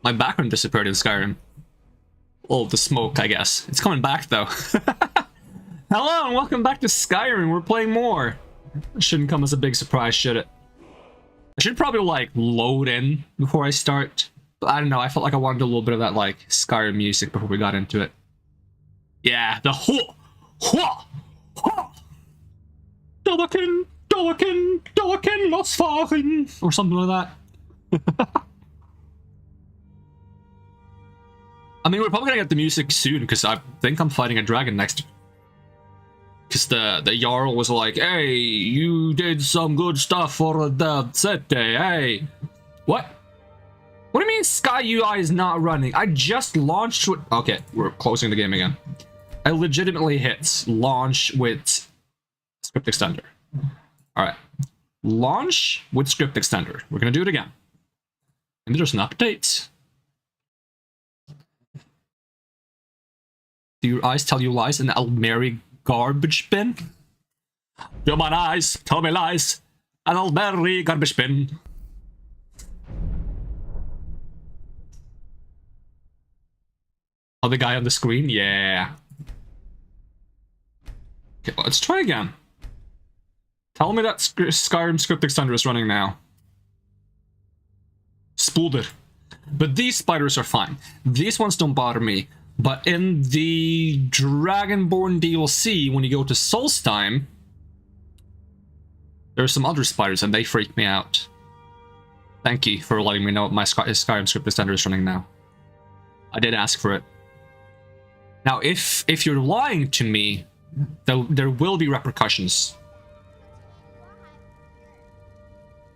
My background disappeared in Skyrim. Oh, the smoke, I guess. It's coming back, though. Hello, and welcome back to Skyrim. We're playing more. It shouldn't come as a big surprise, should it? I should probably, like, load in before I start. But I don't know, I felt like I wanted a little bit of that, like, Skyrim music before we got into it. Yeah, the ho! Ho! Ho! Dolken, Dolken, Dolken, losfahren! Or something like that. I mean, we're probably gonna get the music soon, because I think I'm fighting a dragon next. Because the Jarl was like, hey, you did some good stuff for the city, hey. What? What do you mean Sky UI is not running? I just launched with... Okay, we're closing the game again. I legitimately hit launch with script extender. Alright. Launch with script extender. We're gonna do it again. Maybe there's an update. Do your eyes tell you lies in the Almeri garbage bin? Do my eyes tell me lies? An Almeri garbage bin. Oh, the guy on the screen? Yeah. Okay, let's try again. Tell me that Skyrim script extender is running now. Spooled. But these spiders are fine. These ones don't bother me. But in the Dragonborn DLC, when you go to Solstheim, there's some other spiders and they freak me out. Thank you for letting me know my Skyrim script extender is running now. I did ask for it. Now, if you're lying to me, there will be repercussions.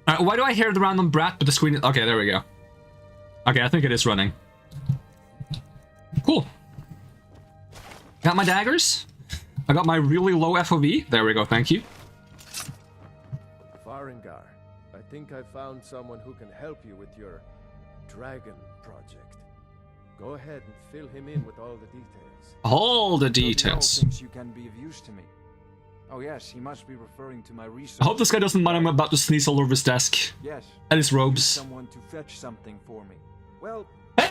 Why do I hear the random brat but the screen... Okay, there we go. Okay, I think it is running. Cool. Got my daggers. I got my really low FOV. There we go, thank you. Farengar, I think I found someone who can help you with your dragon project. Go ahead and fill him in with all the details. All the details. You can be of use to me. Oh yes, he must be referring to my research. I hope this guy doesn't mind I'm about to sneeze all over his desk. Yes. And his robes. Someone to fetch something for me. Well,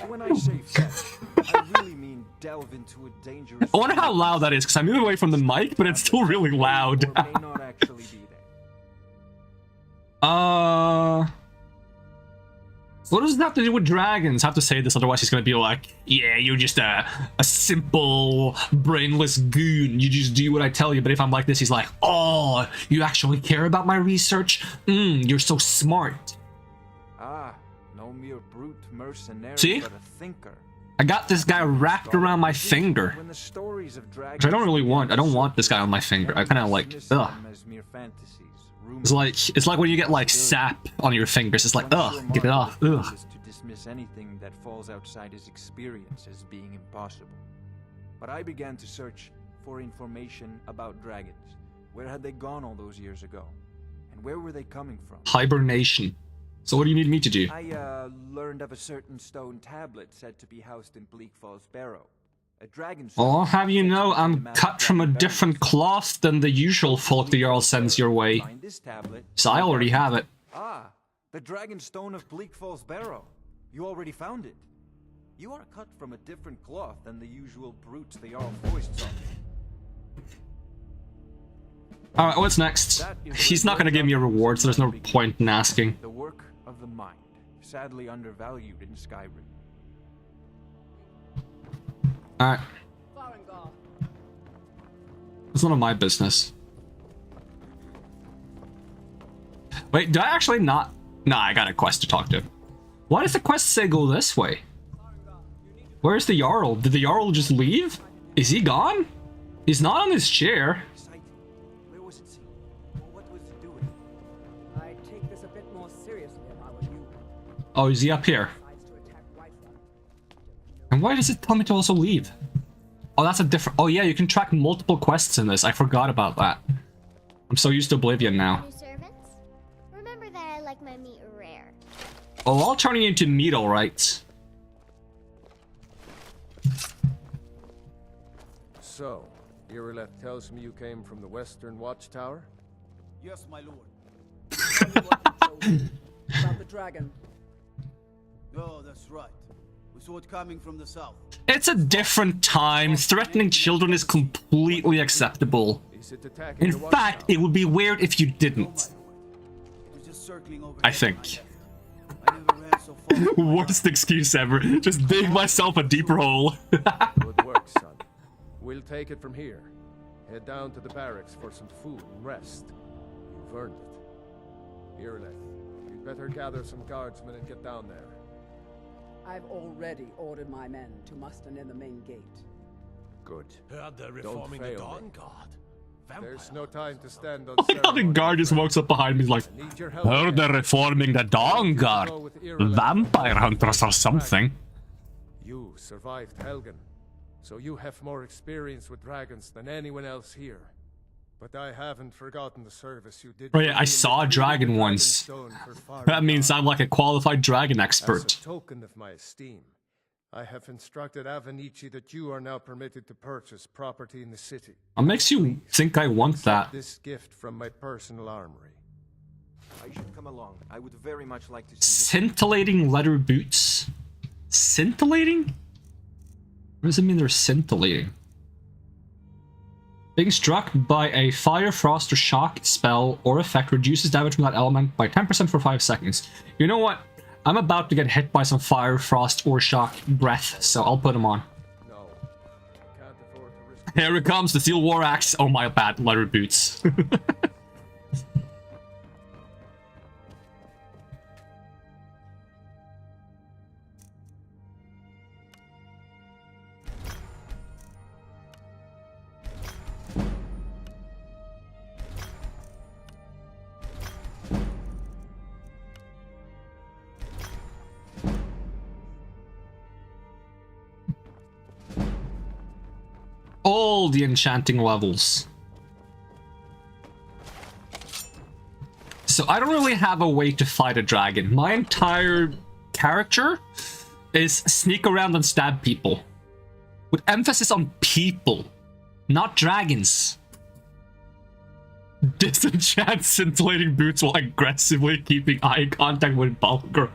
when I say fetch, I really mean delve into a dangerous... I wonder how loud that is, because I moved away from the mic, but it's still really loud. Or may not actually be there. What does it have to do with dragons? I have to say this, otherwise he's gonna be like, yeah, you're just a simple, brainless goon. You just do what I tell you. But if I'm like this, he's like, oh, you actually care about my research? You're so smart. Ah, no mere brute mercenary, See? but a thinker. I got this guy wrapped around my finger. When the stories of Which I don't really want. I don't want this guy on my finger. I kind of like, ugh. It's like when you get like sap on your fingers. It's like, ugh, get it off, ugh. To dismiss anything that falls outside his experience as being impossible. But I began to search for information about dragons. Where had they gone all those years ago? And where were they coming from? Hibernation. So what do you need me to do? I learned of a certain stone tablet said to be housed in Bleak Falls Barrow. A dragon. I'll have you know, I'm cut from a different cloth than the usual folk the Jarl sends your way. So I already have it. Ah, the dragon stone of Bleak Falls Barrow. You already found it. You are cut from a different cloth than the usual brutes the Jarl foists on. Alright, what's next? He's not gonna give me a reward, so there's no point in asking. The work of the mind, sadly undervalued in Skyrim. Alright. It's none of my business. Wait, do I actually not? Nah, I got a quest to talk to. Why does the quest say go this way? Where's the Jarl? Did the Jarl just leave? Is he gone? He's not on his chair. Where was it seen? What was it doing? I take this a bit more seriously if I were you. Oh, is he up here? And why does it tell me to also leave? Oh, that's a different... Oh, yeah, you can track multiple quests in this. I forgot about that. I'm so used to Oblivion now. New servants? Remember that I like my meat rare. Oh, I'll turn you into meat, alright. So, Irileth tells me you came from the Western Watchtower? Yes, my lord. About the dragon. Oh, that's right. We saw it coming from the south. It's a different time. Threatening children is completely acceptable. Is it attacking In the fact, watchtower? it would be weird if you didn't. It was just circling over. I think. I never ran so far. Worst excuse ever. Just dig myself a deeper hole. Good work, son. We'll take it from here. Head down to the barracks for some food and rest. You've earned it. Ireleth, you'd better gather some guardsmen and get down there. I've already ordered my men to muster near the main gate. Good. Heard they're reforming the fail me. Dawn Guard. There's no time to stand on I like how the guard just walks up behind me. He's like, I need your help. "Heard they're reforming the Dawn Guard. Vampire hunters or something." You survived Helgen, so you have more experience with dragons than anyone else here. But I haven't forgotten the service you did. Oh yeah, for I me saw a in dragon retrieving once. Dragonstone for far That means beyond. I'm like a qualified dragon As expert. a token of my esteem, I have instructed Avenici that you are now permitted to purchase property in the city. What makes you think I want that? This gift from my personal armory. I should come along. I would very much like to see Scintillating leather boots? Scintillating? What does it mean they're scintillating? Being struck by a fire, frost, or shock spell or effect reduces damage from that element by 10% for 5 seconds. You know what? I'm about to get hit by some fire, frost, or shock breath, so I'll put them on. No, I can't afford to risk. Here it comes, the steel war axe. Oh my bad, leather boots. All the enchanting levels. So I don't really have a way to fight a dragon. My entire character is sneak around and stab people. With emphasis on people, not dragons. Disenchant scintillating boots while aggressively keeping eye contact with Balgor.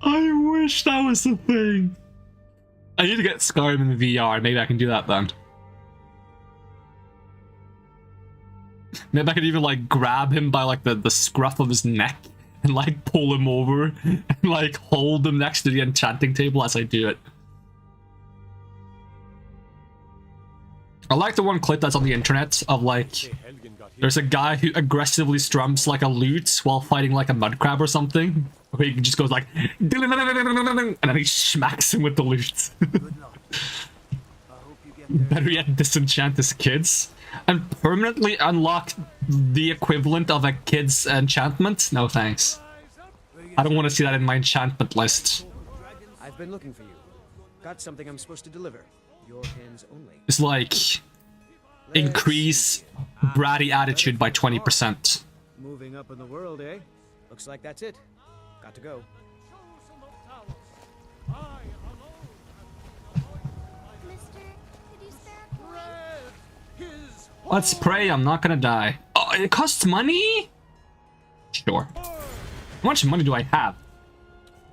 I wish that was a thing. I need to get Skyrim in the VR. Maybe I can do that then. Maybe I could even like grab him by like the scruff of his neck and like pull him over and like hold him next to the enchanting table as I do it. I like the one clip that's on the internet of like there's a guy who aggressively strums like a lute while fighting like a mud crab or something. Where he just goes like and then he smacks him with the lute. Good luck. I hope you get there. Better yet, disenchant his kids and permanently unlock the equivalent of a kid's enchantment? No thanks. I don't want to see that in my enchantment list. I've been looking for you. Got something I'm supposed to deliver. Your hands only. It's like increase bratty attitude by 20%. Moving up in the world, eh? Looks like that's it. Got to go. Mister, could you spare a coin? Let's pray I'm not gonna die. Oh, it costs money? Sure. How much money do I have?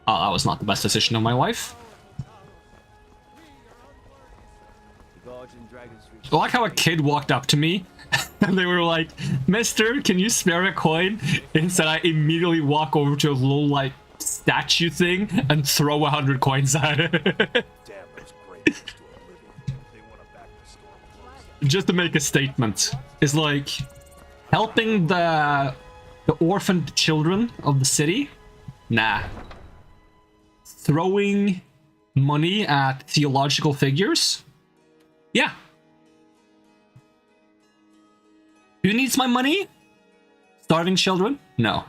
Oh, that was not the best decision of my life. Guards in Dragon Street. I like how a kid walked up to me and they were like, "Mister, can you spare a coin?" Instead, I immediately walk over to a little like statue thing and throw 100 coins at it. Damn, those great to Oblivion. They want to back the storm. Just to make a statement. It's like helping the orphaned children of the city. Nah. Throwing money at theological figures. Yeah. Who needs my money? Starving children? No.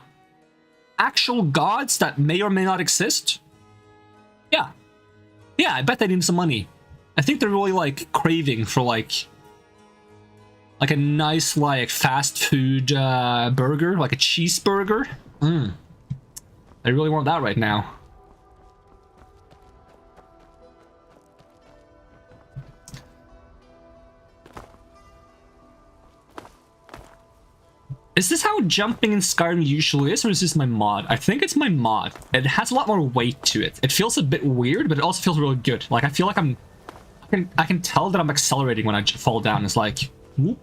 Actual gods that may or may not exist? Yeah. Yeah, I bet they need some money. I think they're really like craving for like a nice like fast food burger, like a cheeseburger. I really want that right now. Is this how jumping in Skyrim usually is, or is this my mod? I think it's my mod. It has a lot more weight to it. It feels a bit weird, but it also feels really good. Like, I feel like I can tell that I'm accelerating when I fall down. It's like, whoop,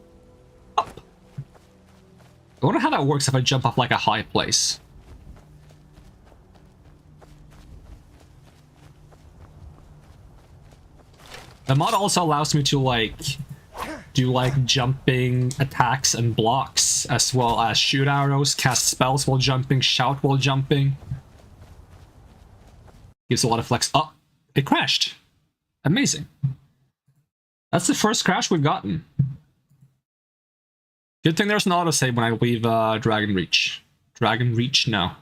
up. I wonder how that works if I jump off like a high place. The mod also allows me to like do like jumping attacks and blocks, as well as shoot arrows, cast spells while jumping, shout while jumping. Gives a lot of flex. Oh, it crashed. Amazing. That's the first crash we've gotten. Good thing there's an autosave when I leave Dragon Reach. Dragon Reach, no.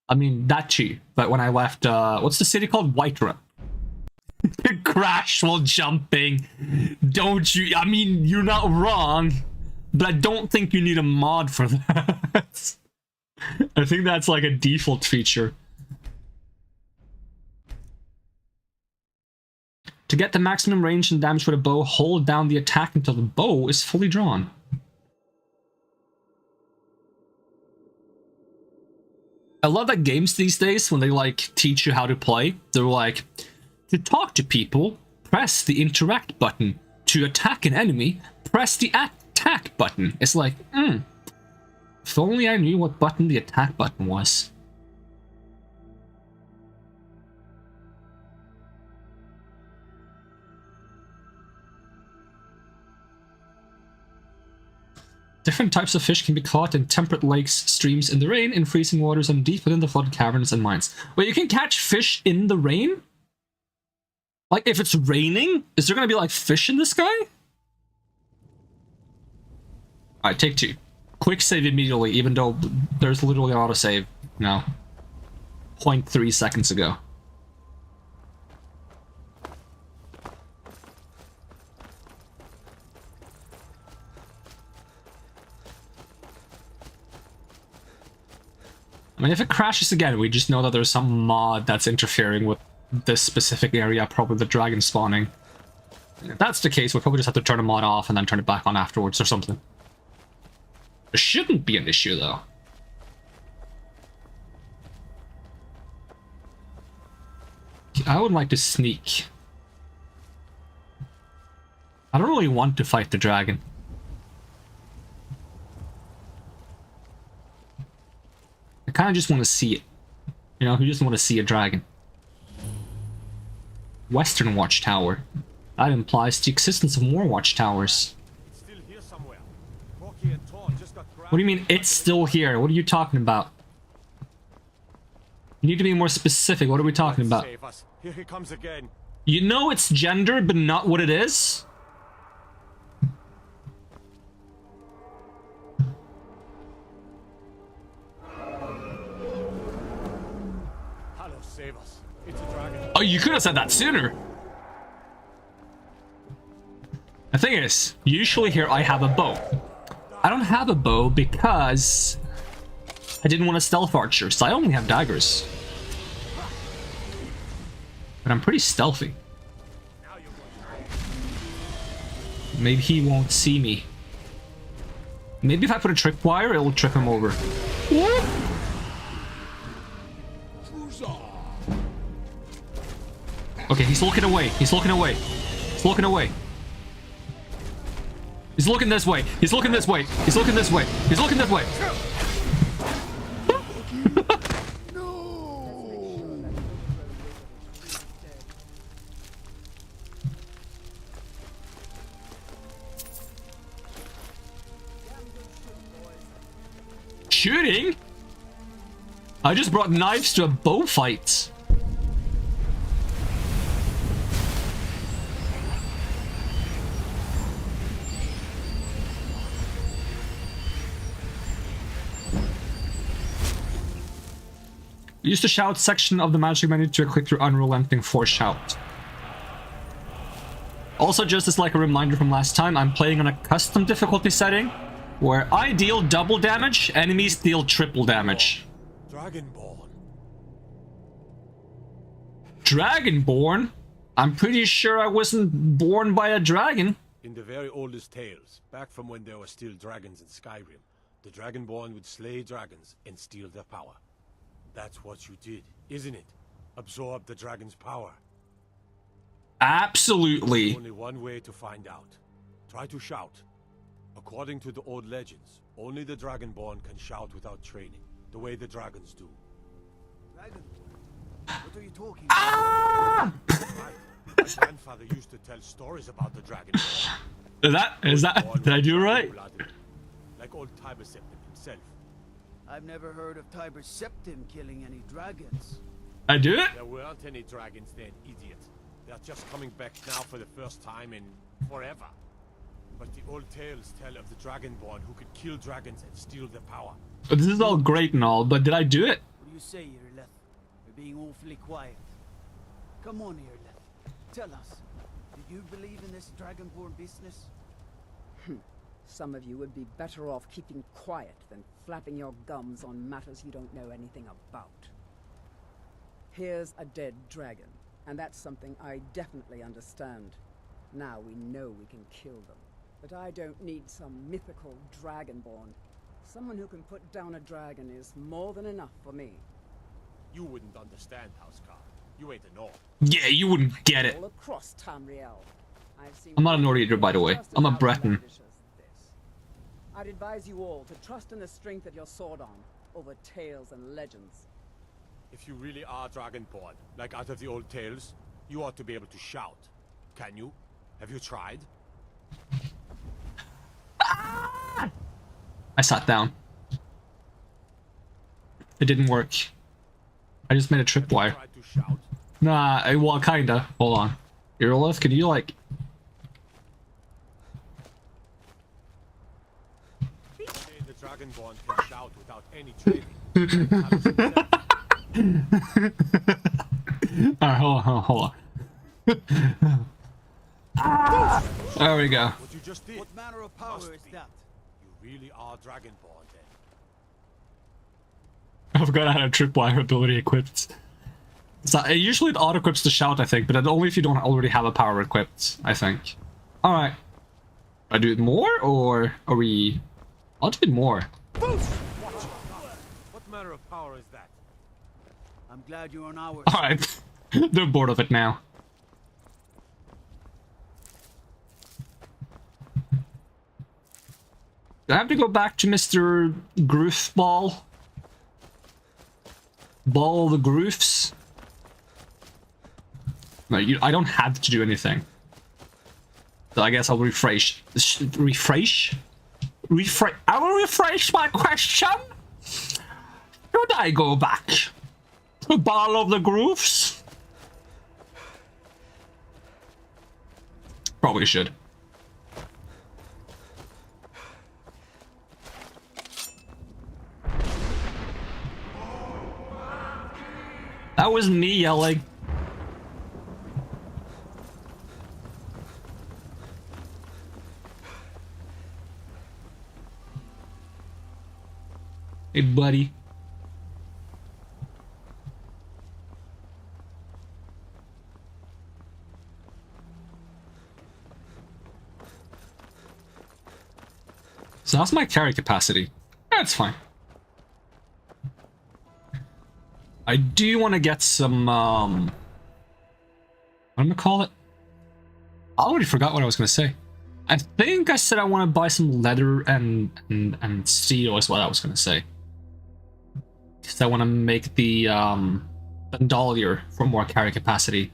I mean, that too. But when I left, what's the city called? Whiterun. Crash while jumping. Don't you? I mean, you're not wrong, but I don't think you need a mod for that. I think that's like a default feature. To get the maximum range and damage for the bow, hold down the attack until the bow is fully drawn. I love that games these days, when they like teach you how to play, they're like, to talk to people, press the interact button. To attack an enemy, press the attack button. It's like, if only I knew what button the attack button was. Different types of fish can be caught in temperate lakes, streams, in the rain, in freezing waters, and deep within the flooded caverns and mines. Wait, you can catch fish in the rain? Like, if it's raining, is there gonna be, like, fish in the sky? Alright, take 2. Quick save immediately, even though there's literally an autosave now. 0.3 seconds ago. I mean, if it crashes again, we just know that there's some mod that's interfering with this specific area, probably the dragon spawning. If that's the case, we'll probably just have to turn the mod off and then turn it back on afterwards or something. There shouldn't be an issue, though. I would like to sneak. I don't really want to fight the dragon. I kind of just want to see it. You know, who doesn't want to see a dragon? Western Watchtower. That implies the existence of more watchtowers. What do you mean, it's still here? What are you talking about? You need to be more specific. What are we talking about? Here he comes again. You know it's gender, but not what it is? Hello, save us. It's a dragon. Oh, you could have said that sooner. The thing is, usually here I have a bow. I don't have a bow because I didn't want a stealth archer, so I only have daggers. But I'm pretty stealthy. Maybe he won't see me. Maybe if I put a tripwire, it'll trip him over. What? Okay, he's looking away. He's looking away. He's looking away. He's looking this way. He's looking this way. He's looking this way. He's looking this way. Shooting? I just brought knives to a bow fight. Use the shout section of the magic menu to click through unrelenting force shout. Also, just as like a reminder from last time, I'm playing on a custom difficulty setting where I deal double damage, enemies deal triple damage. Dragonborn. Dragonborn? I'm pretty sure I wasn't born by a dragon. In the very oldest tales, back from when there were still dragons in Skyrim, The Dragonborn would slay dragons and steal their power. That's what you did, isn't it? Absorb the dragon's power. Absolutely. Only one way to find out. Try to shout. According to the old legends, only the Dragonborn can shout without training, the way the dragons do. Dragonborn? What are you talking about? Right. My grandfather used to tell stories about the Dragonborn. Is that, did I do it right? Like old Tiber Septim himself. I've never heard of Tiber Septim killing any dragons. I do it? There weren't any dragons then, idiot. They're just coming back now for the first time in forever. But the old tales tell of the Dragonborn who could kill dragons and steal their power. This is all great and all, but did I do it? What do you say, Irleth? You're being awfully quiet. Come on, Irleth. Tell us. Do you believe in this Dragonborn business? Some of you would be better off keeping quiet than flapping your gums on matters you don't know anything about. Here's a dead dragon, and that's something I definitely understand. Now we know we can kill them. But I don't need some mythical dragonborn. Someone who can put down a dragon is more than enough for me. You wouldn't understand, Housecar. You ain't a Nord. Yeah, you wouldn't get it. All across Tamriel. I've seen I'm not a Nordiator, by the way. just as I'm a outlandish Breton. as this. I'd advise you all to trust in the strength of your sword arm over tales and legends. If you really are Dragonborn, like out of the old tales, you ought to be able to shout. Can you? Have you tried? I sat down. It didn't work. I just made a tripwire. Tried to shout? Nah, well, kinda. Hold on. Irolith, can you, like... Say the Dragonborn can shout without any training. Alright, hold on. There we go. What you just did. What manner of power Must is be. that? You really are Dragonborn then. I forgot I had a tripwire ability equipped. So, usually it auto-equips the shout, I think, but only if you don't already have a power equipped, I think. Alright. I do it more, or are we... I'll do it more. What manner of power is that? I'm glad you're on ours. Alright. They're bored of it now. Do I have to go back to Mr. Groofball? Ball the Groofs? No, I don't have to do anything. So I guess I'll refresh. I will rephrase my question. Should I go back to Ball of the Groofs? Probably should. That was me yelling. Hey, buddy. So that's my carry capacity. That's fine. I do want to get some, what am I gonna call it? I already forgot what I was gonna say. I think I said I want to buy some leather and steel is what I was gonna say. Because I want to make the bandolier for more carry capacity.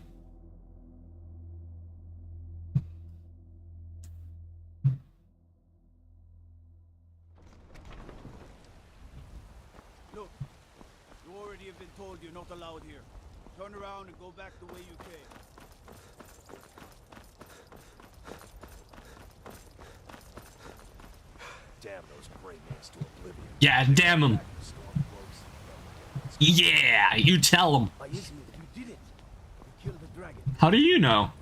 Look, you already have been told you're not allowed here. Turn around and go back the way you came. Damn those gray mans to oblivion. Yeah, damn him. Yeah, you tell him. Why isn't it you did it? You killed the dragon. How do you know?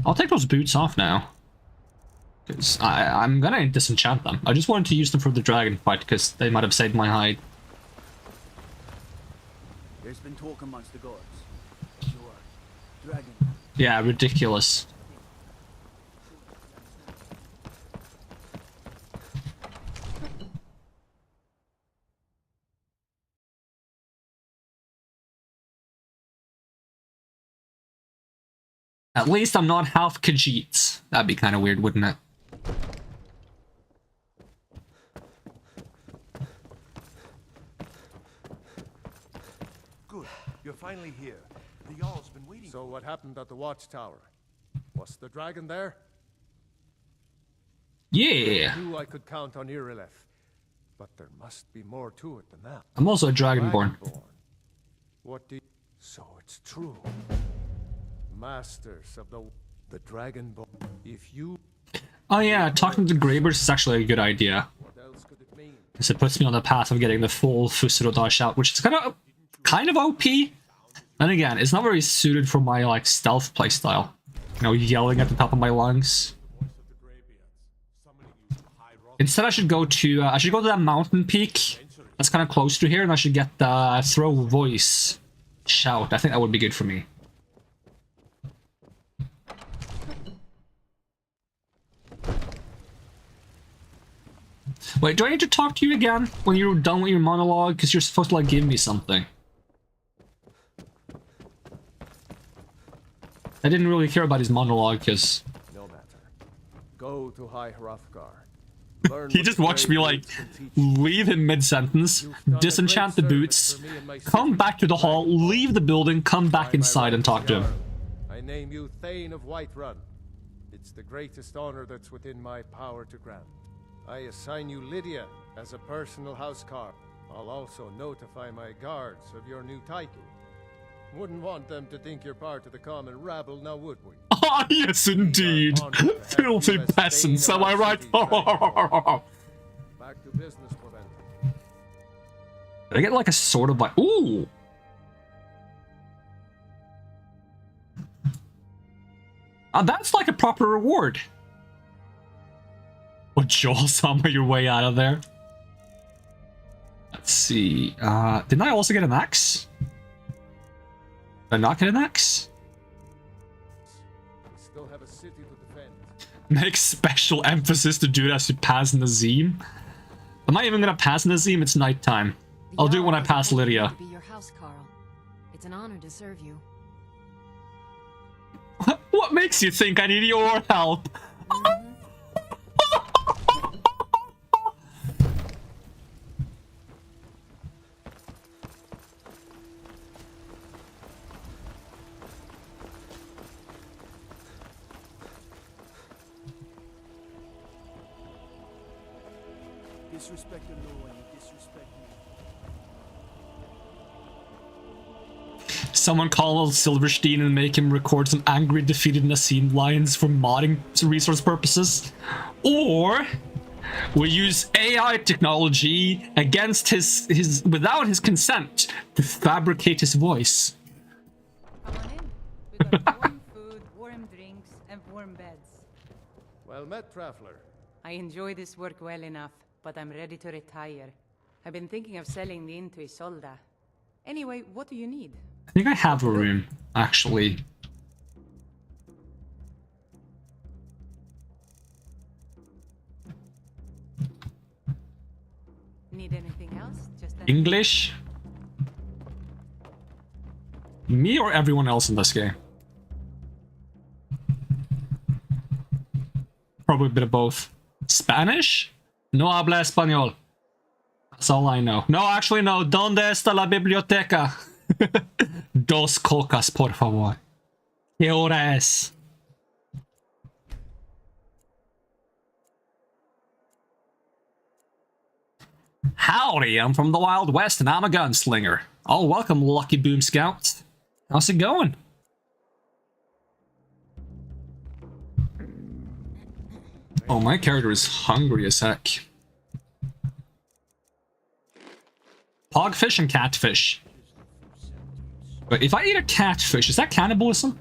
I'll take those boots off now. Because I'm gonna disenchant them. I just wanted to use them for the dragon fight because they might have saved my hide. There's been talk amongst the gods. You're dragon. Yeah, ridiculous. At least I'm not half Khajiit. That'd be kind of weird, wouldn't it? Good. You're finally here. The Jarl's been waiting. So what happened at the watchtower? Was the dragon there? Yeah. I knew I could count on Irileth, but there must be more to it than that. I'm also a Dragonborn. What do you... So it's true. Masters of the Dragonborn. If you... Oh yeah, talking to the Graybers is actually a good idea. What else could it mean? Because it puts me on the path of getting the full Fusro dash out, which is kind of OP. And again, it's not very suited for my like stealth playstyle. You know, yelling at the top of my lungs. Instead, I should go to that mountain peak that's kind of close to here, and I should get the throw voice shout. I think that would be good for me. Wait, do I need to talk to you again when you're done with your monologue? Because you're supposed to like give me something. I didn't really care about his monologue because No matter. Go to High Hrothgar. he just watched me like leave him mid-sentence, disenchant the boots, come back to the hall, leave the building, come back inside and talk to him. I name you Thane of Whiterun. It's the greatest honor that's within my power to grant. I assign you Lydia as a personal housecarl. I'll also notify my guards of your new title. Wouldn't want them to think you're part of the common rabble, now would we? Ah, yes indeed! Filthy peasants, am I right? Back to business for them. Did I get like a sort of like... Ooh! That's like a proper reward. Oh, Joel, summon your way out of there. Let's see. Didn't I also get an axe? Did I not get an axe? We still have a city to defend. Make special emphasis to do it as you pass Nazim. Am I even gonna pass Nazim? It's nighttime. I'll do it when I pass Lydia. To be your house, Carl. It's an honor to serve you. What makes you think I need your help? Disrespect the law and you disrespect me. Someone call Silverstein and make him record some angry defeated Nassim lines for modding resource purposes. Or we use AI technology against his without his consent to fabricate his voice. Come on in. We got warm food, warm drinks, and warm beds. Well met, Traveler. I enjoy this work well enough, but I'm ready to retire. I've been thinking of selling the inn to Isolda. Anyway, what do you need? I think I have a room, actually. Need anything else? Just English? Me or everyone else in this game? Probably a bit of both. Spanish? No habla español. That's all I know. No, actually no. ¿Dónde está la biblioteca? Dos cocas, por favor. ¿Qué hora es? Howdy, I'm from the Wild West and I'm a gunslinger. Oh, welcome, Lucky Boom Scouts. How's it going? Oh, my character is hungry as heck. Pogfish and catfish. But if I eat a catfish, is that cannibalism?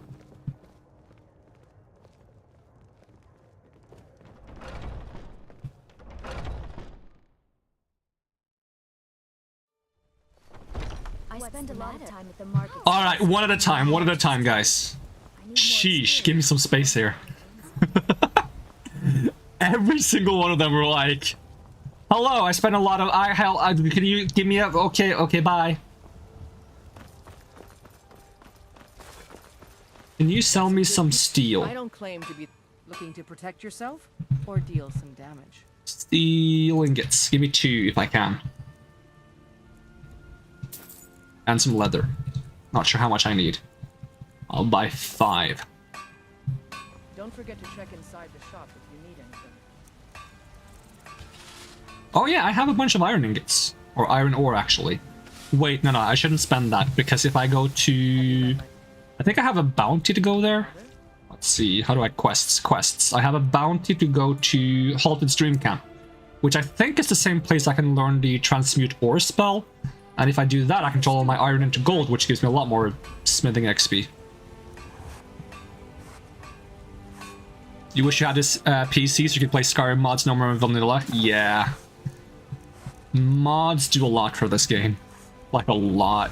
I spend a lot of time at the market. Alright, one at a time, guys. Sheesh, give me some space here. Every single one of them were like, hello, I spent a lot of can you give me a okay, bye. Can you sell me some steel? I don't claim to be looking to protect yourself or deal some damage. Steel ingots. Give me 2 if I can. And some leather. Not sure how much I need. I'll buy 5. Don't forget to check inside the shop if you need anything. Oh yeah, I have a bunch of iron ingots. Or iron ore, actually. Wait, no, I shouldn't spend that, because if I go to... I think I have a bounty to go there. Let's see, how do I quests? I have a bounty to go to Halted Stream Camp, which I think is the same place I can learn the Transmute Ore spell. And if I do that, I can turn all my iron into gold, which gives me a lot more smithing XP. You wish you had this PC so you could play Skyrim mods no more vanilla? Yeah. Mods do a lot for this game. Like, a lot.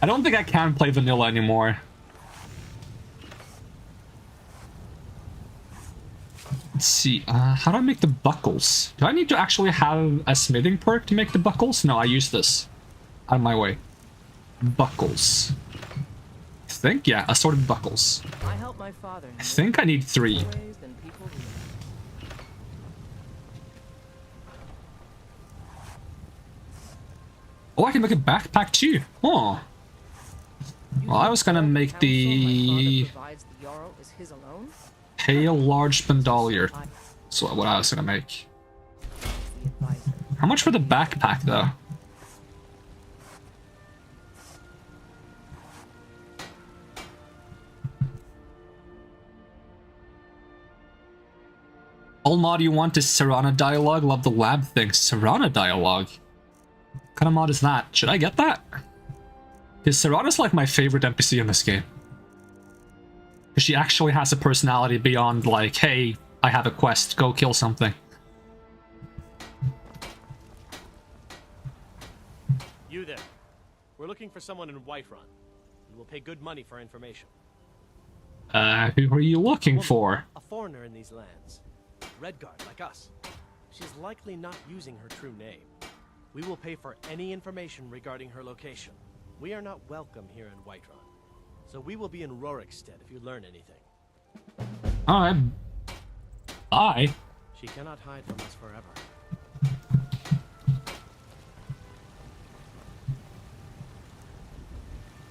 I don't think I can play vanilla anymore. Let's see, how do I make the buckles? Do I need to actually have a smithing perk to make the buckles? No, I use this. Out of my way. Buckles. I think, yeah, assorted buckles. I help my father. I think I need 3. Oh, I can make a backpack too. Oh. Well, I was gonna make the pale large bandolier. So what I was gonna make. How much for the backpack though? All mod you want is Serana dialogue. Love the lab thing. Serana dialogue? What kind of mod is that? Should I get that? Because Serana's like my favorite NPC in this game. Because she actually has a personality beyond like, hey, I have a quest, go kill something. You there. We're looking for someone in Whiterun. We will pay good money for information. Who are you looking for? A foreigner in these lands. Redguard, like us. She's likely not using her true name. We will pay for any information regarding her location. We are not welcome here in Whiterun. So we will be in Rorikstead if you learn anything. Alright. Bye. She cannot hide from us forever.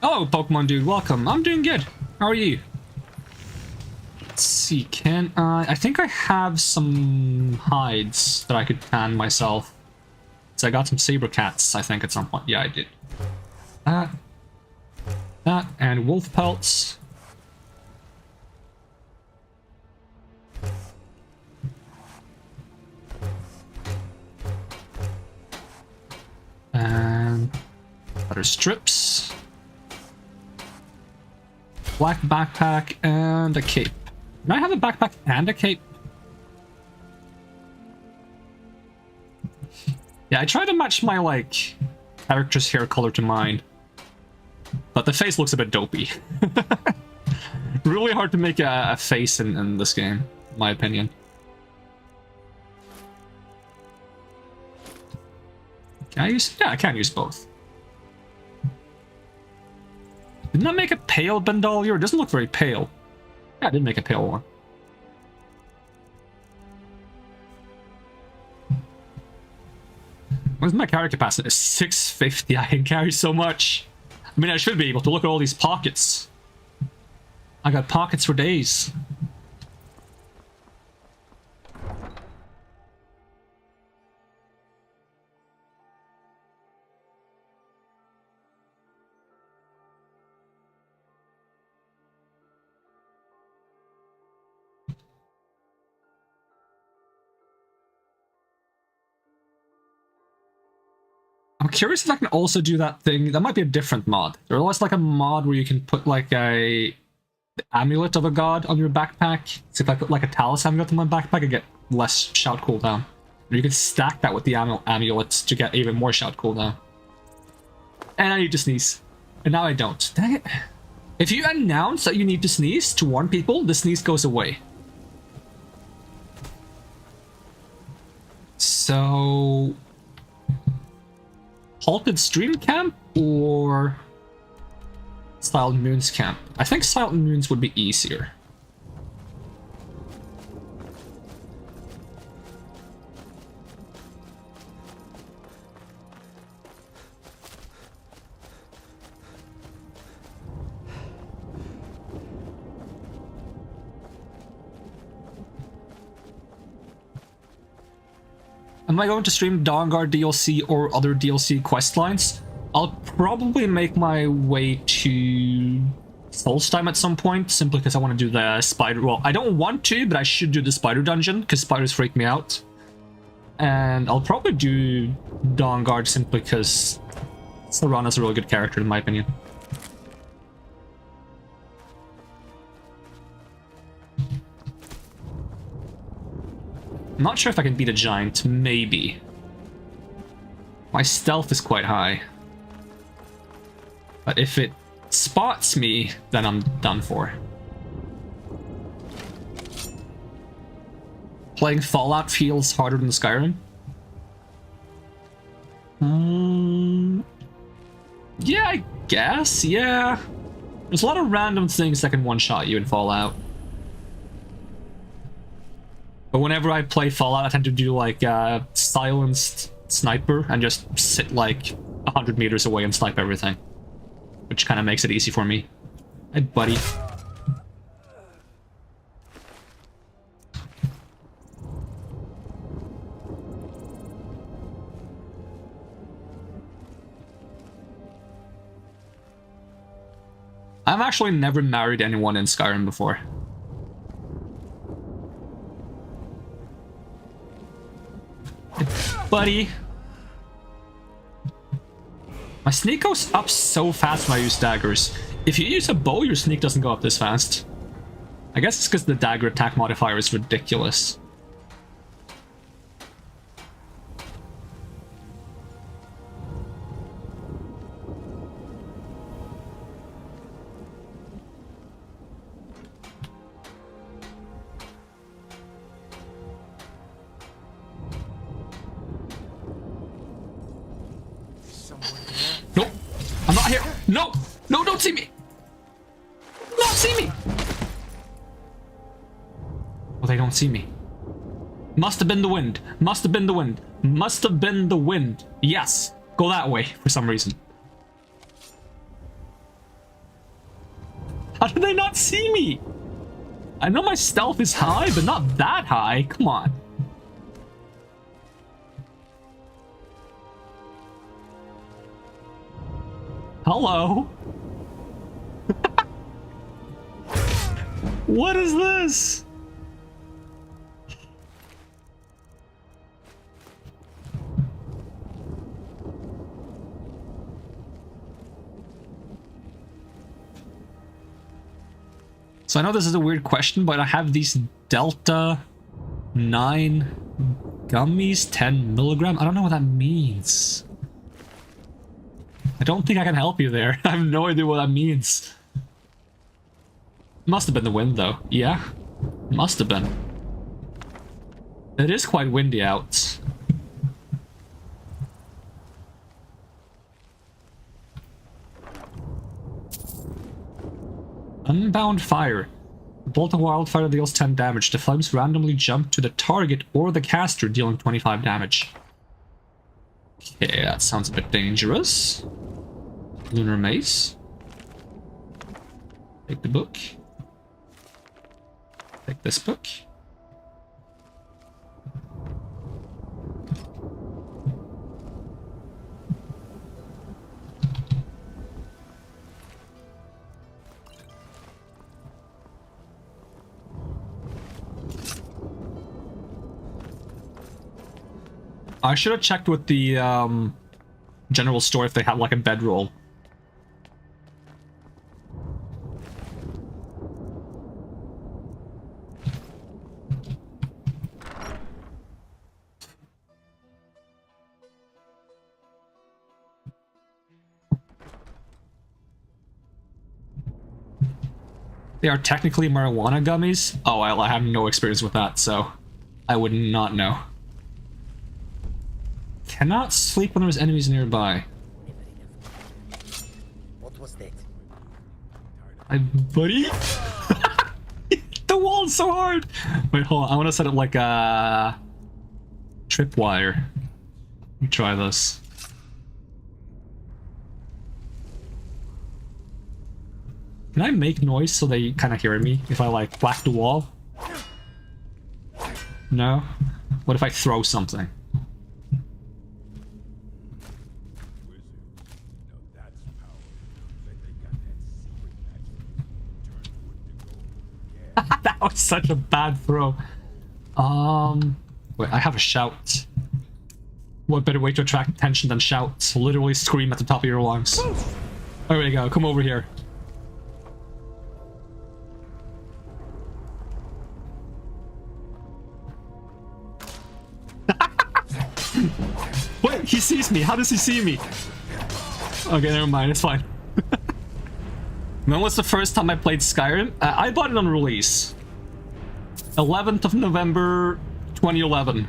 Oh, Pokemon dude, welcome. I'm doing good. How are you? Let's see, can I think I have some hides that I could tan myself. So I got some saber cats, I think, at some point. Yeah, I did. That, and wolf pelts. And butter strips. Black backpack and a cape. Can I have a backpack and a cape? Yeah, I try to match my, like, character's hair color to mine. But the face looks a bit dopey. Really hard to make a face in this game, in my opinion. Can I use... Yeah, I can use both. Didn't I make a pale bandolier? It doesn't look very pale. Yeah, I did make a pale one. What's my carry capacity? 650. I can carry so much. I mean, I should be able to look at all these pockets. I got pockets for days. I'm curious if I can also do that thing. That might be a different mod. There's always like a mod where you can put like the amulet of a god on your backpack. So if I put like a Talus amulet on my backpack, I get less shout cooldown. Or you can stack that with the amulets to get even more shout cooldown. And I need to sneeze. And now I don't. Dang it. If you announce that you need to sneeze to warn people, the sneeze goes away. So... Halted Stream Camp or Silent Moon's camp. I think Silent Moon's would be easier. Am I going to stream Dawnguard DLC or other DLC questlines? I'll probably make my way to Solstheim at some point, simply because I want to do the spider... Well, I don't want to, but I should do the spider dungeon, because spiders freak me out. And I'll probably do Dawnguard simply because Serana's a really good character, in my opinion. I'm not sure if I can beat a giant. Maybe. My stealth is quite high. But if it spots me, then I'm done for. Playing Fallout feels harder than Skyrim? Yeah, I guess. Yeah. There's a lot of random things that can one-shot you in Fallout. But whenever I play Fallout, I tend to do like silenced sniper and just sit like 100 meters away and snipe everything. Which kind of makes it easy for me. Hey, buddy. I've actually never married anyone in Skyrim before. Buddy. My sneak goes up so fast when I use daggers. If you use a bow, your sneak doesn't go up this fast. I guess it's because the dagger attack modifier is ridiculous. No! No, don't see me! Don't see me! Well, they don't see me. Must have been the wind. Must have been the wind. Must have been the wind. Yes. Go that way for some reason. How did they not see me? I know my stealth is high, but not that high. Come on. Hello? What is this? So I know this is a weird question, but I have these Delta 9 gummies, 10 milligram. I don't know what that means. I don't think I can help you there. I have no idea what that means. Must have been the wind, though. Yeah, must have been. It is quite windy out. Unbound fire. The bolt of wildfire deals 10 damage. The flames randomly jump to the target or the caster, dealing 25 damage. Okay, that sounds a bit dangerous. Lunar Mace. Take the book. Take this book. I should have checked with the general store if they had like a bedroll. They are technically marijuana gummies? Oh, well, I have no experience with that, so I would not know. Cannot sleep when there's enemies nearby. What was that? Hi, buddy. The wall's so hard. Wait, hold on. I want to set it like a tripwire. Let me try this. Can I make noise so they kind of hear me if I like whack the wall? No? What if I throw something? That was such a bad throw. Wait, I have a shout. What better way to attract attention than shout? Literally scream at the top of your lungs. There we go, come over here. Wait, he sees me. How does he see me? Okay, never mind. It's fine. When was the first time I played Skyrim? I bought it on release. 11th of November 2011.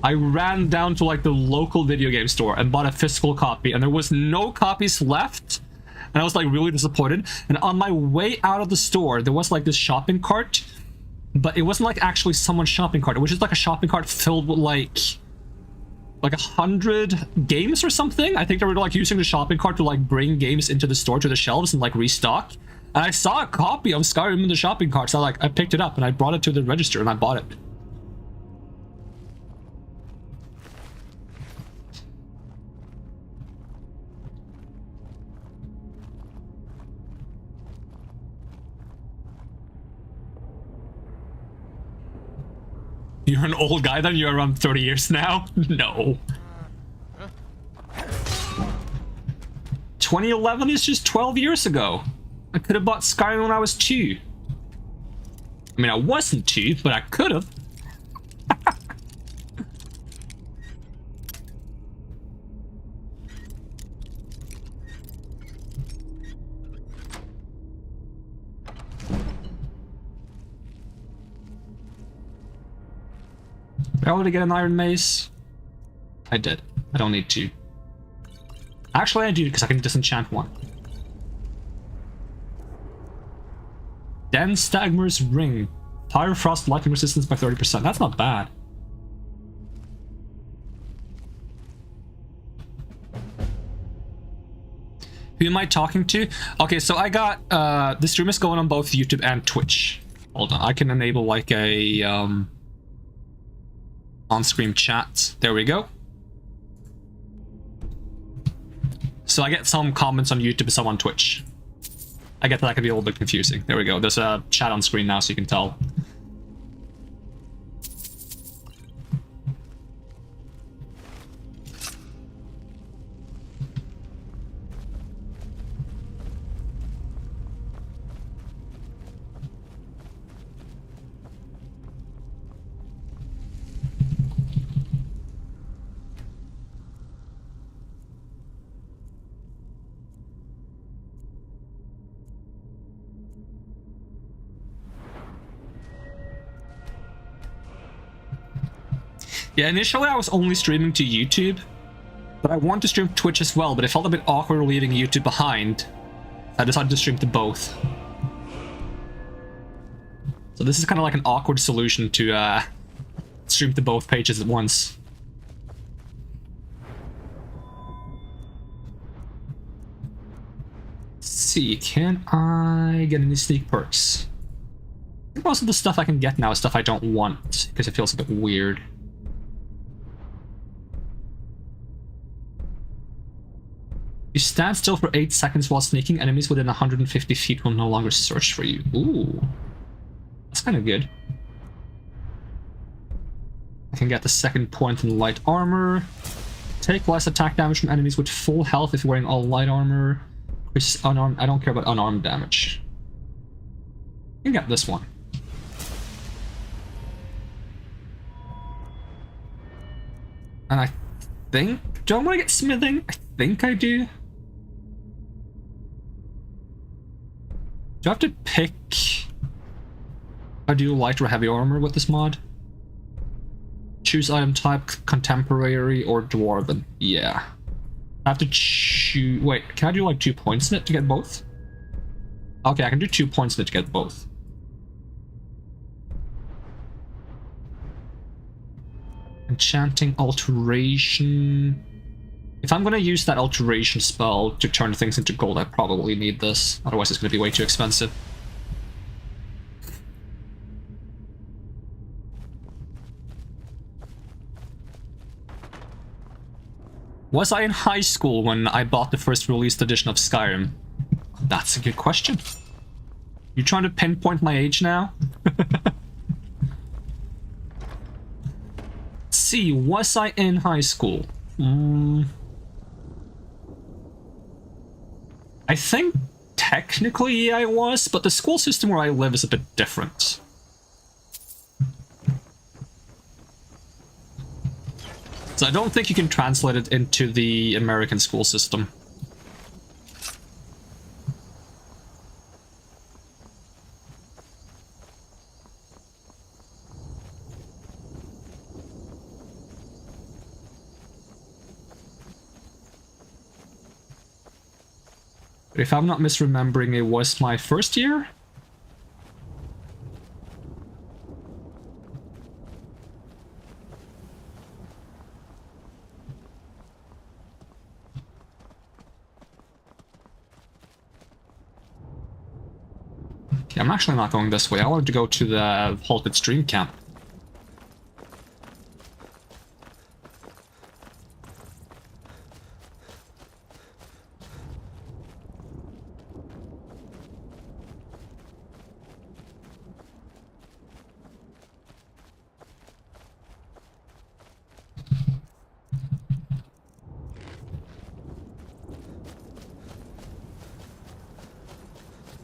I ran down to like the local video game store and bought a physical copy, and there was no copies left. And I was like really disappointed. And on my way out of the store, there was like this shopping cart. But it wasn't like actually someone's shopping cart. It was just like a shopping cart filled with like 100 games or something. I think they were like using the shopping cart to like bring games into the store to the shelves and like restock. And I saw a copy of Skyrim in the shopping cart, so I picked it up and I brought it to the register and I bought it. You're an old guy then? You're around 30 years now? No. 2011 is just 12 years ago. I could have bought Skyrim when I was 2. I mean, I wasn't 2, but I could have. Did I already get an iron mace? I did. I don't need to. Actually, I do, because I can disenchant one. Den Stagmer's Ring. Fire, Frost, Lightning Resistance by 30%. That's not bad. Who am I talking to? Okay, so I got... this stream is going on both YouTube and Twitch. Hold on, I can enable like a... on-screen chat. There we go. So I get some comments on YouTube and some on Twitch. I get that can be a little bit confusing. There we go. There's a chat on screen now so you can tell. Yeah, initially I was only streaming to YouTube, but I want to stream Twitch as well, but it felt a bit awkward leaving YouTube behind. I decided to stream to both. So this is kind of like an awkward solution to stream to both pages at once. Let's see, can I get any sneak perks? I think most of the stuff I can get now is stuff I don't want, because it feels a bit weird. You stand still for 8 seconds while sneaking. Enemies within 150 feet will no longer search for you. Ooh. That's kind of good. I can get the second point in light armor. Take less attack damage from enemies with full health if you're wearing all light armor. Increases unarmed. I don't care about unarmed damage. You can get this one. And I think... Do I want to get smithing? I think I do. Do I have to pick... I do light or heavy armor with this mod? Choose item type, contemporary or dwarven. Yeah. I have to choose... Wait, can I do like 2 points in it to get both? Okay, I can do 2 points in it to get both. Enchanting alteration. If I'm gonna use that alteration spell to turn things into gold, I probably need this. Otherwise it's gonna be way too expensive. Was I in high school when I bought the first released edition of Skyrim? That's a good question. You trying to pinpoint my age now? Let's see, was I in high school? I think technically I was, but the school system where I live is a bit different. So I don't think you can translate it into the American school system. But if I'm not misremembering, it was my first year? Okay, I'm actually not going this way. I wanted to go to the halted stream camp.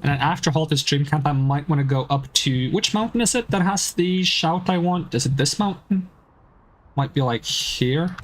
And then after halted stream camp, I might want to go up to... Which mountain is it that has the shout I want? Is it this mountain? Might be like here.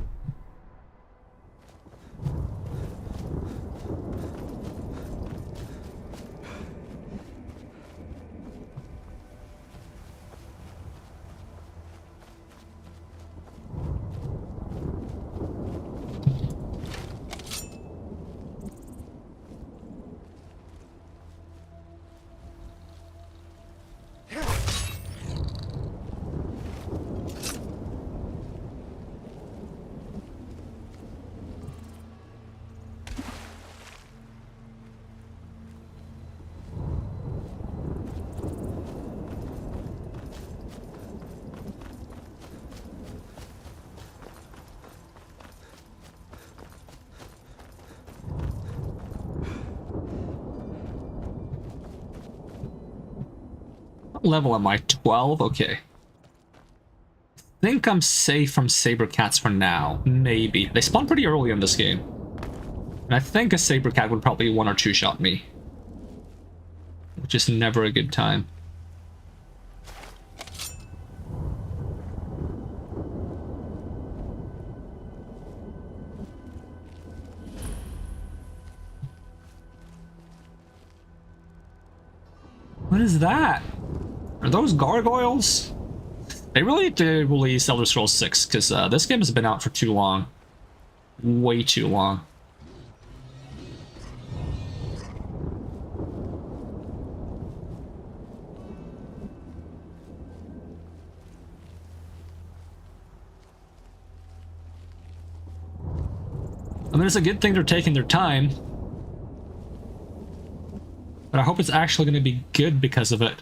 What level am I? 12? Okay. I think I'm safe from saber cats for now. Maybe. They spawn pretty early in this game. And I think a saber cat would probably 1 or 2 shot me. Which is never a good time. What is that? Are those gargoyles? They really need to release Elder Scrolls 6, because this game has been out for too long. Way too long. I mean, it's a good thing they're taking their time. But I hope it's actually going to be good because of it.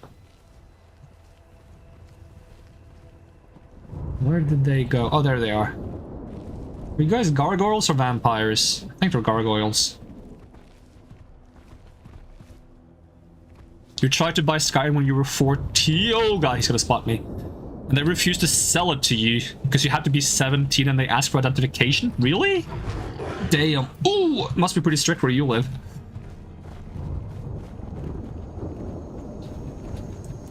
Where did they go? Oh, there they are. Are you guys gargoyles or vampires? I think they're gargoyles. You tried to buy Skyrim when you were 14. Oh god, he's gonna spot me. And they refused to sell it to you because you had to be 17 and they asked for identification? Really? Damn. Ooh, must be pretty strict where you live.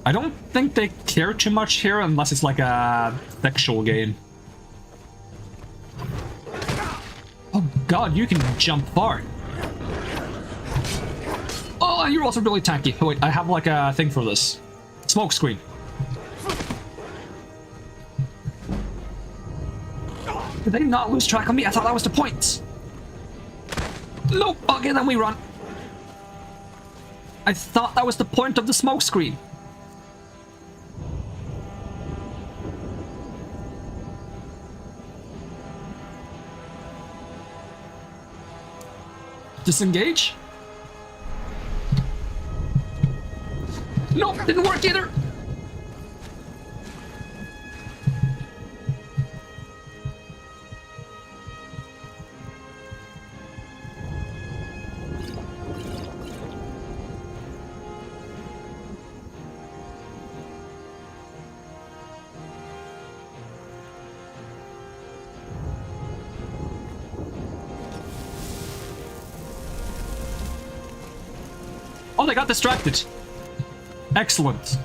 I don't think they care too much here unless it's like a sexual game. Oh god, you can jump far. Oh, and you're also really tanky. Oh, wait, I have like a thing for this. Smoke screen. Did they not lose track of me? I thought that was the point. Nope. Okay, then we run. I thought that was the point of the smoke screen. Disengage? Nope, didn't work either. Oh, they got distracted. Excellent.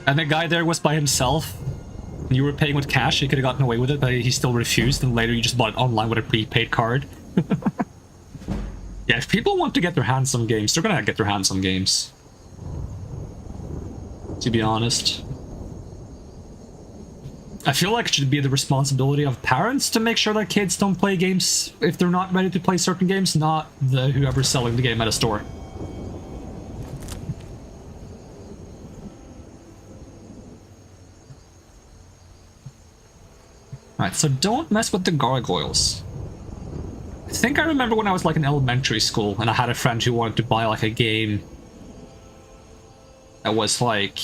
And the guy there was by himself. You were paying with cash, he could have gotten away with it, but he still refused, and later you just bought it online with a prepaid card. Yeah, if people want to get their hands on games, they're gonna get their hands on games. To be honest. I feel like it should be the responsibility of parents to make sure that kids don't play games if they're not ready to play certain games, not whoever's selling the game at a store. Alright, so don't mess with the gargoyles. I think I remember when I was like in elementary school and I had a friend who wanted to buy like a game that was like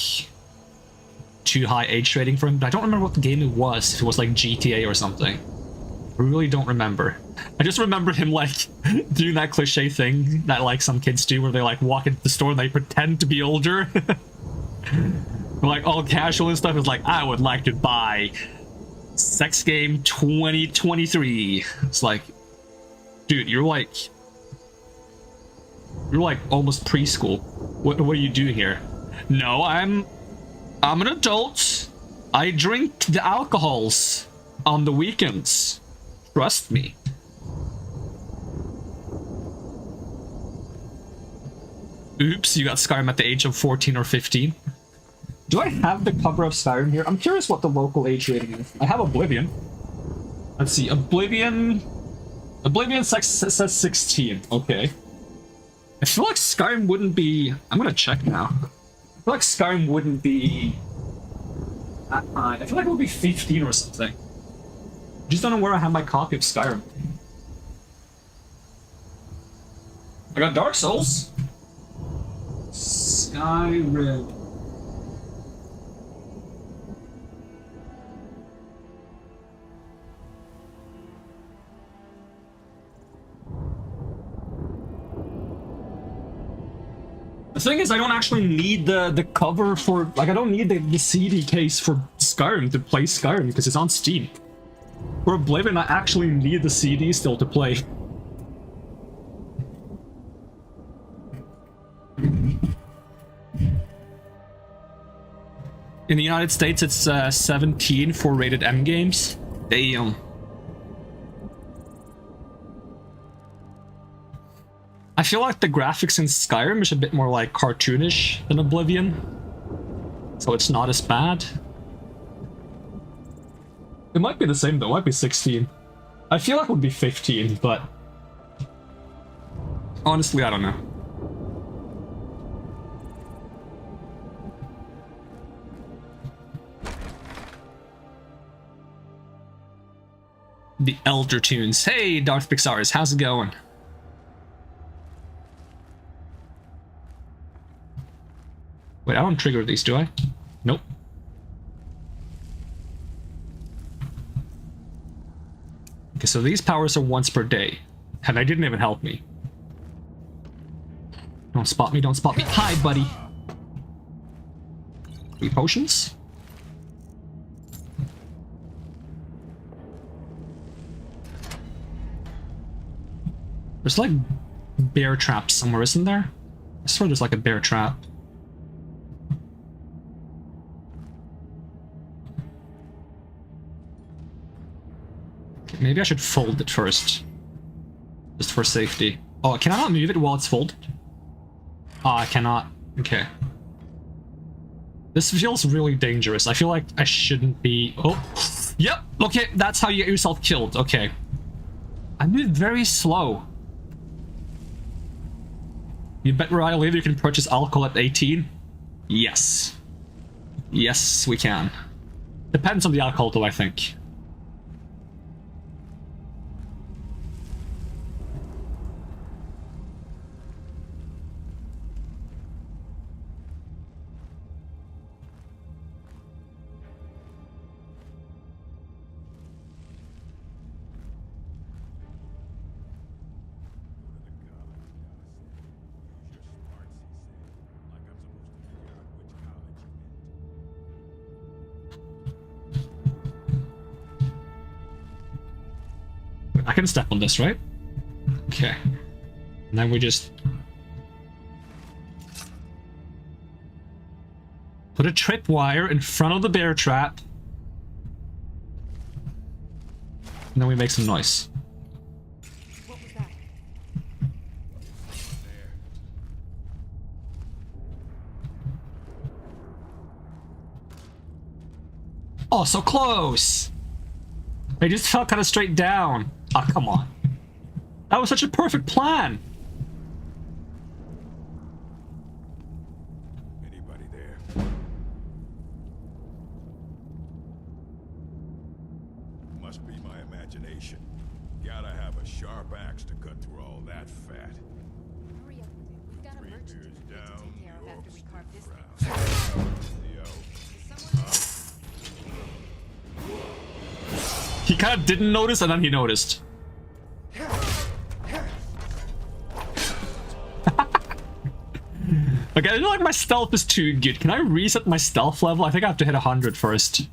too high age rating for him, but I don't remember what the game it was, if it was like GTA or something. I really don't remember. I just remember him like doing that cliche thing that like some kids do where they like walk into the store and they pretend to be older. Like all casual and stuff. Is like, I would like to buy Sex Game 2023. It's like, dude, you're like almost preschool. What are you doing here? No, I'm an adult. I drink the alcohols on the weekends. Trust me. Oops, you got Skyrim at the age of 14 or 15. Do I have the cover of Skyrim here? I'm curious what the local age rating is. I have Oblivion. Let's see, Oblivion says 16. Okay. I feel like Skyrim wouldn't be... I'm gonna check now. I feel like Skyrim wouldn't be that high. I feel like it would be 15 or something. Just don't know where I have my copy of Skyrim. I got Dark Souls. Skyrim. The thing is, I don't actually need the cover for... Like, I don't need the CD case for Skyrim to play Skyrim, because it's on Steam. For Oblivion, I actually need the CD still to play. In the United States, it's 17 for rated M games. Damn. I feel like the graphics in Skyrim is a bit more like cartoonish than Oblivion, so it's not as bad. It might be the same though, it might be 16. I feel like it would be 15, but honestly, I don't know. The Elder Tunes. Hey, Darth Pixars, how's it going? Wait, I don't trigger these, do I? Nope. Okay, so these powers are once per day. And they didn't even help me. Don't spot me, don't spot me. Hi, buddy! 3 potions? There's like bear traps somewhere, isn't there? I swear there's like a bear trap. Maybe I should fold it first. Just for safety. Oh, can I not move it while it's folded? Oh, I cannot. Okay. This feels really dangerous. I feel like I shouldn't be... Oh. Yep. Okay, that's how you get yourself killed. Okay. I moved very slow. You bet where I live you can purchase alcohol at 18? Yes. Yes, we can. Depends on the alcohol though, I think. I can step on this, right? Okay. And then we just... put a tripwire in front of the bear trap. And then we make some noise. What was that? Oh, so close! I just fell kind of straight down. Oh, come on. That was such a perfect plan. Anybody there? Must be my imagination. Gotta have a sharp axe to cut through all that fat. Hurry up with it. We've got a Three merchant beers to down, take care of the after we orcs carve this proud. He kind of didn't notice and then he noticed. Okay, I feel like my stealth is too good. Can I reset my stealth level? I think I have to hit 100 first.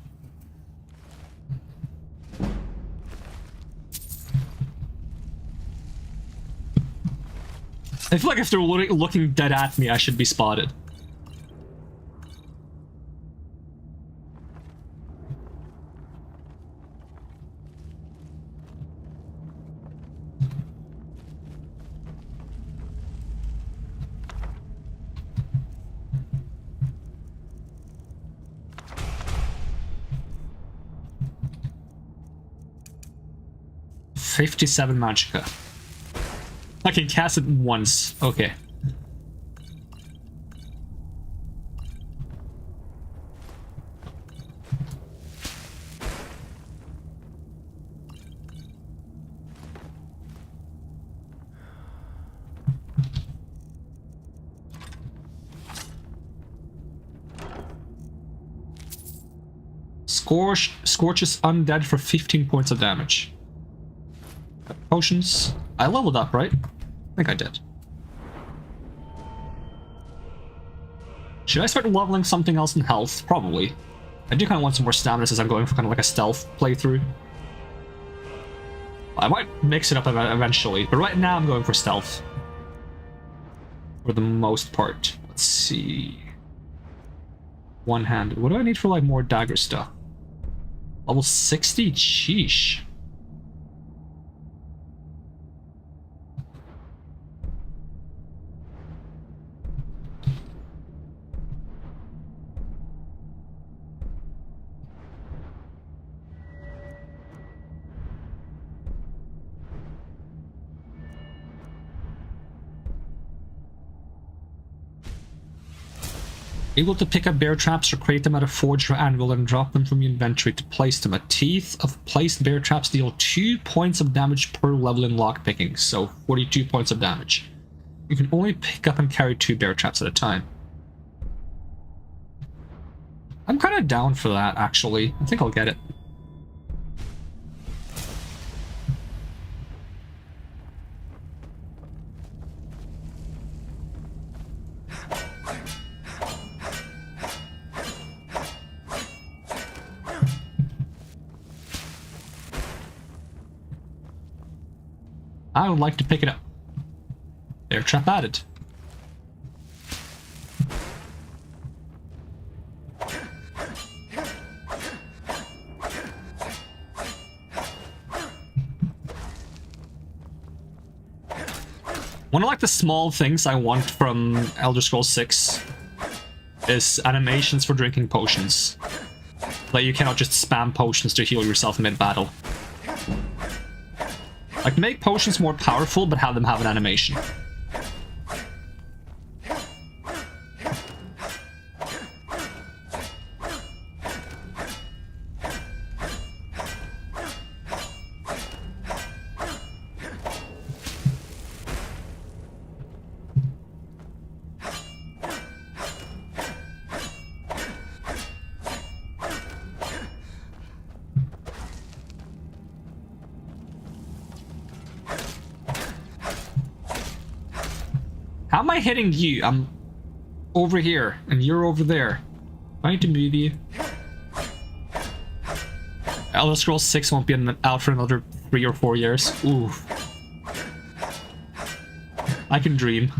I feel like if they're looking dead at me, I should be spotted. $57 magicka. I can cast it once. Okay. Scorches undead for 15 points of damage. Potions. I leveled up, right? I think I did. Should I start leveling something else in health? Probably. I do kind of want some more stamina since I'm going for kind of like a stealth playthrough. I might mix it up eventually, but right now I'm going for stealth. For the most part. Let's see. One-handed. What do I need for like more dagger stuff? Level 60? Sheesh. Able to pick up bear traps or create them at a forge or anvil and drop them from your inventory to place them. A teeth of placed bear traps deal 2 points of damage per level in lockpicking, so 42 points of damage. You can only pick up and carry 2 bear traps at a time. I'm kind of down for that, actually. I think I'll get it. I would like to pick it up. Bear trap added. One of like the small things I want from Elder Scrolls 6 is animations for drinking potions. Like you cannot just spam potions to heal yourself mid-battle. Like make potions more powerful, but have them have an animation. How am I hitting you? I'm over here, and you're over there. I need to move you. Elder Scrolls 6 won't be out for another 3 or 4 years. Ooh. I can dream.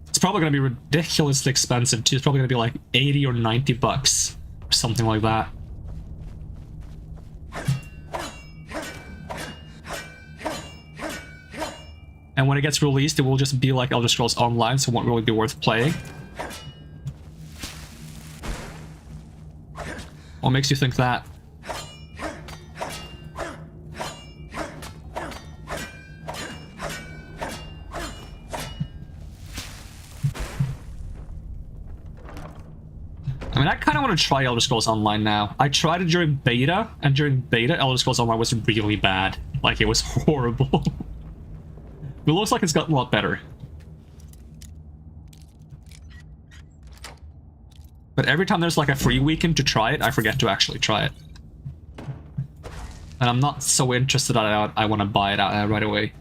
It's probably going to be ridiculously expensive too. It's probably going to be like 80 or 90 bucks or something like that. And when it gets released, it will just be like Elder Scrolls Online, so it won't really be worth playing. What makes you think that? I mean, I kind of want to try Elder Scrolls Online now. I tried it during beta, and during beta, Elder Scrolls Online was really bad. Like, it was horrible. It looks like it's gotten a lot better. But every time there's like a free weekend to try it, I forget to actually try it. And I'm not so interested that I want to buy it out right away.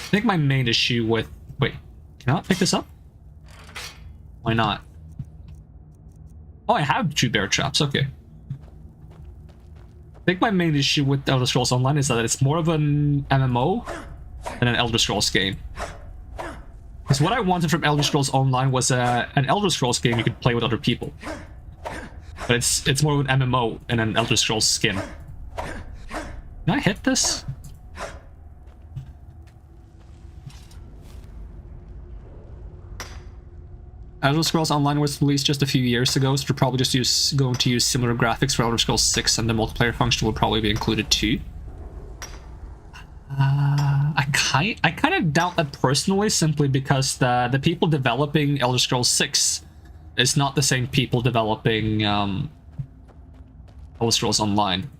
I think my main issue with... Wait, can I not pick this up? Why not? Oh, I have 2 bear traps, okay. I think my main issue with Elder Scrolls Online is that it's more of an MMO than an Elder Scrolls game. Because what I wanted from Elder Scrolls Online was an Elder Scrolls game you could play with other people. But it's more of an MMO and an Elder Scrolls skin. Can I hit this? Elder Scrolls Online was released just a few years ago, so they're probably just going to use similar graphics for Elder Scrolls 6, and the multiplayer function will probably be included too. I kind of doubt that personally, simply because the people developing Elder Scrolls 6 is not the same people developing Elder Scrolls Online.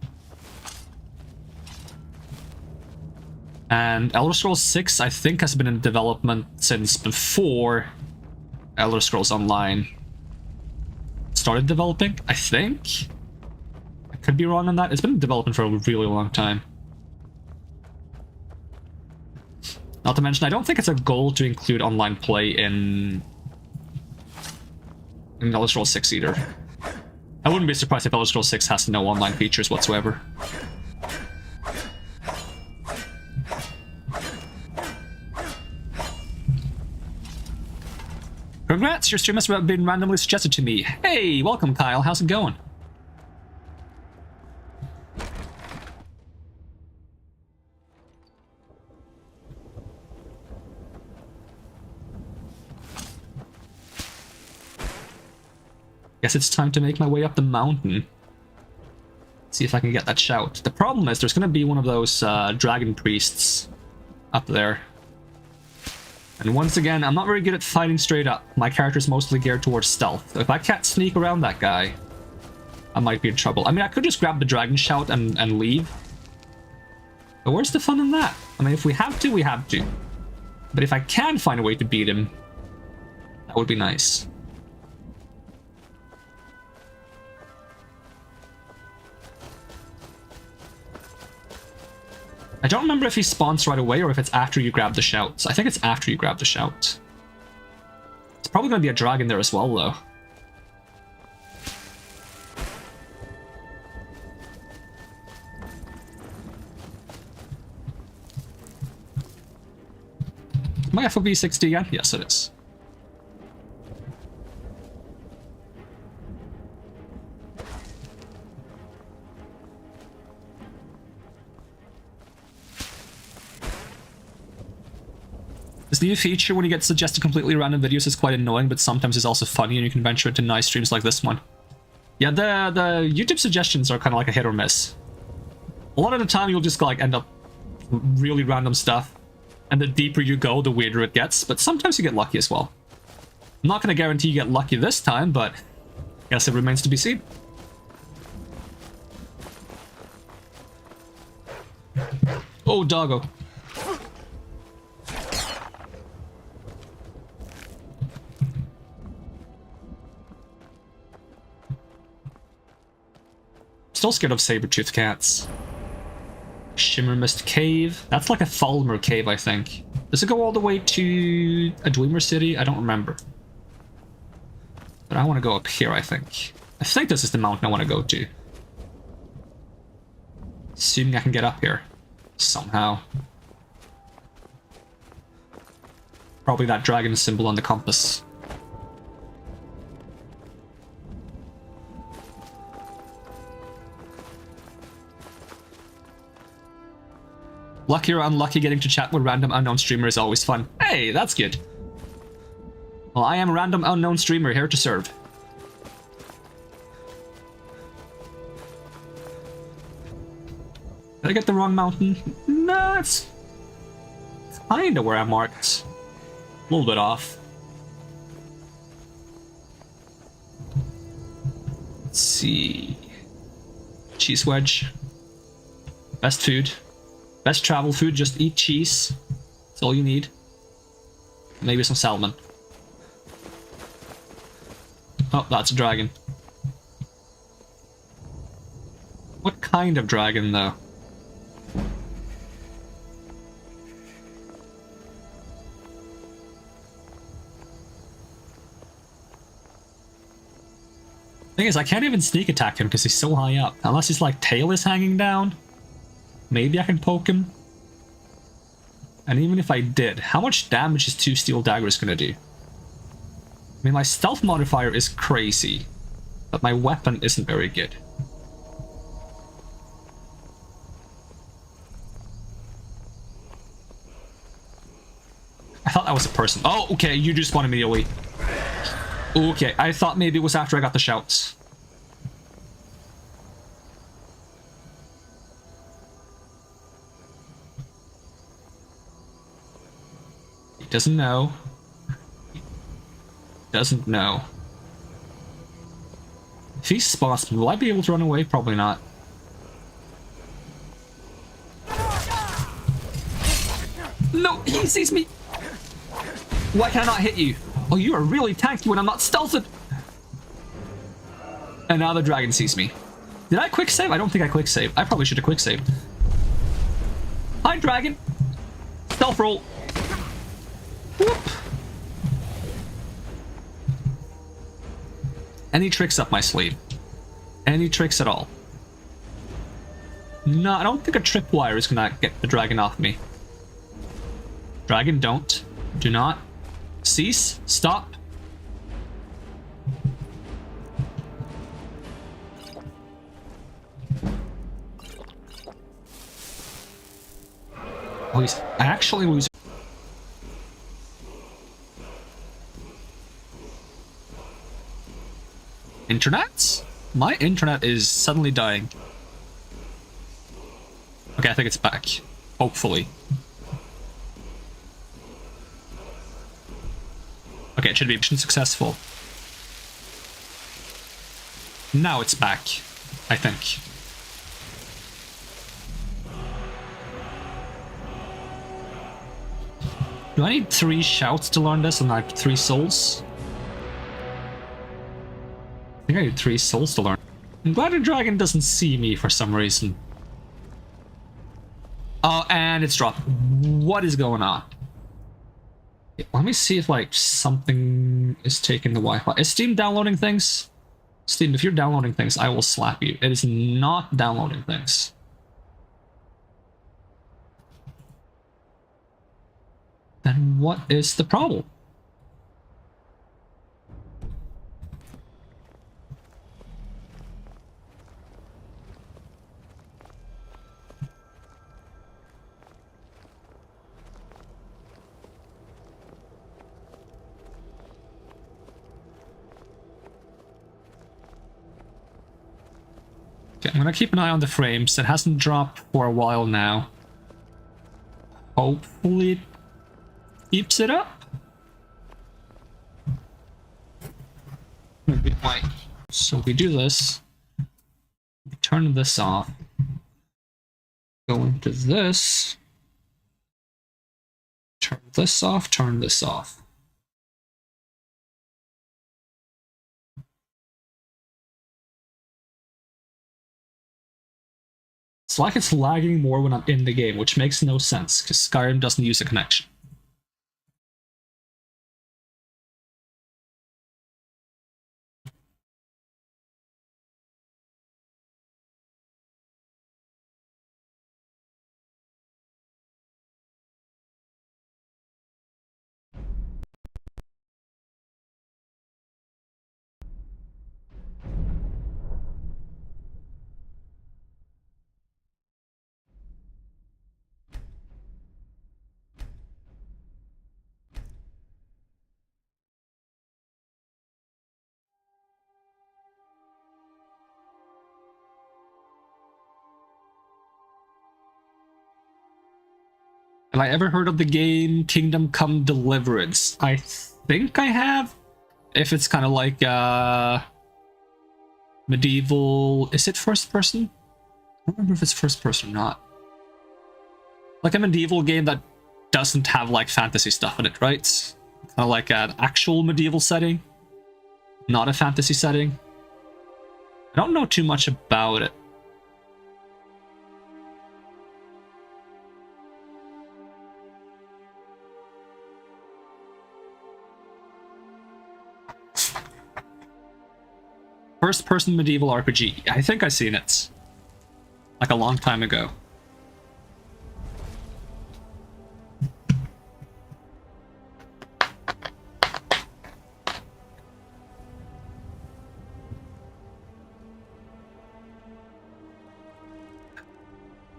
And Elder Scrolls 6, I think, has been in development since before Elder Scrolls Online started developing, I think. I could be wrong on that. It's been in development for a really long time. Not to mention, I don't think it's a goal to include online play in Elder Scrolls 6 either. I wouldn't be surprised if Elder Scrolls 6 has no online features whatsoever. Congrats, your stream has been randomly suggested to me. Hey, welcome Kyle, how's it going? Guess it's time to make my way up the mountain. See if I can get that shout. The problem is there's gonna be one of those dragon priests up there. And once again, I'm not very good at fighting straight up. My character's mostly geared towards stealth. If I can't sneak around that guy, I might be in trouble. I mean, I could just grab the dragon shout and leave. But where's the fun in that? I mean, if we have to, we have to. But if I can find a way to beat him, that would be nice. I don't remember if he spawns right away or if it's after you grab the shouts. I think it's after you grab the shout. It's probably going to be a dragon there as well, though. Am I FOV 60 again? Yes, it is. This new feature, when you get suggested completely random videos, is quite annoying, but sometimes it's also funny, and you can venture into nice streams like this one. Yeah, the YouTube suggestions are kind of like a hit or miss. A lot of the time, you'll just like end up really random stuff, and the deeper you go, the weirder it gets, but sometimes you get lucky as well. I'm not going to guarantee you get lucky this time, but I guess it remains to be seen. Oh, doggo. Still scared of saber-toothed cats. Shimmer Mist Cave. That's like a Falmer cave, I think. Does it go all the way to a Dwemer city? I don't remember. But I want to go up here, I think. I think this is the mountain I want to go to. Assuming I can get up here. Somehow. Probably that dragon symbol on the compass. Lucky or unlucky, getting to chat with random unknown streamer is always fun. Hey, that's good. Well, I am a random unknown streamer here to serve. Did I get the wrong mountain? No, it's kinda where I marked. A little bit off. Let's see. Cheese wedge. Best food. Best travel food, just eat cheese. That's all you need. Maybe some salmon. Oh, that's a dragon. What kind of dragon, though? Thing is, I can't even sneak attack him because he's so high up. Unless his, like, tail is hanging down. Maybe I can poke him. And even if I did, how much damage is 2 steel daggers gonna do? I mean, my stealth modifier is crazy, but my weapon isn't very good. I thought that was a person. Oh, okay, you just spawned immediately. Okay, I thought maybe it was after I got the shouts. Doesn't know. Doesn't know. If he spots me, will I be able to run away? Probably not. No, he sees me! Why can I not hit you? Oh, you are really tanky when I'm not stealthed! And now the dragon sees me. Did I quick save? I don't think I quick saved. I probably should have quick saved. Hi, dragon! Stealth roll! Whoop. Any tricks up my sleeve? Any tricks at all? No, I don't think a tripwire is gonna get the dragon off me. Dragon, don't. Do not. Cease. Stop. Oh, he's actually losing. Internet? My internet is suddenly dying. Okay, I think it's back. Hopefully. Okay, it should be mission successful. Now it's back, I think. Do I need 3 shouts to learn this and like 3 souls? I think I need 3 souls to learn. I'm glad the dragon doesn't see me for some reason. Oh, and it's dropped. What is going on? Let me see if like something is taking the Wi-Fi. Is Steam downloading things? Steam, if you're downloading things, I will slap you. It is not downloading things. Then what is the problem? Okay, I'm gonna keep an eye on the frames. It hasn't dropped for a while now. Hopefully it keeps it up. Maybe it might. So we do this. We turn this off. Go into this. Turn this off, turn this off. It's like it's lagging more when I'm in the game, which makes no sense, because Skyrim doesn't use a connection. Have I ever heard of the game Kingdom Come Deliverance? I think I have. If it's kind of like medieval... Is it first person? I don't remember if it's first person or not. Like a medieval game that doesn't have like fantasy stuff in it, right? Kind of like an actual medieval setting. Not a fantasy setting. I don't know too much about it. First-person medieval RPG. I think I've seen it. Like a long time ago.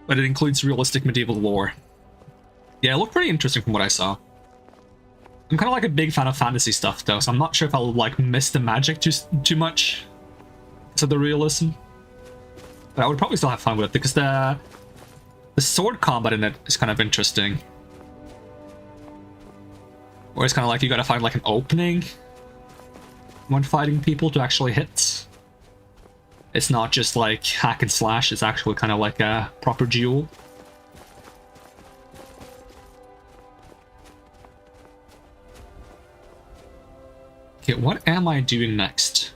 But it includes realistic medieval lore. Yeah, it looked pretty interesting from what I saw. I'm kind of like a big fan of fantasy stuff though, so I'm not sure if I'll like miss the magic too much. To the realism, but I would probably still have fun with it because the sword combat in it is kind of interesting. Or it's kind of like you gotta find like an opening when fighting people to actually hit. It's not just like hack and slash, it's actually kind of like a proper duel. Okay, what am I doing next?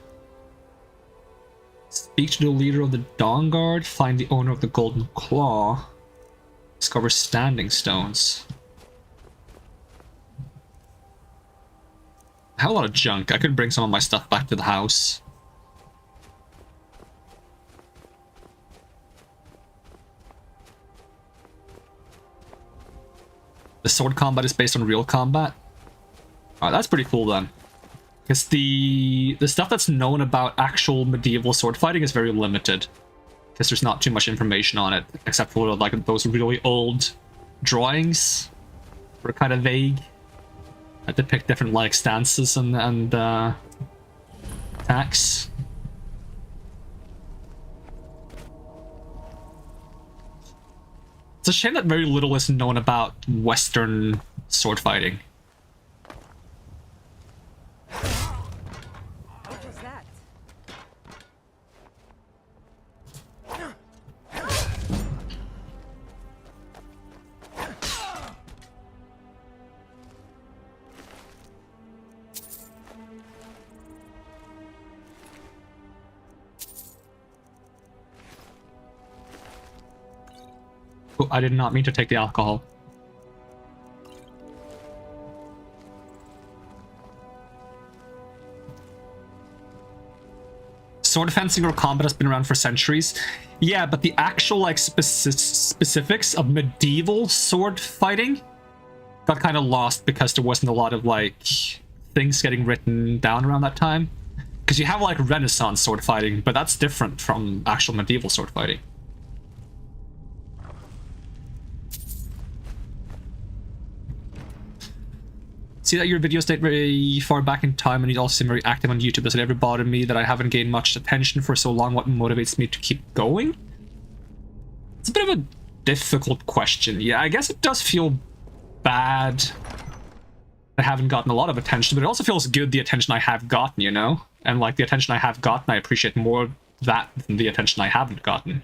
Speak to the leader of the Dawn Guard, find the owner of the Golden Claw, discover standing stones. I have a lot of junk. I could bring some of my stuff back to the house. The sword combat is based on real combat. Alright, that's pretty cool then. Because the stuff that's known about actual medieval sword fighting is very limited. Because there's not too much information on it, except for like those really old drawings. They're kind of vague. That depict different like stances and attacks. It's a shame that very little is known about Western sword fighting. What was that? I did not mean to take the alcohol. Sword fencing or combat has been around for centuries. Yeah, but the actual like specifics of medieval sword fighting got kind of lost because there wasn't a lot of like things getting written down around that time. Because you have like Renaissance sword fighting, but that's different from actual medieval sword fighting. See that your videos date very far back in time, and you also seem very active on YouTube. Does it ever bother me that I haven't gained much attention for so long? What motivates me to keep going? It's a bit of a difficult question. Yeah, I guess it does feel bad I haven't gotten a lot of attention, but it also feels good the attention I have gotten, you know? And like the attention I have gotten, I appreciate more that than the attention I haven't gotten.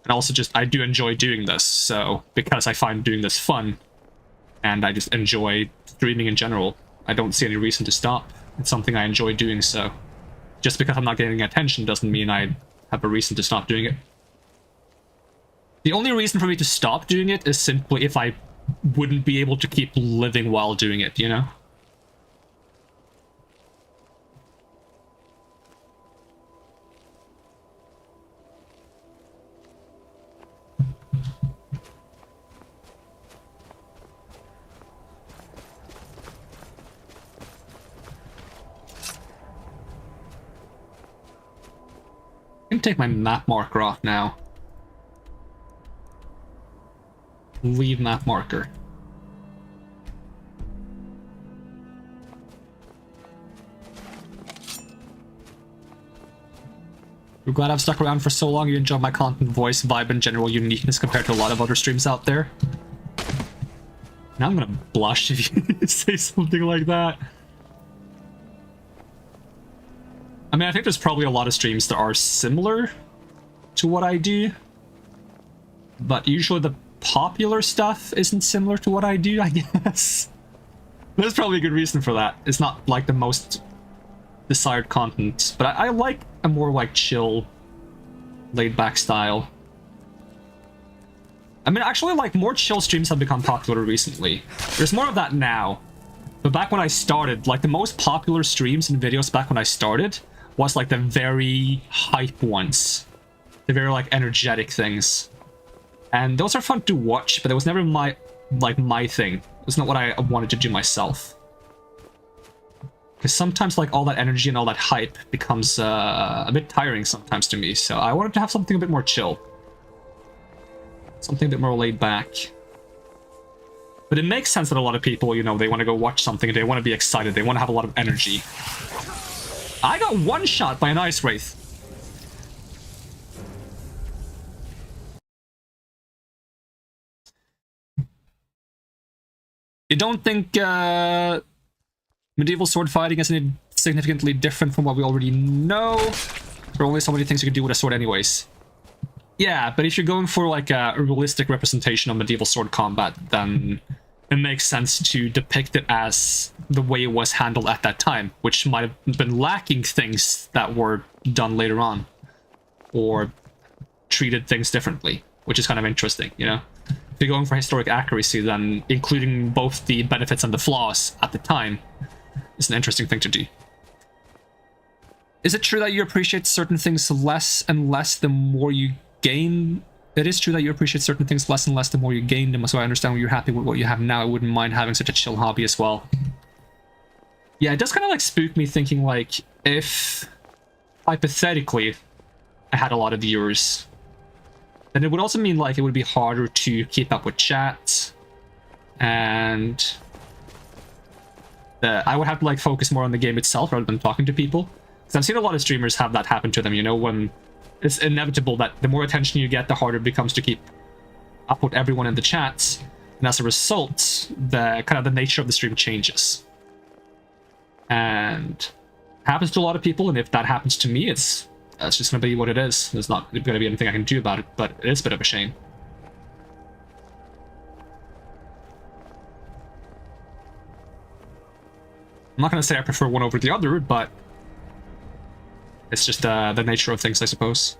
And also just, I do enjoy doing this, so because I find doing this fun, and I just enjoy streaming in general, I don't see any reason to stop. It's something I enjoy doing, so just because I'm not getting attention doesn't mean I have a reason to stop doing it. The only reason for me to stop doing it is simply if I wouldn't be able to keep living while doing it, you know? I can take my map marker off now. Leave map marker. We're glad I've stuck around for so long. You enjoy my content, voice, vibe, and general uniqueness compared to a lot of other streams out there. Now I'm gonna blush if you say something like that. I mean, I think there's probably a lot of streams that are similar to what I do, but usually the popular stuff isn't similar to what I do, I guess. There's probably a good reason for that. It's not like the most desired content, but I like a more like chill, laid-back style. I mean, actually, like, more chill streams have become popular recently. There's more of that now. But back when I started, like, the most popular streams and videos back when I started was like the very hype ones. The very like energetic things. And those are fun to watch, but it was never my thing. It was not what I wanted to do myself. Because sometimes like all that energy and all that hype becomes a bit tiring sometimes to me. So I wanted to have something a bit more chill. Something a bit more laid back. But it makes sense that a lot of people, you know, they want to go watch something, they want to be excited, they want to have a lot of energy. I got one shot by an ice wraith. You don't think medieval sword fighting is any significantly different from what we already know? There are only so many things you can do with a sword anyways. Yeah, but if you're going for like a realistic representation of medieval sword combat, then it makes sense to depict it as the way it was handled at that time, which might have been lacking things that were done later on, or treated things differently, which is kind of interesting, you know? If you're going for historic accuracy, then including both the benefits and the flaws at the time is an interesting thing to do. Is it true that you appreciate certain things less and less the more you gain? It is true that you appreciate certain things less and less the more you gain them, so I understand when you're happy with what you have now. I wouldn't mind having such a chill hobby as well. Yeah, it does kind of like spook me thinking like, if hypothetically I had a lot of viewers, then it would also mean like it would be harder to keep up with chat, and I would have to like focus more on the game itself rather than talking to people. Because I've seen a lot of streamers have that happen to them, you know, when it's inevitable that the more attention you get, the harder it becomes to keep up with everyone in the chats, and as a result, the kind of the nature of the stream changes. And it happens to a lot of people, and if that happens to me, it's just going to be what it is. There's not going to be anything I can do about it, but it is a bit of a shame. I'm not going to say I prefer one over the other, but it's just the nature of things, I suppose.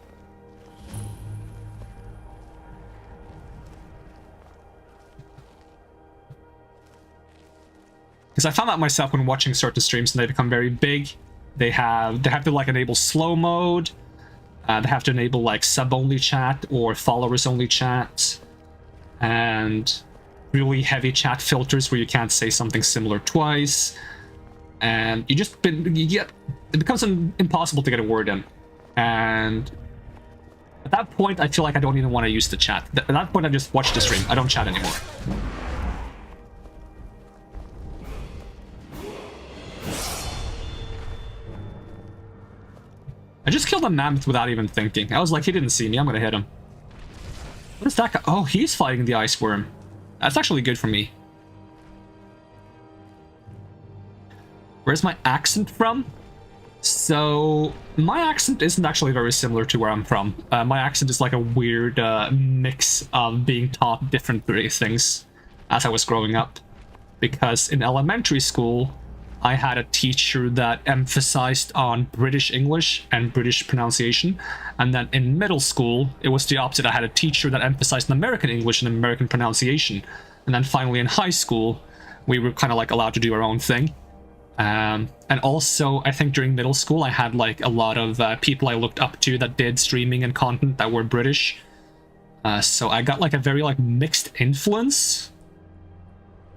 Because I found that myself when watching certain streams and they become very big. They have to like enable slow mode. They have to enable like sub-only chat or followers-only chat. And really heavy chat filters where you can't say something similar twice. And it becomes impossible to get a word in. And at that point, I feel like I don't even want to use the chat. At that point, I just watch the stream. I don't chat anymore. I just killed a mammoth without even thinking. I was like, he didn't see me. I'm gonna hit him. What is that guy? Oh, he's fighting the ice worm. That's actually good for me. Where's my accent from? So, my accent isn't actually very similar to where I'm from. My accent is like a weird mix of being taught different things as I was growing up. Because in elementary school, I had a teacher that emphasized on British English and British pronunciation. And then in middle school, it was the opposite. I had a teacher that emphasized on American English and American pronunciation. And then finally in high school, we were kind of like allowed to do our own thing. And also, I think during middle school, I had like a lot of people I looked up to that did streaming and content that were British. So I got like a very like mixed influence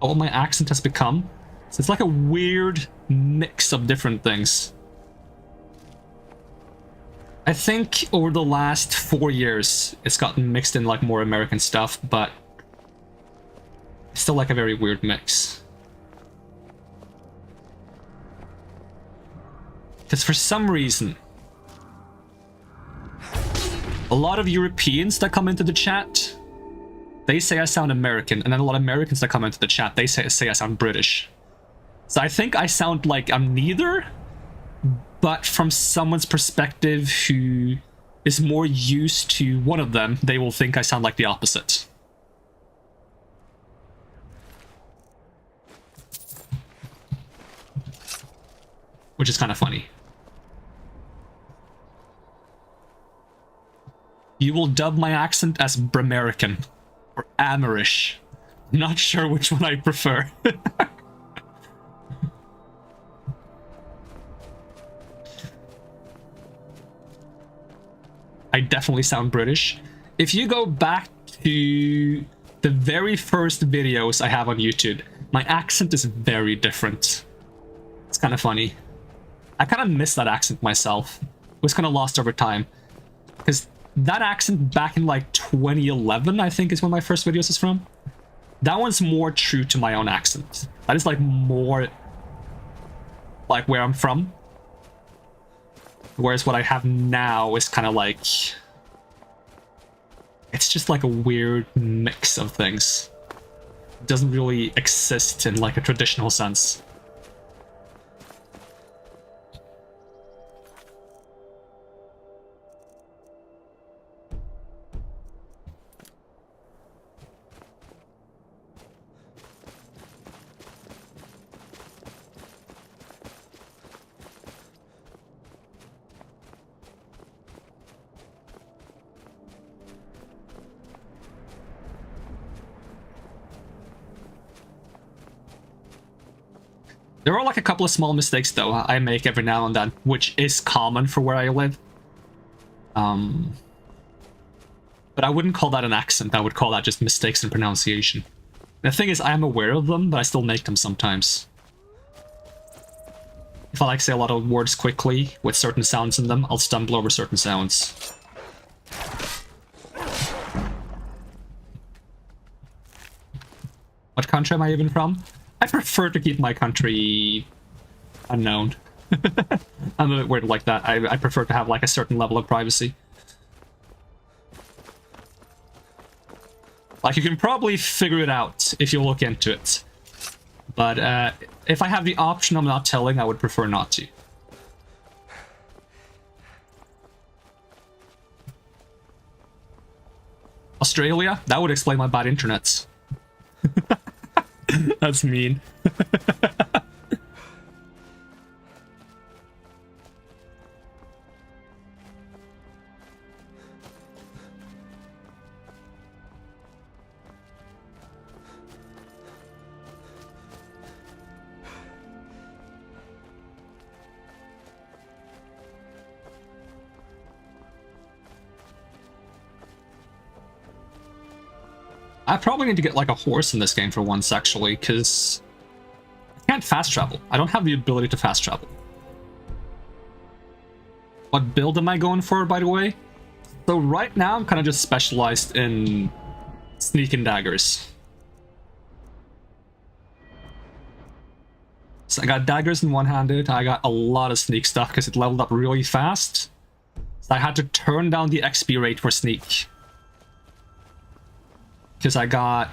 of what my accent has become. So it's like a weird mix of different things. I think over the last 4 years, it's gotten mixed in like more American stuff, but it's still like a very weird mix. Because for some reason, a lot of Europeans that come into the chat, they say I sound American, and then a lot of Americans that come into the chat, they say I sound British. So I think I sound like I'm neither, but from someone's perspective who is more used to one of them, they will think I sound like the opposite. Which is kind of funny. You will dub my accent as Bramerican or Amerish. Not sure which one I prefer. I definitely sound British. If you go back to the very first videos I have on YouTube, my accent is very different. It's kind of funny. I kind of miss that accent myself. It was kind of lost over time. Because that accent back in like 2011, I think is when my first videos is from. That one's more true to my own accent. That is like more like where I'm from. Whereas what I have now is kind of like... It's just like a weird mix of things. It doesn't really exist in like a traditional sense. There are like a couple of small mistakes though I make every now and then, which is common for where I live. But I wouldn't call that an accent, I would call that just mistakes in pronunciation. The thing is, I am aware of them, but I still make them sometimes. If I like say a lot of words quickly with certain sounds in them, I'll stumble over certain sounds. What country am I even from? I prefer to keep my country unknown. I'm a bit weird like that. I prefer to have like a certain level of privacy. Like you can probably figure it out if you look into it. But if I have the option of not telling, I would prefer not to. Australia? That would explain my bad internet. That's mean. I probably need to get like a horse in this game for once, actually, because I can't fast travel. I don't have the ability to fast travel. What build am I going for, by the way? So right now, I'm kind of just specialized in sneak and daggers. So I got daggers in one-handed. I got a lot of sneak stuff because it leveled up really fast. So I had to turn down the XP rate for sneak. Because I got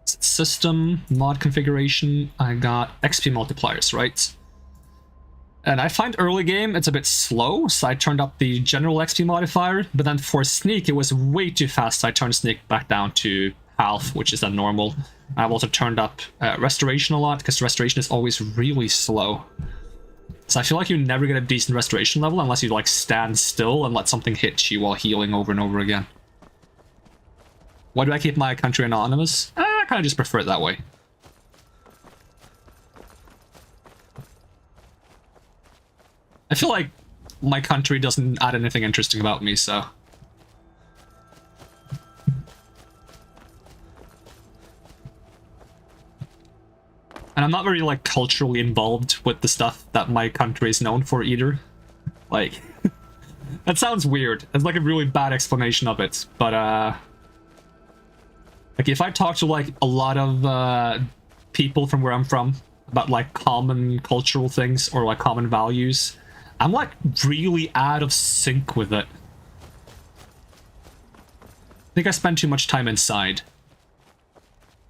system, mod configuration, I got XP multipliers, right? And I find early game it's a bit slow, so I turned up the general XP modifier, but then for sneak it was way too fast, so I turned sneak back down to half, which is then normal. I've also turned up restoration a lot, because restoration is always really slow. So I feel like you never get a decent restoration level unless you like stand still and let something hit you while healing over and over again. Why do I keep my country anonymous? I kind of just prefer it that way. I feel like my country doesn't add anything interesting about me, so... And I'm not very, like, culturally involved with the stuff that my country is known for either. Like, that sounds weird. It's like a really bad explanation of it, but, like, if I talk to, like, a lot of, people from where I'm from about, like, common cultural things or, like, common values, I'm, like, really out of sync with it. I think I spend too much time inside.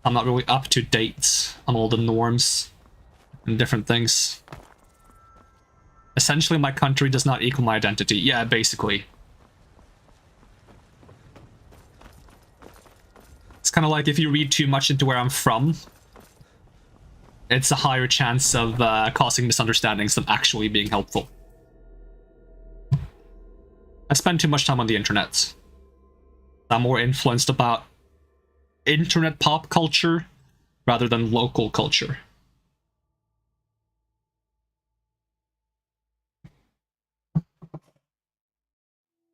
I'm not really up to date on all the norms and different things. Essentially, my country does not equal my identity. Yeah, basically. It's kind of like if you read too much into where I'm from, it's a higher chance of causing misunderstandings than actually being helpful. I spend too much time on the internet. I'm more influenced about internet pop culture rather than local culture.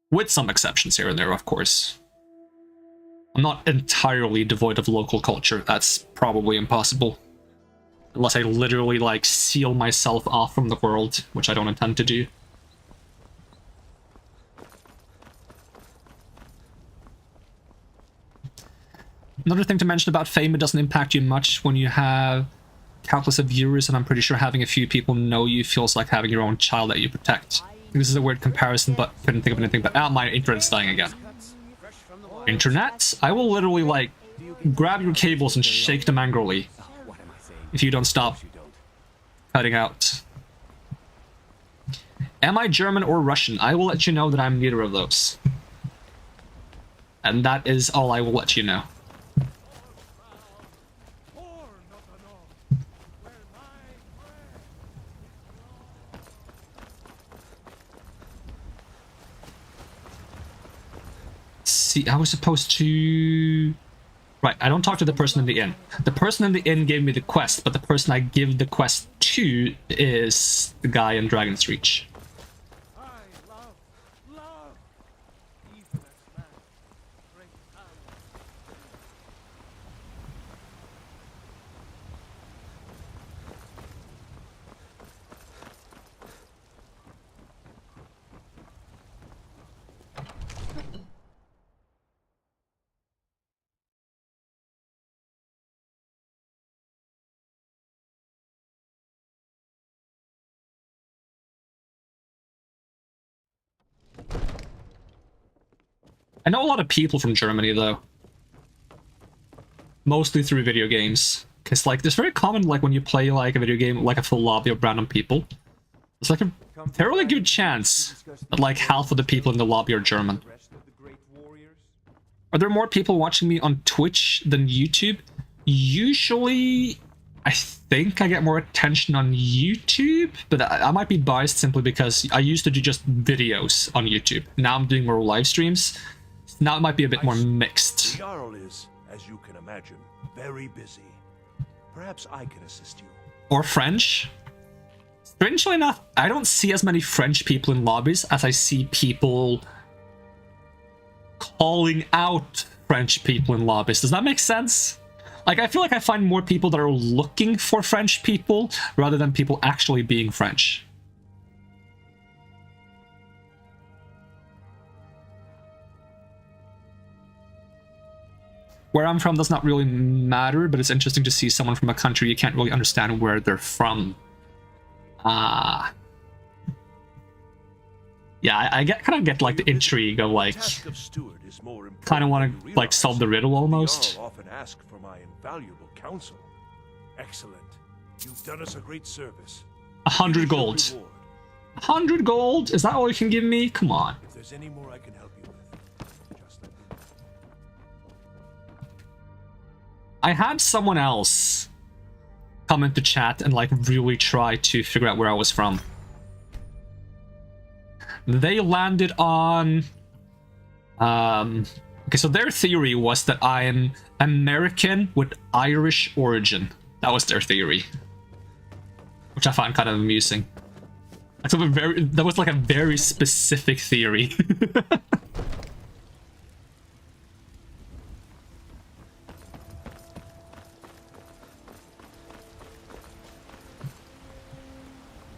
With some exceptions here and there, of course. I'm not entirely devoid of local culture. That's probably impossible. Unless I literally, like, seal myself off from the world, which I don't intend to do. Another thing to mention about fame, it doesn't impact you much when you have countless of viewers, and I'm pretty sure having a few people know you feels like having your own child that you protect. This is a weird comparison, but couldn't think of anything but... my internet's dying again. Internet? I will literally, like, grab your cables and shake them angrily if you don't stop cutting out. Am I German or Russian? I will let you know that I'm neither of those. And that is all I will let you know. See, I was supposed to... Right, I don't talk to the person in the inn. The person in the inn gave me the quest, but the person I give the quest to is the guy in Dragon's Reach. I know a lot of people from Germany, though. Mostly through video games. Because, like, it's very common, like, when you play, like, a video game, like, a full lobby of random people. It's, like, a fairly good chance that, like, half of the people in the lobby are German. Are there more people watching me on Twitch than YouTube? Usually, I think I get more attention on YouTube, but I might be biased simply because I used to do just videos on YouTube. Now I'm doing more live streams. Now it might be a bit more mixed. The Jarl is, as you can imagine, very busy. Perhaps I can assist you. Or French. Strangely enough, I don't see as many French people in lobbies as I see people calling out French people in lobbies. Does that make sense? Like, I feel like I find more people that are looking for French people rather than people actually being French. Where I'm from does not really matter, but it's interesting to see someone from a country you can't really understand where they're from. Yeah, I kind of get like the intrigue of like, kind of want to like solve the riddle almost. Often ask for my invaluable counsel. Excellent. You've done us a great service. 100 gold. 100 gold? Is that all you can give me? Come on. If there's any more I can help you with, just let me know. I had someone else come into chat and like really try to figure out where I was from. They landed on okay, so their theory was that I am American with Irish origin. That was their theory, which I found kind of amusing. That was like a very specific theory.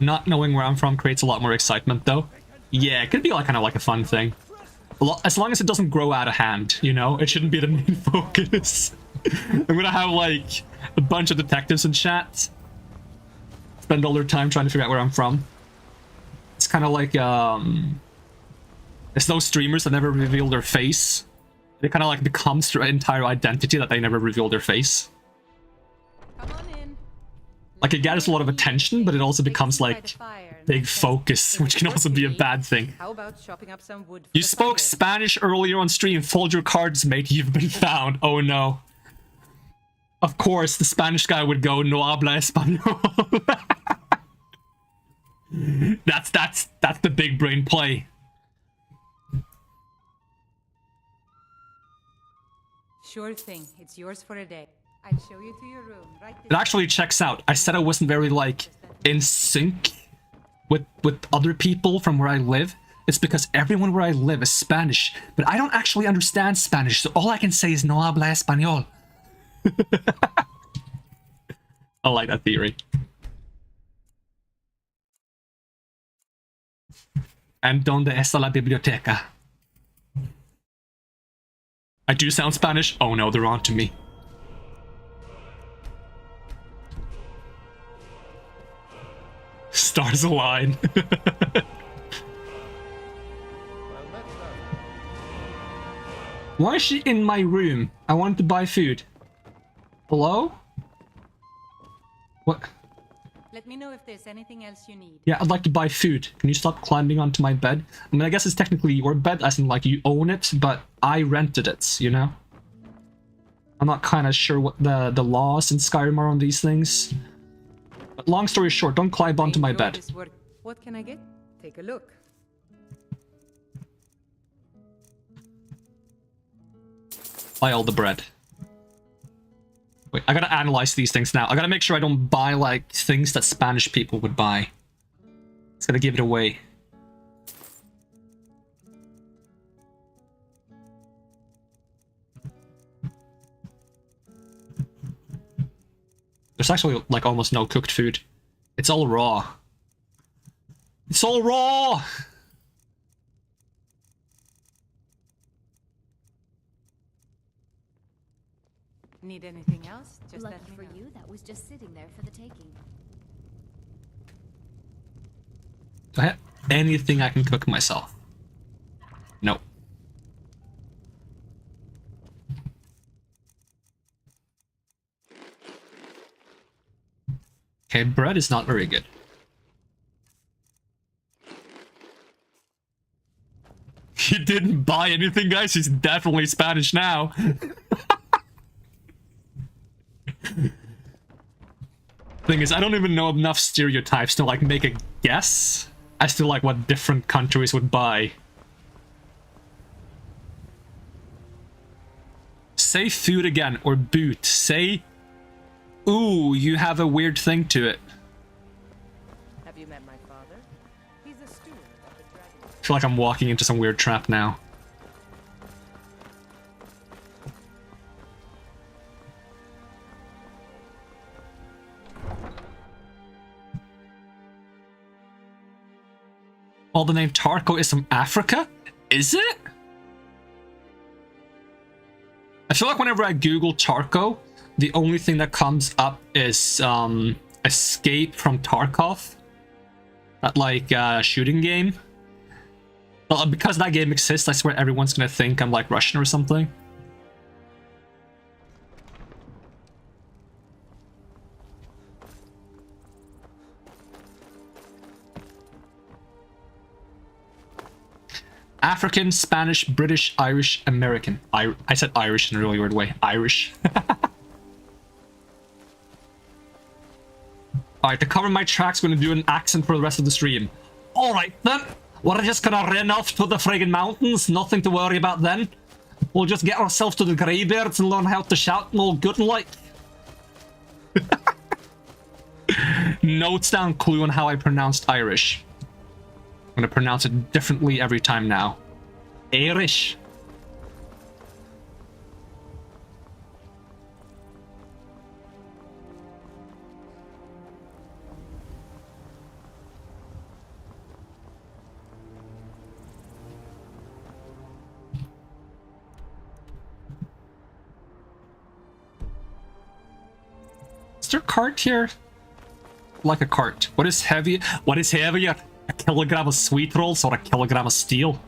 Not knowing where I'm from creates a lot more excitement, though. Yeah, it could be like kind of like a fun thing. As long as it doesn't grow out of hand, you know? It shouldn't be the main focus. I'm gonna have, like, a bunch of detectives in chat. Spend all their time trying to figure out where I'm from. It's kind of like, it's those streamers that never reveal their face. They kind of, like, become their entire identity that they never reveal their face. Like, it gathers a lot of attention, but it also becomes, like, big focus, which can also be a bad thing. How about chopping up some wood? You spoke Spanish earlier on stream. Fold your cards, mate. You've been found. Oh, no. Of course, the Spanish guy would go, no habla español. That's the big brain play. Sure thing. It's yours for a day. I'll show you to your room. Right. It actually checks out. I said I wasn't very, like, in sync with other people from where I live. It's because everyone where I live is Spanish, but I don't actually understand Spanish, so all I can say is no habla español. I like that theory. And donde está la biblioteca? I do sound Spanish? Oh no, they're on to me. Stars align. Why is she in my room? I wanted to buy food. Hello? What? Let me know if there's anything else you need. Yeah, I'd like to buy food. Can you stop climbing onto my bed? I mean, I guess it's technically your bed, as in, like, you own it, but I rented it, you know? I'm not kind of sure what the laws in Skyrim are on these things. But long story short, don't climb onto my bed. What can I get? Take a look. Buy all the bread. Wait, I gotta analyze these things now. I gotta make sure I don't buy, like, things that Spanish people would buy. It's gonna give it away. There's actually, like, almost no cooked food. It's all raw. It's all raw! Need anything else? Just Lucky let me for know. you, that was just sitting there for the taking. Do I have anything I can cook myself? No. Okay, bread is not very good. He didn't buy anything, guys. He's definitely Spanish now. Thing is, I don't even know enough stereotypes to, like, make a guess as to, like, what different countries would buy. Say food again, or boot. Say, ooh, you have a weird thing to it. Have you met my father? He's a steward of the Dragonborn. I feel like I'm walking into some weird trap now. Well, the name Tarko is from Africa? Is it? I feel like whenever I Google Tarko, the only thing that comes up is Escape from Tarkov. That, like, shooting game. Well, because that game exists, I swear everyone's gonna think I'm, like, Russian or something. African, Spanish, British, Irish, American. I said Irish in a really weird way. Irish. Alright, to cover my tracks, I'm gonna do an accent for the rest of the stream. Alright then, we're just gonna run off to the friggin' mountains, nothing to worry about then. We'll just get ourselves to the Greybeards and learn how to shout and all good and like. Notes down clue on how I pronounced Irish. I'm gonna pronounce it differently every time now. Irish. Is there a cart here? Like a cart. What is heavy? What is heavier? A kilogram of sweet rolls or a kilogram of steel?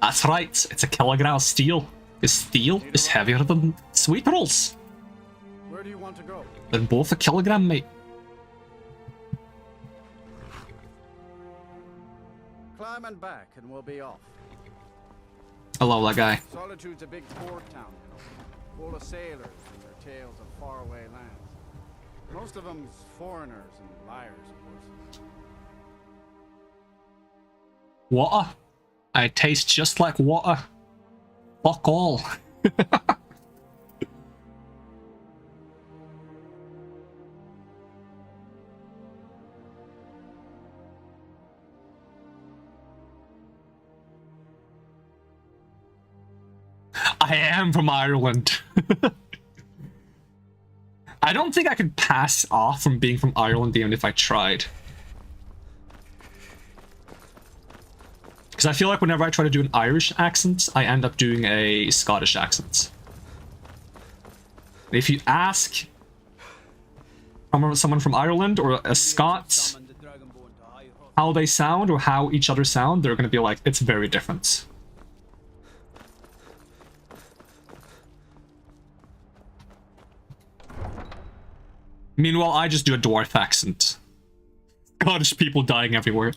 That's right, it's a kilogram of steel. Because steel is heavier than sweet rolls. Where do you want to go? They're both a kilogram, mate. Climb and back, and we'll be off. I love that guy. Solitude's a big port town, you know, full of sailors and their tales of faraway lands. Most of them's foreigners and liars, of course. Water. I taste just like water. Fuck all. I am from Ireland. I don't think I could pass off from being from Ireland even if I tried. Because I feel like whenever I try to do an Irish accent, I end up doing a Scottish accent. If you ask someone from Ireland or a Scot how they sound or how each other sound, they're going to be like, it's very different. Meanwhile, I just do a dwarf accent. Scottish people dying everywhere.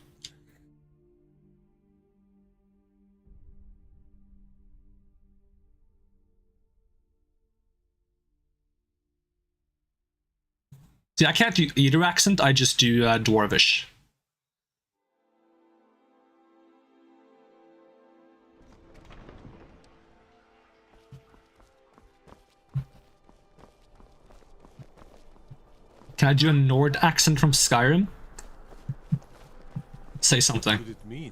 See, I can't do either accent, I just do Dwarvish. Can I do a Nord accent from Skyrim? Say something. What could it mean?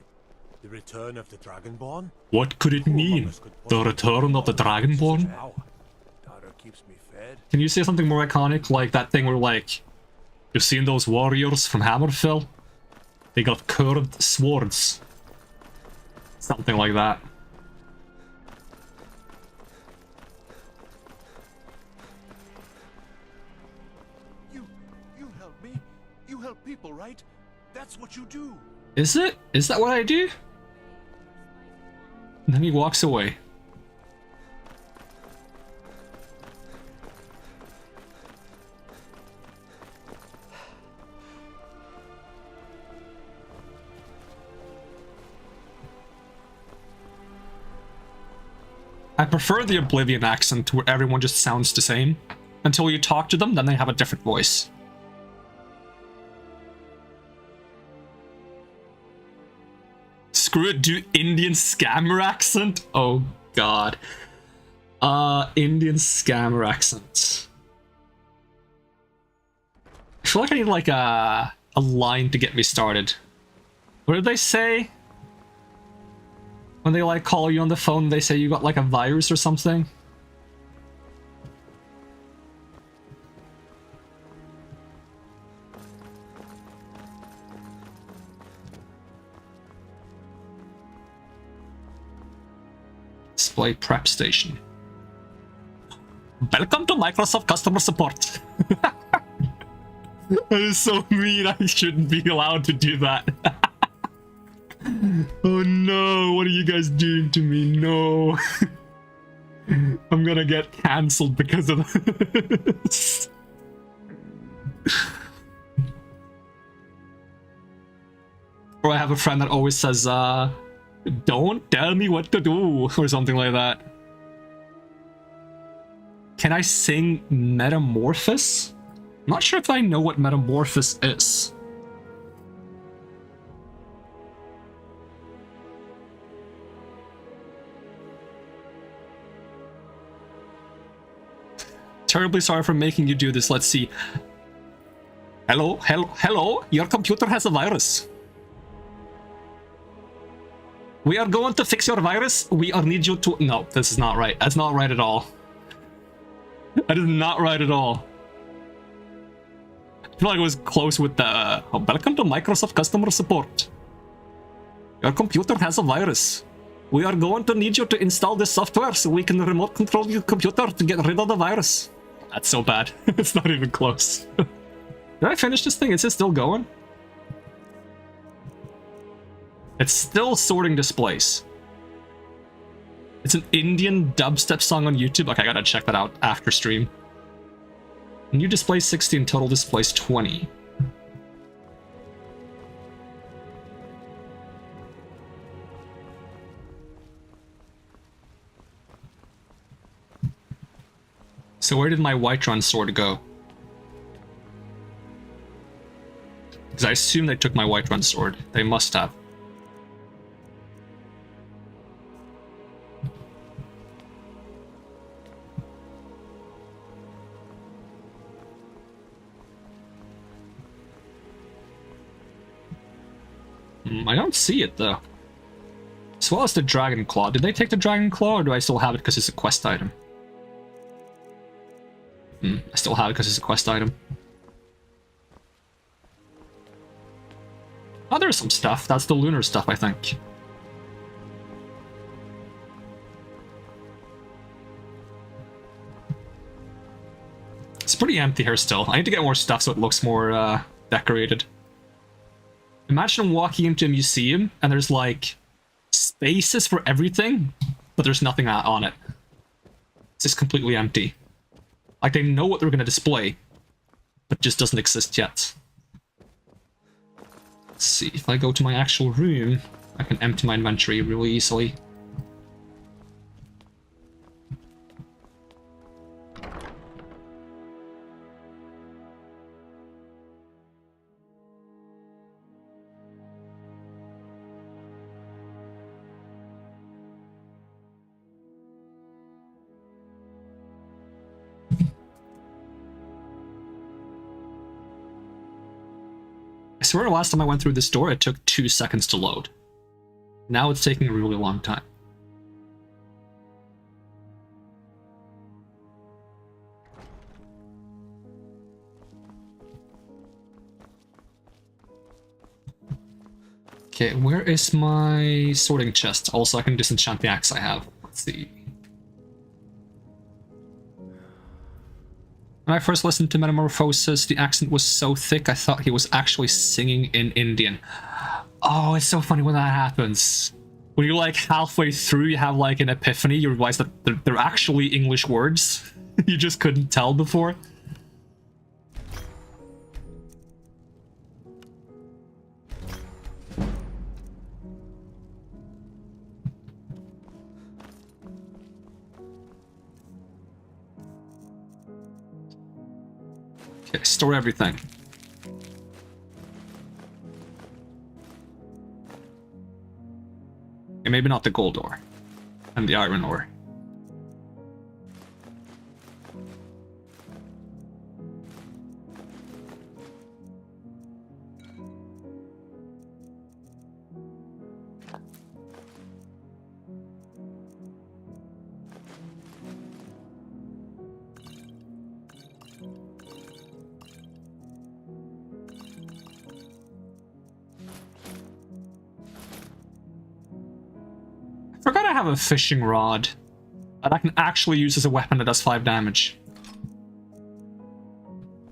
The return of the Dragonborn? What could it mean? The return of the Dragonborn? Can you say something more iconic, like that thing where, like, you've seen those warriors from Hammerfell? They got curved swords. Something like that. You help me. You help people, right? That's what you do. Is it? Is that what I do? And then he walks away. I prefer the Oblivion accent where everyone just sounds the same. Until you talk to them, then they have a different voice. Screw it, do Indian scammer accent? Oh god. Indian scammer accent. I feel like I need like a line to get me started. What did they say? When they like call you on the phone, they say you got like a virus or something. display prep station. Welcome to Microsoft customer support. That is so mean. I shouldn't be allowed to do that. Oh no, what are you guys doing to me? No. I'm gonna get cancelled because of this. Or I have a friend that always says, don't tell me what to do, or something like that. Can I sing Metamorphosis? I'm not sure if I know what Metamorphosis is. Terribly sorry for making you do this. Let's see. Hello, your computer has a virus. We are going to fix your virus. We are need you to... No, this is not right. That's not right at all. That is not right at all. I feel like it was close with the... welcome to Microsoft customer support. Your computer has a virus. We are going to need you to install this software so we can remote control your computer to get rid of the virus. That's so bad. It's not even close. Did I finish this thing? Is it still going? It's still sorting displays. It's an Indian dubstep song on YouTube. Okay, I gotta check that out after stream. New display 16, total displays 20. So where did my Whiterun sword go? Because I assume they took my Whiterun sword. They must have. I don't see it though. As well as the Dragon Claw. Did they take the Dragon Claw or do I still have it because it's a quest item? I still have it because it's a quest item. Oh, there's some stuff. That's the lunar stuff, I think. It's pretty empty here still. I need to get more stuff so it looks more decorated. Imagine walking into a museum and there's like spaces for everything, but there's nothing on it. It's just completely empty. Like they know what they're going to display, but just doesn't exist yet. Let's see, if I go to my actual room, I can empty my inventory really easily. I swear the last time I went through this door, it took 2 seconds to load. Now it's taking a really long time. Okay, where is my sorting chest? Also, I can disenchant the axe I have. Let's see. When I first listened to Metamorphosis, the accent was so thick I thought he was actually singing in Indian. Oh, it's so funny when that happens. When you're like halfway through, you have like an epiphany, you realize that they're actually English words. You just couldn't tell before. Okay, store everything. Okay, maybe not the gold ore and the iron ore. I forgot I have a fishing rod. that I can actually use as a weapon that does 5 damage.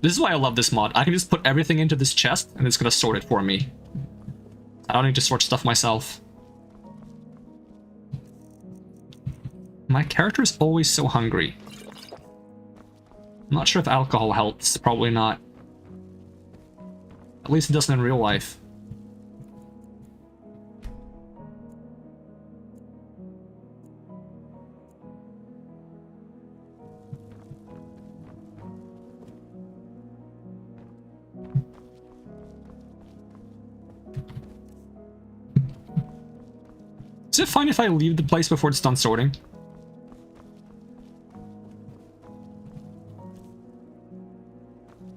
This is why I love this mod. I can just put everything into this chest and it's gonna sort it for me. I don't need to sort stuff myself. My character is always so hungry. I'm not sure if alcohol helps. Probably not. At least it doesn't in real life. Is it fine if I leave the place before it's done sorting?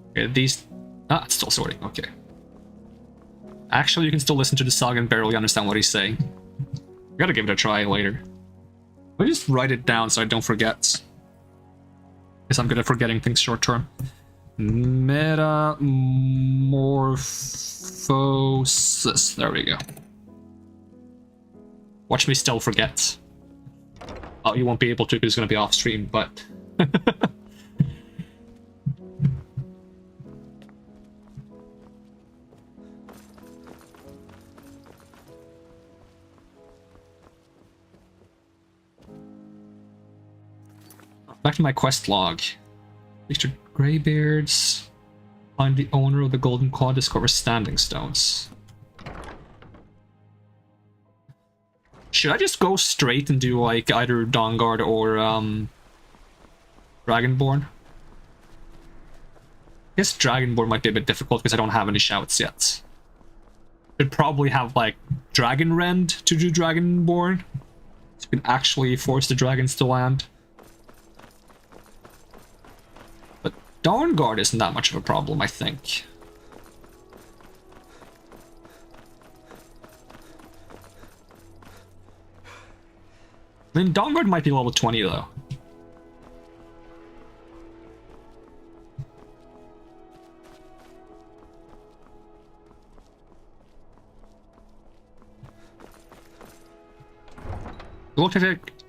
Okay, these... Ah, it's still sorting, okay. Actually, you can still listen to the song and barely understand what he's saying. I gotta give it a try later. Let me just write it down so I don't forget. Because I'm good at forgetting things short term. Metamorphosis. There we go. Watch me still forget. Oh, you won't be able to because it's going to be off stream, but... Back to my quest log. Mr. Greybeards. Find the owner of the Golden Claw, discover standing stones. Should I just go straight and do like either Dawnguard or Dragonborn? I guess Dragonborn might be a bit difficult because I don't have any shouts yet. Should probably have like Dragon Rend to do Dragonborn, so you can actually force the dragons to land. But Dawnguard isn't that much of a problem, I think. I mean, Dawnguard might be level 20 though.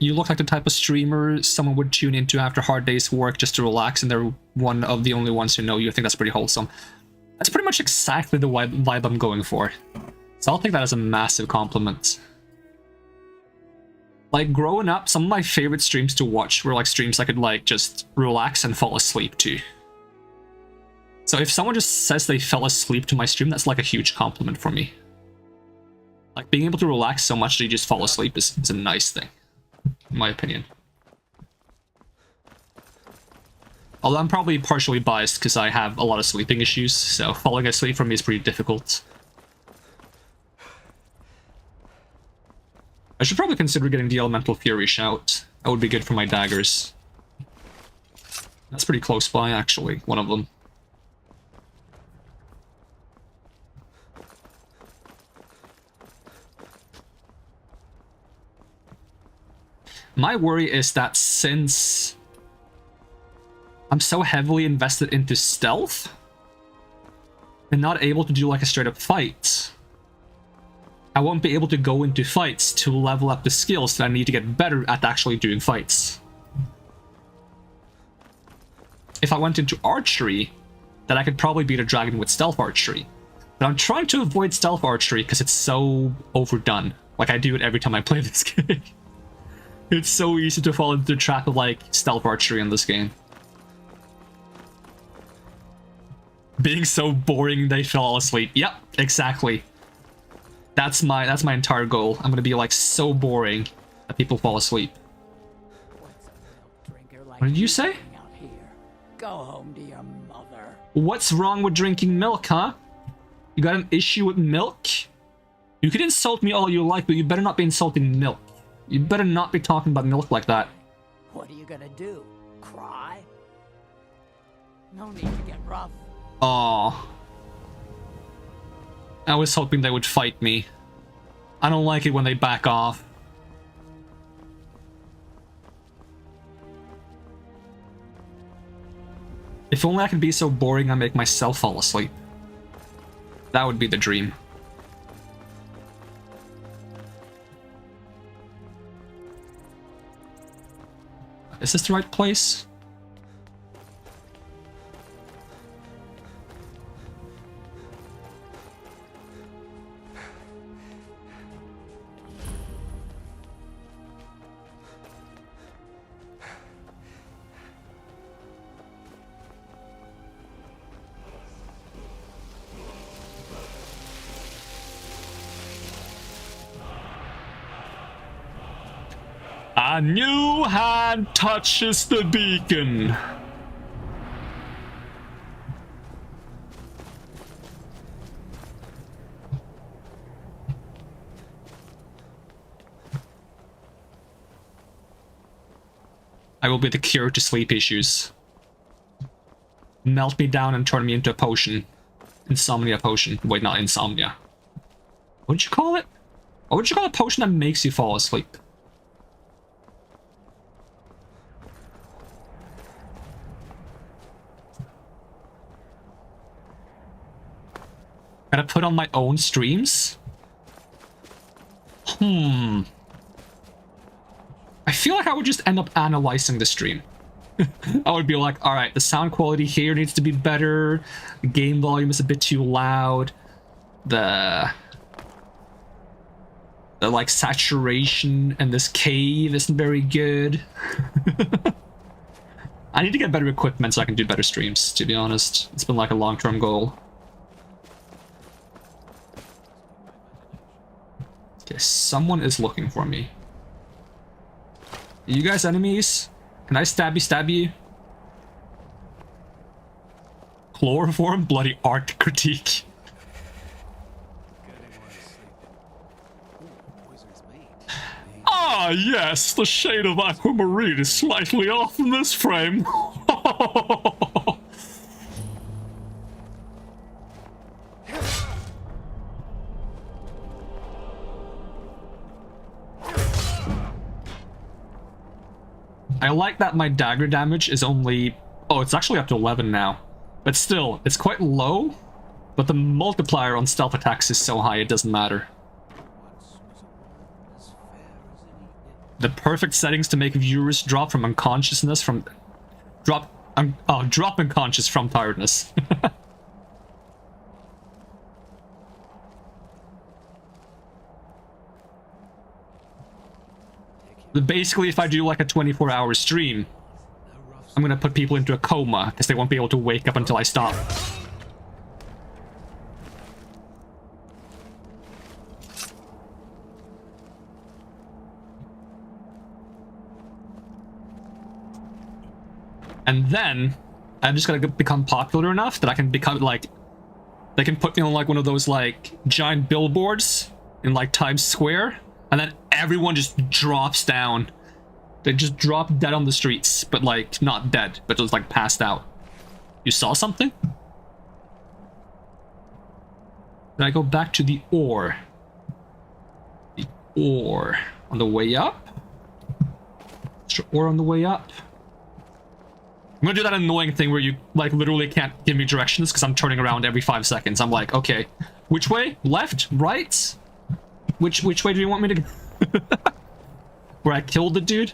You look like the type of streamer someone would tune into after a hard day's work just to relax, and they're one of the only ones who know you. I think that's pretty wholesome. That's pretty much exactly the vibe I'm going for. So I'll take that as a massive compliment. Like, growing up, some of my favorite streams to watch were like streams I could like just relax and fall asleep to. So if someone just says they fell asleep to my stream, that's like a huge compliment for me. Like, being able to relax so much that you just fall asleep is a nice thing, in my opinion. Although I'm probably partially biased because I have a lot of sleeping issues, so falling asleep for me is pretty difficult. I should probably consider getting the Elemental Fury shout. That would be good for my daggers. That's pretty close by, actually, one of them. My worry is that since I'm so heavily invested into stealth and not able to do like a straight up fight, I won't be able to go into fights to level up the skills that I need to get better at actually doing fights. If I went into archery, then I could probably beat a dragon with stealth archery. But I'm trying to avoid stealth archery because it's so overdone. Like, I do it every time I play this game. It's so easy to fall into the trap of like stealth archery in this game. Being so boring they fall asleep. Yep, exactly. That's my entire goal. I'm gonna be like so boring that people fall asleep. What did you say? Go home to your mother. What's wrong with drinking milk, huh? You got an issue with milk? You can insult me all you like, but you better not be insulting milk. You better not be talking about milk like that. What are you gonna do? Cry? No need to get rough. Aww. I was hoping they would fight me. I don't like it when they back off. If only I could be so boring I make myself fall asleep. That would be the dream. Is this the right place? A new hand touches the beacon. I will be the cure to sleep issues. Melt me down and turn me into a potion. Insomnia potion. Wait, not insomnia. What would you call it? What would you call a potion that makes you fall asleep? Gotta put on my own streams? I feel like I would just end up analyzing the stream. I would be like, alright, the sound quality here needs to be better. The game volume is a bit too loud. The like saturation in this cave isn't very good. I need to get better equipment so I can do better streams, to be honest. It's been like a long-term goal. Okay, someone is looking for me. Are you guys enemies? Can I stab you? Chloroform? Bloody art critique. Ah, yes, the shade of aquamarine is slightly off in this frame. I like that my dagger damage is only... Oh, it's actually up to 11 now. But still, it's quite low. But the multiplier on stealth attacks is so high it doesn't matter. The perfect settings to make viewers drop from unconsciousness from... Drop unconscious from tiredness. Basically, if I do like a 24-hour stream, I'm gonna put people into a coma because they won't be able to wake up until I stop. And then I'm just gonna become popular enough that I can become like, they can put me on like one of those like giant billboards in like Times Square. And then everyone just drops down. They just drop dead on the streets, but like not dead, but just like passed out. You saw something? Then I go back to the ore. The ore on the way up. Extra ore on the way up. I'm gonna do that annoying thing where you like literally can't give me directions because I'm turning around every 5 seconds. I'm like, okay, which way? Left? Right? Which way do you want me to go? Where I killed the dude?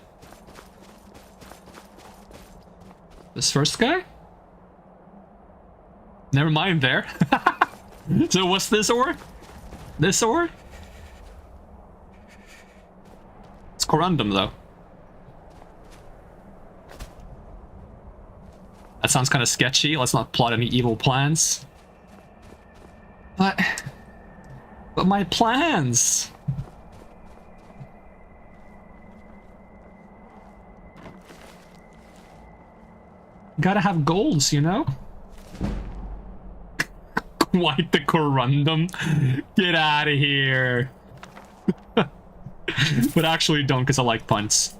This first guy? Never mind there. So what's this ore? This ore? It's corundum though. That sounds kind of sketchy. Let's not plot any evil plans. But my plans. Gotta have goals, you know? Quite the corundum. Get out of here. But actually don't, because I like puns.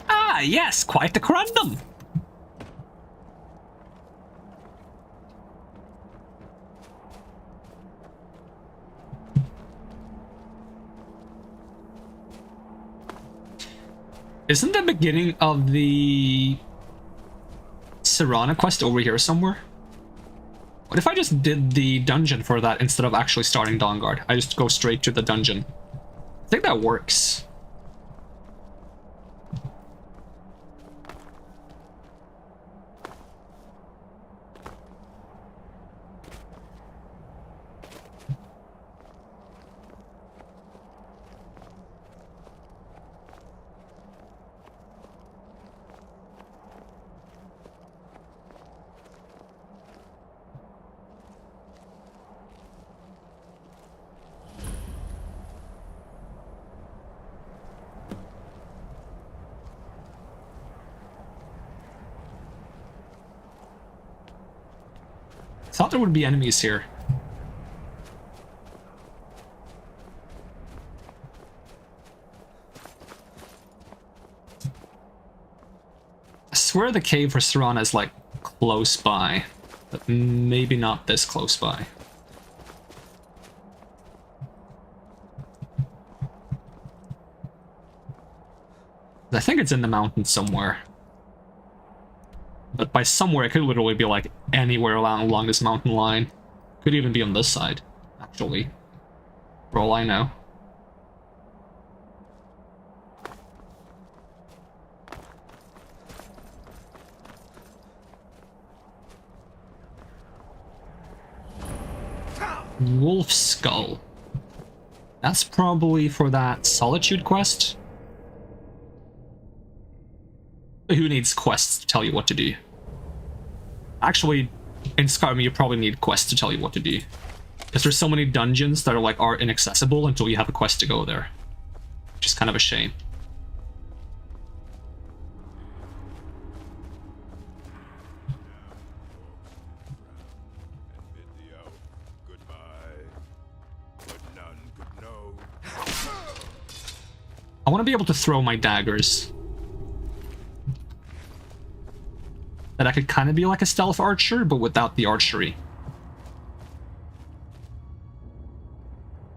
Ah, yes, quite the corundum. Isn't the beginning of the Serana quest over here somewhere? What if I just did the dungeon for that instead of actually starting Dawnguard? I just go straight to the dungeon. I think that works. Thought there would be enemies here. I swear the cave for Serana is like close by, but maybe not this close by. I think it's in the mountains somewhere. But by somewhere, it could literally be like anywhere along this mountain line. Could even be on this side, actually. For all I know. Wolf Skull. That's probably for that Solitude quest. Who needs quests to tell you what to do? Actually, in Skyrim, you probably need quests to tell you what to do. Because there's so many dungeons that are inaccessible until you have a quest to go there. Which is kind of a shame. I want to be able to throw my daggers. That I could kind of be like a stealth archer, but without the archery.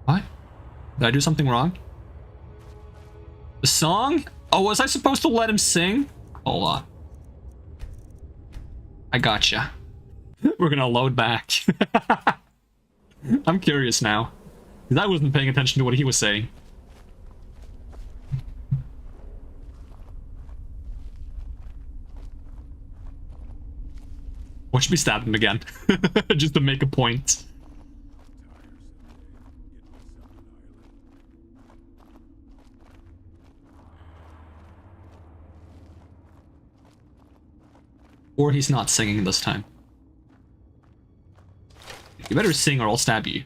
What? Did I do something wrong? The song? Oh, was I supposed to let him sing? Hold on. I gotcha. We're gonna load back. I'm curious now. Because I wasn't paying attention to what he was saying. Watch me stab him again, just to make a point. Or he's not singing this time. You better sing or I'll stab you.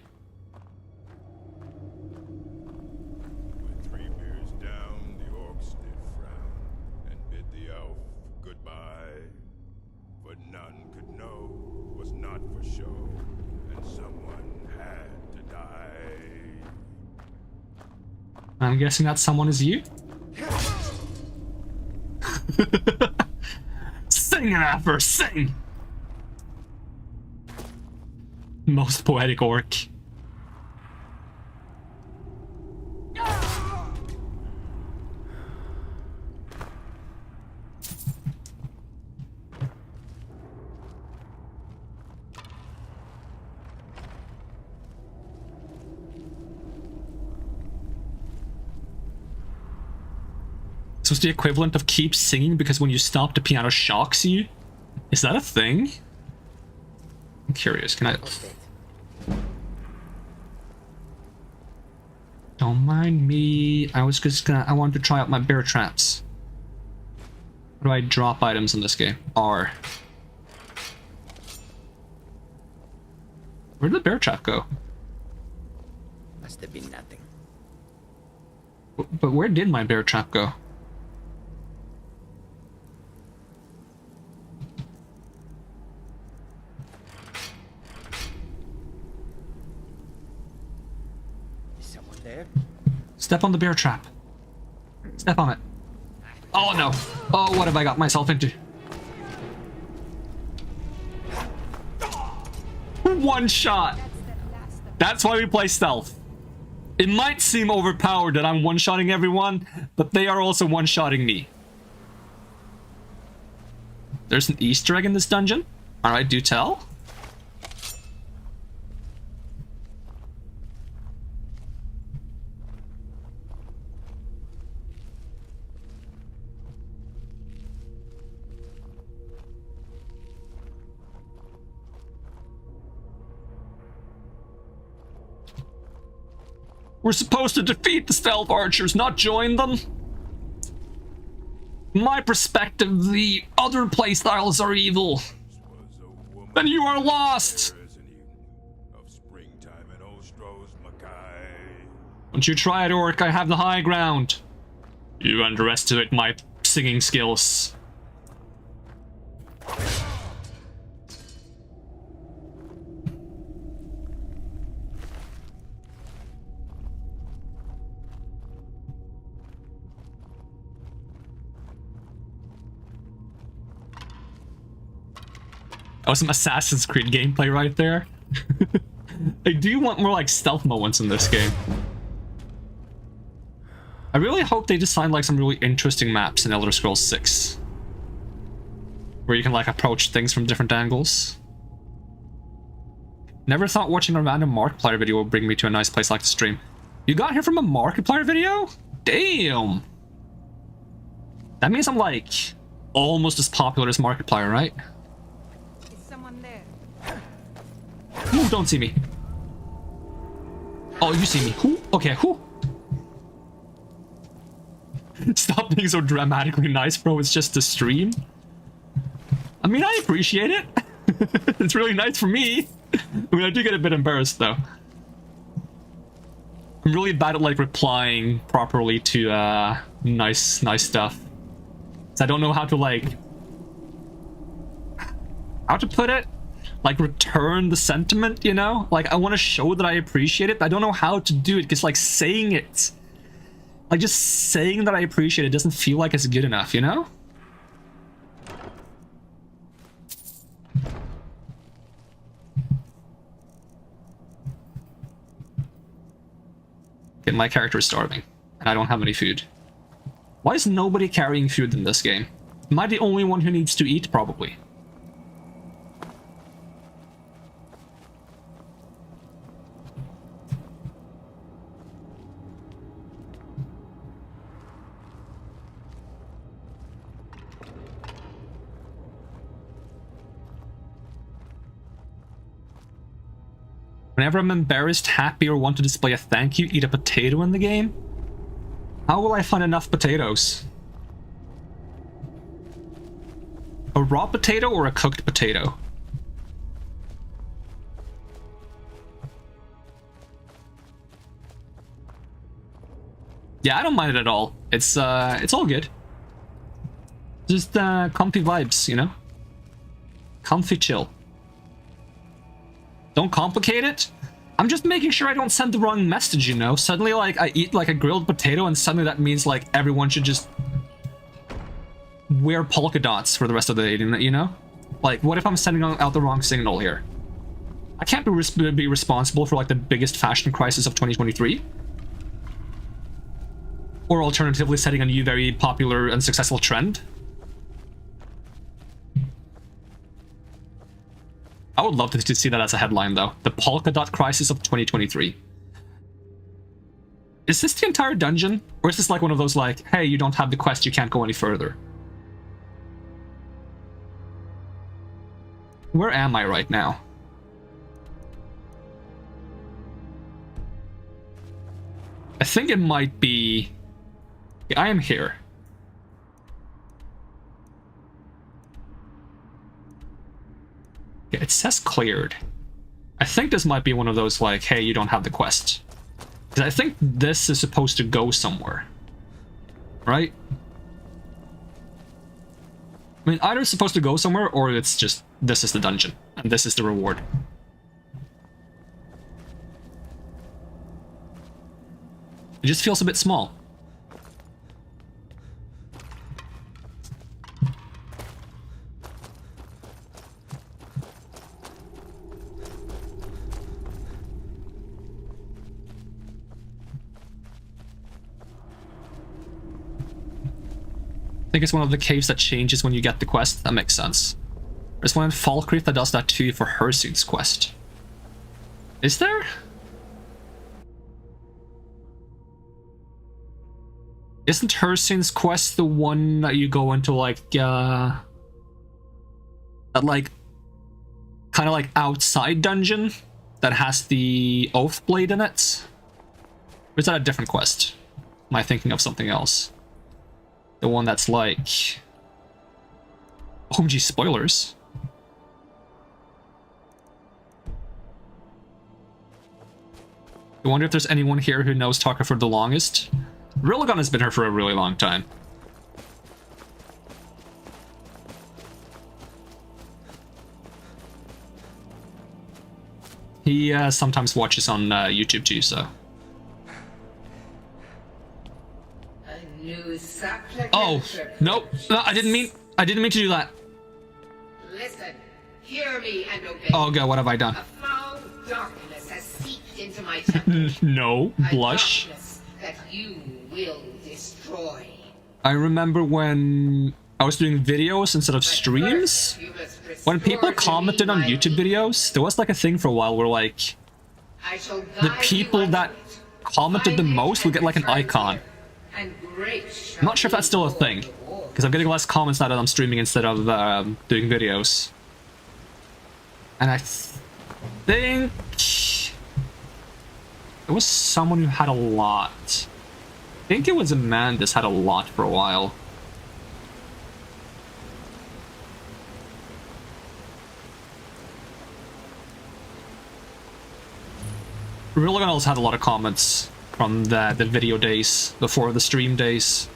I'm guessing that someone is you? Sing, Affer, sing! Most poetic orc. So it's the equivalent of keep singing because when you stop the piano shocks you? Is that a thing? I'm curious, can I... Don't mind me, I wanted to try out my bear traps. How do I drop items in this game? R. Where did the bear trap go? Must have been nothing. But where did my bear trap go? Step on the bear trap. Step on it. Oh no. Oh, what have I got myself into? One shot. That's why we play stealth. It might seem overpowered that I'm one-shotting everyone, but they are also one-shotting me. There's an Easter egg in this dungeon. Alright, do tell. We're supposed to defeat the stealth archers, not join them. From my perspective, the other playstyles are evil. Then you are lost. Don't you try it, Orc. I have the high ground. You underestimate my singing skills. That was some Assassin's Creed gameplay right there. I do want more like stealth moments in this game. I really hope they design like some really interesting maps in Elder Scrolls 6. Where you can like approach things from different angles. Never thought watching a random Markiplier video would bring me to a nice place like the stream. You got here from a Markiplier video? Damn! That means I'm like almost as popular as Markiplier, right? Ooh, don't see me. Oh, you see me. Who? Okay, who? Stop being so dramatically nice, bro. It's just a stream. I mean, I appreciate it. It's really nice for me. I mean, I do get a bit embarrassed, though. I'm really bad at, like, replying properly to, nice stuff. So I don't know how to, like... how to put it? Like, return the sentiment, you know? Like, I want to show that I appreciate it, but I don't know how to do it, because, like, saying it... like, just saying that I appreciate it doesn't feel like it's good enough, you know? Okay, my character is starving, and I don't have any food. Why is nobody carrying food in this game? Am I the only one who needs to eat, probably? Whenever I'm embarrassed, happy, or want to display a thank you, eat a potato in the game? How will I find enough potatoes? A raw potato or a cooked potato? Yeah, I don't mind it at all. It's all good. Just comfy vibes, you know? Comfy chill. Don't complicate it. I'm just making sure I don't send the wrong message, you know? Suddenly, like, I eat, like, a grilled potato, and suddenly that means, like, everyone should just wear polka dots for the rest of the day, you know? Like, what if I'm sending out the wrong signal here? I can't be responsible for, like, the biggest fashion crisis of 2023. Or alternatively, setting a new, very popular and successful trend. I would love to see that as a headline, though. The polka dot crisis of 2023. Is this the entire dungeon? Or is this like one of those, like, hey, you don't have the quest, you can't go any further? Where am I right now? I think it might be... yeah, I am here. It says cleared. I think this might be one of those, like, hey, you don't have the quest. Because I think this is supposed to go somewhere. Right? I mean, either it's supposed to go somewhere, or it's just, this is the dungeon, and this is the reward. It just feels a bit small. I think it's one of the caves that changes when you get the quest. That makes sense. There's one in Falkreath that does that too for Hersude's quest. Is there? Isn't Hersude's quest the one that you go into, like, that, like, kind of like outside dungeon that has the Oath Blade in it? Or is that a different quest? Am I thinking of something else? The one that's like... OMG, spoilers. I wonder if there's anyone here who knows Tarko for the longest. Rillagon has been here for a really long time. He sometimes watches on YouTube too, so... Oh, nope. No, I didn't mean to do that. Listen, hear me and obey. Oh god, what have I done? A foul darkness has seeped into my temple. No, blush. A darkness that you will destroy. I remember when I was doing videos instead of streams. When people commented on YouTube videos, there was like a thing for a while where like the people that commented the most would get like an icon. I'm not sure if that's still a thing, because I'm getting less comments now that I'm streaming instead of doing videos. And I think it was someone who had a lot. I think it was Amanda's had a lot for a while. Rillagon also had a lot of comments from the video days, before the stream days.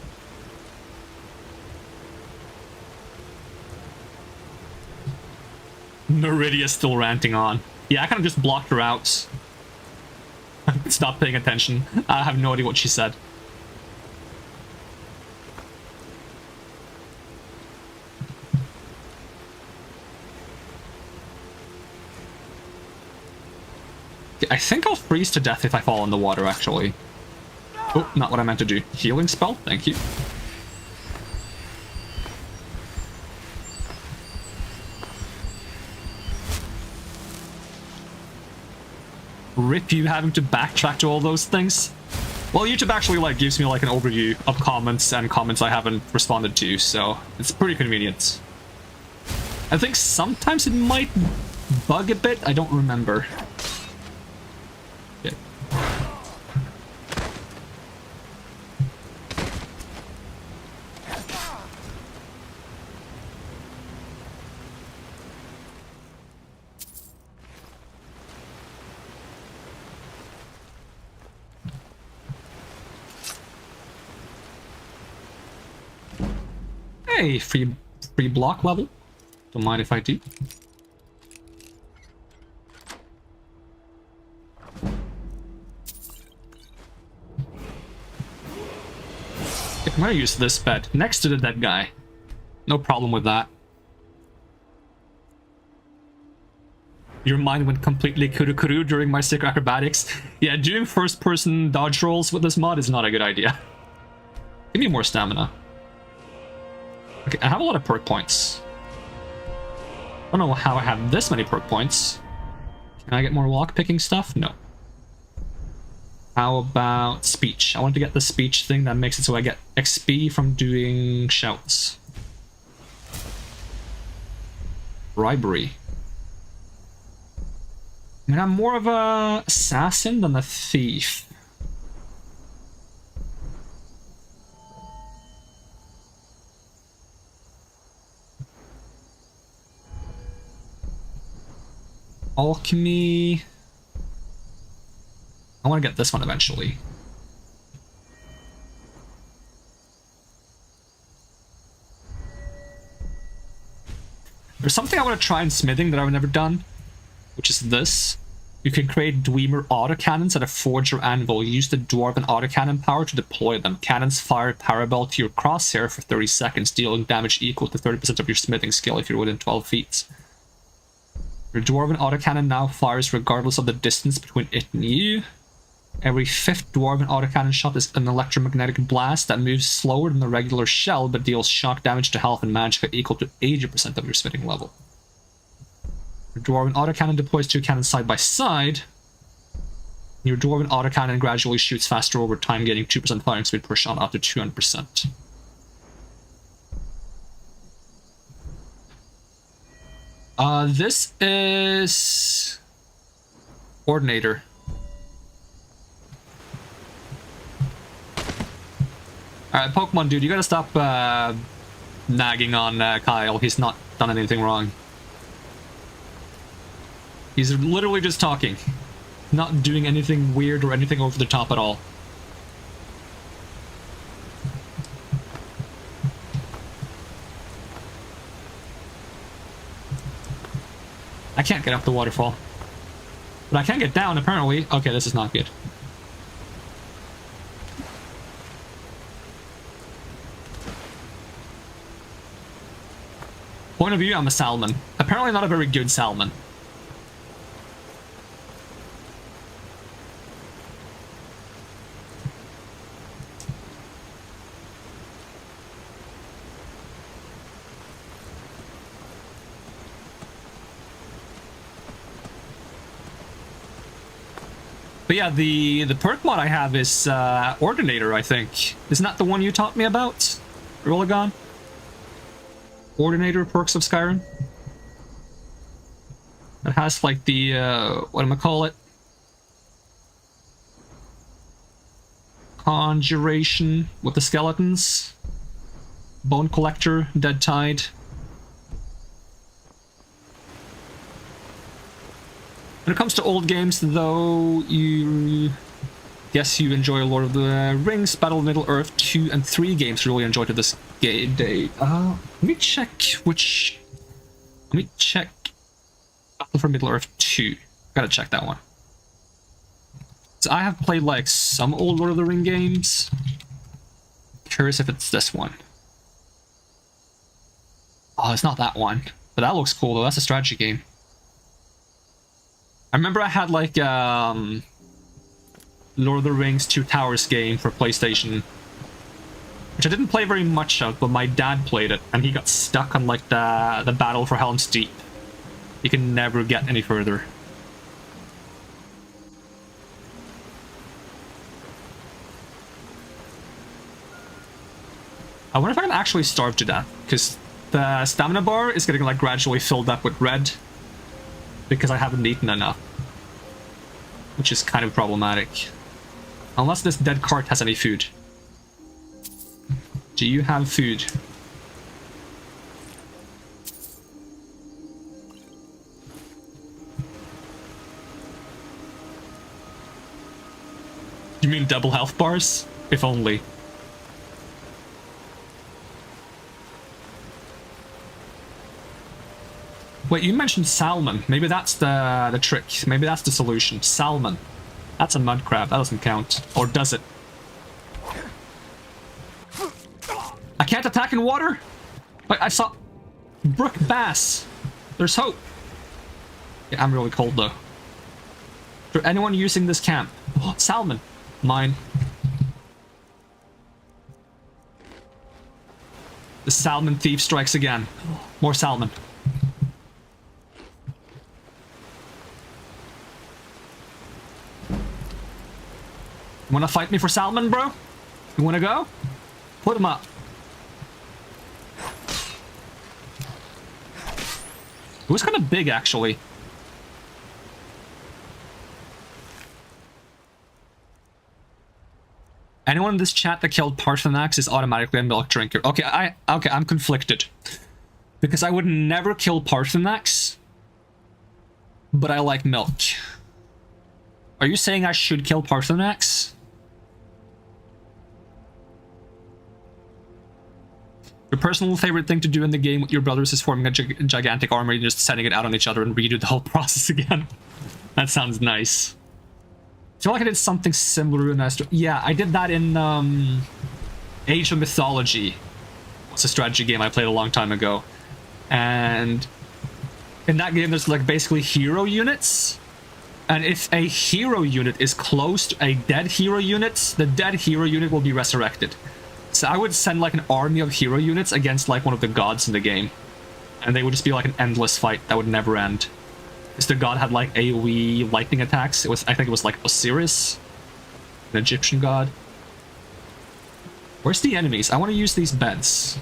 Neridia's still ranting on. Yeah, I kind of just blocked her out. Stop paying attention. I have no idea what she said. I think I'll freeze to death if I fall in the water, actually. Oh, not what I meant to do. Healing spell? Thank you. Rip you having to backtrack to all those things. Well, YouTube actually like gives me like an overview of comments and comments I haven't responded to, so it's pretty convenient. I think sometimes it might bug a bit, I don't remember. Okay. Hey, free block level. Don't mind if I do. I'm gonna use this bed next to the dead guy. No problem with that. Your mind went completely kuru-kuru during my stick acrobatics. Yeah, doing first-person dodge rolls with this mod is not a good idea. Give me more stamina. Okay, I have a lot of perk points. I don't know how I have this many perk points. Can I get more lockpicking stuff? No. How about speech? I want to get the speech thing that makes it so I get XP from doing shouts. Bribery. I mean, I'm more of a assassin than a thief. Alchemy. I want to get this one eventually. There's something I want to try in smithing that I've never done, which is this. You can create Dwemer autocannons at a forge or anvil. Use the dwarven autocannon power to deploy them. Cannons fire parabel to your crosshair for 30 seconds, dealing damage equal to 30% of your smithing skill if you're within 12 feet. Your dwarven autocannon now fires regardless of the distance between it and you. Every 5th dwarven autocannon shot is an electromagnetic blast that moves slower than the regular shell but deals shock damage to health and magic equal to 80% of your smithing level. Your dwarven autocannon deploys 2 cannons side by side. Your dwarven autocannon gradually shoots faster over time, getting 2% firing speed per shot up to 200%. This is Coordinator. Alright, Pokemon dude, you gotta stop nagging on Kyle. He's not done anything wrong. He's literally just talking. Not doing anything weird or anything over the top at all. I can't get up the waterfall. But I can get down, apparently. Okay, this is not good. Point of view, I'm a salmon. Apparently not a very good salmon. But yeah, the perk mod I have is Ordinator, I think. Isn't that the one you taught me about, Rolligon? Ordinator perks of Skyrim? It has like the, what am I call it? Conjuration with the skeletons. Bone Collector, Dead Tide. When it comes to old games, though, you enjoy Lord of the Rings, Battle of Middle-earth 2 and 3 games really enjoy to this day. Let me check which... Let me check Battle for Middle-earth 2. Gotta check that one. So I have played like some old Lord of the Ring games. Curious if it's this one. Oh, it's not that one. But that looks cool though, that's a strategy game. I remember I had like Lord of the Rings 2 Towers game for PlayStation, which I didn't play very much of, but my dad played it, and he got stuck on like the battle for Helm's Deep. You can never get any further. I wonder if I can actually starve to death, because the stamina bar is getting like gradually filled up with red, because I haven't eaten enough. Which is kind of problematic. Unless this dead cart has any food. Do you have food? You mean double health bars? If only. Wait, you mentioned salmon. Maybe that's the trick. Maybe that's the solution. Salmon. That's a mud crab. That doesn't count. Or does it? I can't attack in water? Wait, I saw... Brook bass. There's hope. Yeah, I'm really cold though. Is there anyone using this camp? Oh, salmon. Mine. The salmon thief strikes again. More salmon. You wanna fight me for salmon, bro? You wanna go? Put him up. It was kind of big, actually. Anyone in this chat that killed Parthenax is automatically a milk drinker. Okay, I'm conflicted. Because I would never kill Parthenax, but I like milk. Are you saying I should kill Parthenax? Your personal favorite thing to do in the game with your brothers is forming a gigantic army and just sending it out on each other and redo the whole process again. That sounds nice. I feel like I did something similar in Astro. Yeah, I did that in Age of Mythology. It's a strategy game I played a long time ago. And in that game there's like basically hero units. And if a hero unit is close to a dead hero unit, the dead hero unit will be resurrected. So I would send like an army of hero units against like one of the gods in the game. And they would just be like an endless fight that would never end. Because the god had like AoE lightning attacks. I think it was like Osiris, an Egyptian god. Where's the enemies? I want to use these beds.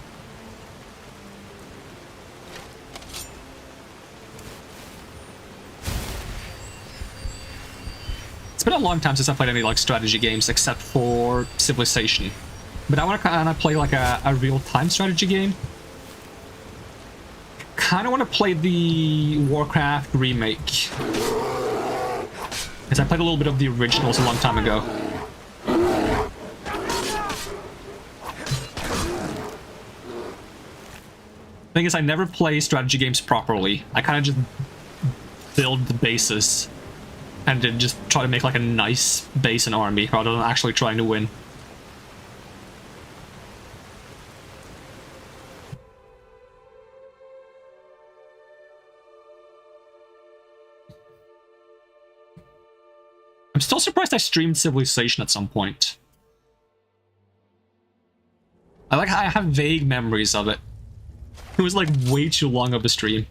It's been a long time since I played any like strategy games except for Civilization. But I want to kind of play like a real-time strategy game. Kind of want to play the Warcraft remake. Because I played a little bit of the originals a long time ago. Thing is, I never play strategy games properly. I kind of just build the bases and then just try to make like a nice base and army rather than actually trying to win. I'm still surprised I streamed Civilization at some point. I have vague memories of it. It was like way too long of a stream.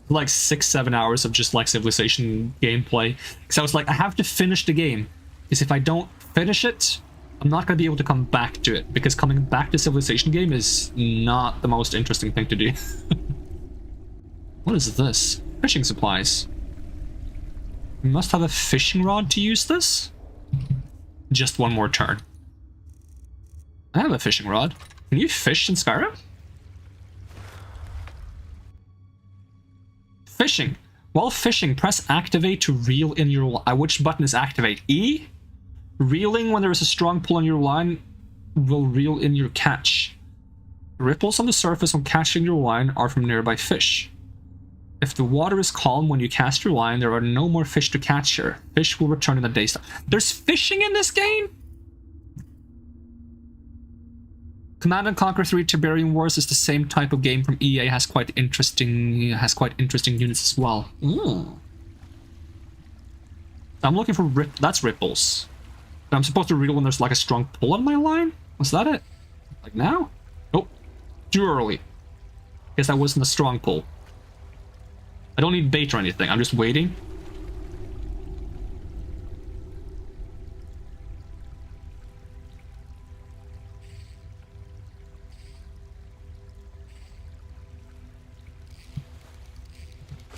Like 6-7 hours of just like Civilization gameplay. Because I was like, I have to finish the game. Because if I don't finish it, I'm not going to be able to come back to it. Because coming back to Civilization game is not the most interesting thing to do. What is this? Fishing supplies. You must have a fishing rod to use this? Just one more turn. I have a fishing rod. Can you fish in Skyrim? Fishing. While fishing, press activate to reel in your line. Which button is activate? E? Reeling when there is a strong pull on your line will reel in your catch. Ripples on the surface when catching your line are from nearby fish. If the water is calm when you cast your line, there are no more fish to catch here. Fish will return in the daytime. There's fishing in this game? Command and Conquer 3 Tiberian Wars is the same type of game from EA. Has quite interesting units as well. Ooh. I'm looking for that's ripples. I'm supposed to reel when there's like a strong pull on my line? Was that it? Like now? Nope. Too early. Guess that wasn't a strong pull. I don't need bait or anything. I'm just waiting.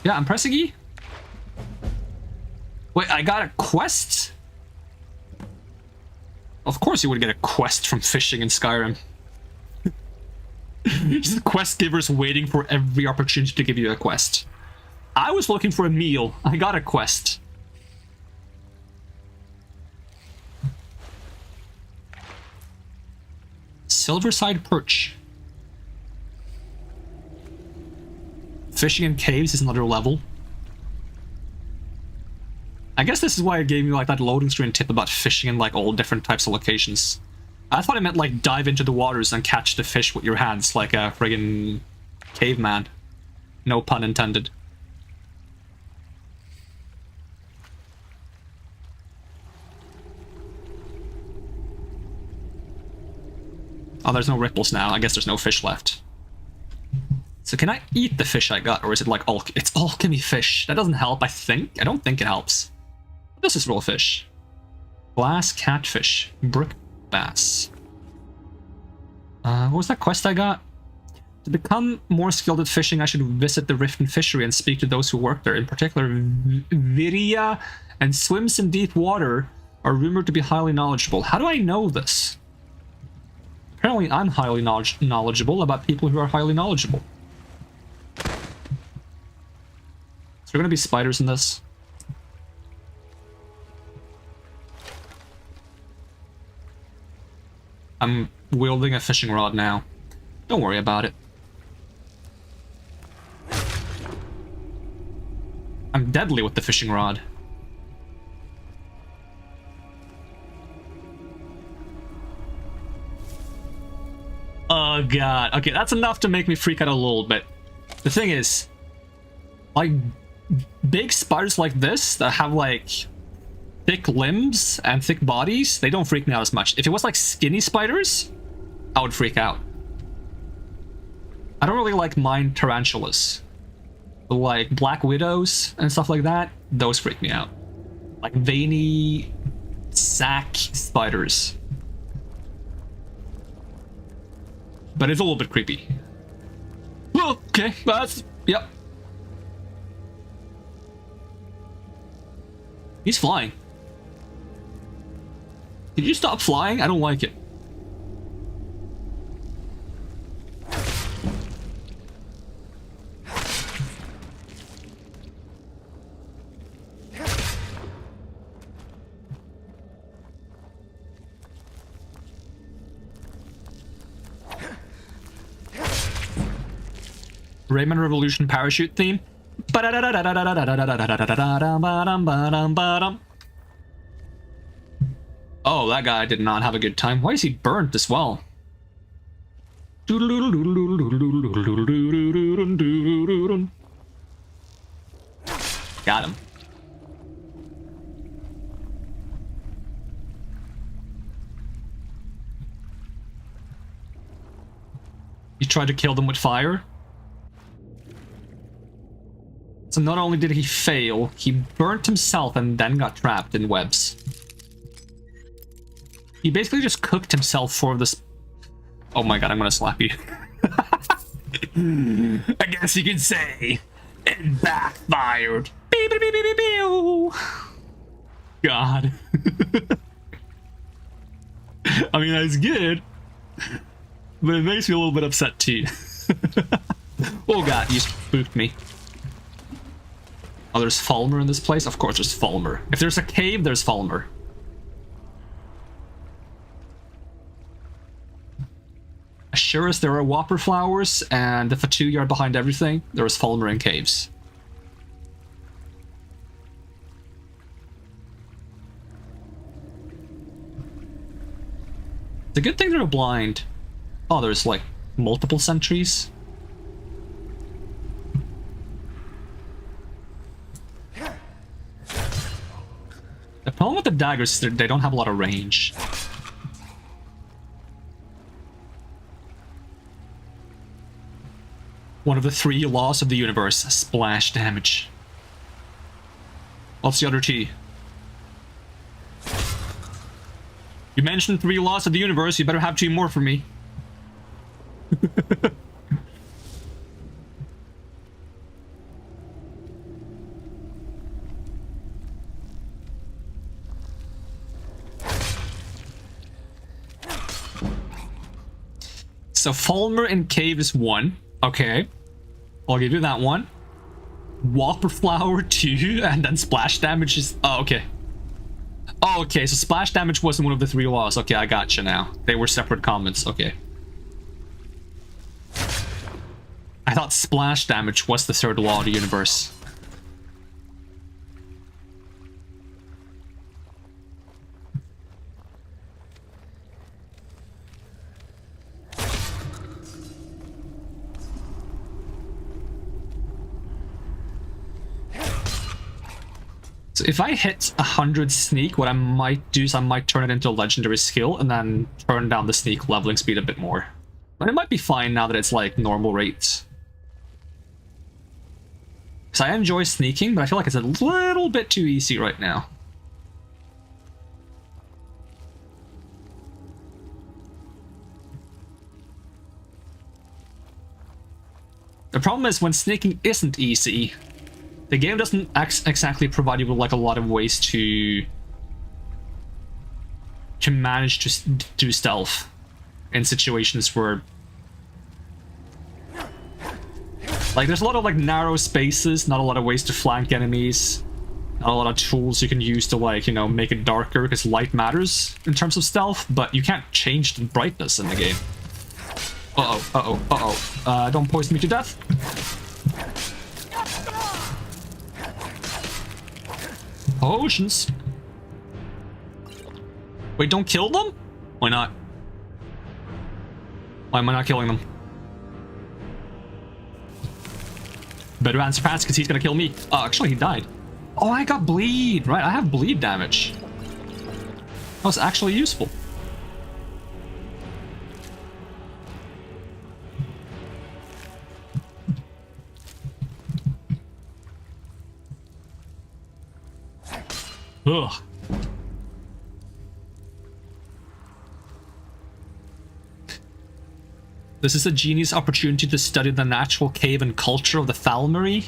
Yeah, I'm pressing E. Wait, I got a quest? Of course you would get a quest from fishing in Skyrim. Just quest givers waiting for every opportunity to give you a quest. I was looking for a meal. I got a quest. Silverside perch. Fishing in caves is another level. I guess this is why it gave me like that loading screen tip about fishing in like all different types of locations. I thought it meant like dive into the waters and catch the fish with your hands like a friggin' caveman. No pun intended. Oh, there's no ripples now. I guess there's no fish left. So can I eat the fish I got, or is it like it's alchemy fish? That doesn't help, I think. I don't think it helps. This is real fish. Glass catfish. Brook bass. What was that quest I got? To become more skilled at fishing, I should visit the Riften fishery and speak to those who work there. In particular, Viria and swims in deep water are rumored to be highly knowledgeable. How do I know this? Apparently I'm highly knowledgeable about people who are highly knowledgeable. Is there going to be spiders in this? I'm wielding a fishing rod now. Don't worry about it. I'm deadly with the fishing rod. Oh god. Okay, that's enough to make me freak out a little bit. The thing is, like, big spiders like this that have, like, thick limbs and thick bodies, they don't freak me out as much. If it was, like, skinny spiders, I would freak out. I don't really like mine tarantulas. But, like, black widows and stuff like that, those freak me out. Like, veiny sack spiders. But it's a little bit creepy. Well, okay, that's... Yep. He's flying. Did you stop flying? I don't like it. Rayman Revolution parachute theme. Oh, that guy did not have a good time. Why is he burnt as well? Got him. You tried to kill them with fire? So not only did he fail, he burnt himself and then got trapped in webs. He basically just cooked himself for this... Oh my god, I'm gonna slap you. I guess you could say it backfired. God. I mean, that's good, but it makes me a little bit upset too. Oh god, you spooked me. Oh, there's Falmer in this place? Of course there's Falmer. If there's a cave, there's Falmer. As sure as there are Whopper flowers, and if a 2-yard behind everything, there is Falmer in caves. It's a good thing they're blind. Oh, there's like multiple sentries. The problem with the daggers is they don't have a lot of range. One of the 3 laws of the universe, splash damage. What's the other 2? You mentioned 3 laws of the universe, you better have 2 more for me. So Falmer in cave is 1. Okay. I'll give you that one. Whopper flower 2, and then splash damage is... Oh, okay. Oh, okay, so splash damage wasn't one of the 3 laws. Okay, I gotcha now. They were separate comments. Okay. I thought splash damage was the 3rd law of the universe. So if I hit 100 sneak, what I might do is I might turn it into a legendary skill and then turn down the sneak leveling speed a bit more. But it might be fine now that it's like normal rates. Because I enjoy sneaking, but I feel like it's a little bit too easy right now. The problem is when sneaking isn't easy, the game doesn't exactly provide you with like a lot of ways to manage to do stealth in situations where like there's a lot of like narrow spaces, not a lot of ways to flank enemies, not a lot of tools you can use to like, you know, make it darker because light matters in terms of stealth, but you can't change the brightness in the game. Don't poison me to death. Potions. Wait, don't kill them? Why not? Why am I not killing them? Better answer fast because he's gonna kill me. Oh, actually he died. Oh, I got bleed. Right, I have bleed damage. That was actually useful. Ugh. This is a genius opportunity to study the natural cave and culture of the Falmery.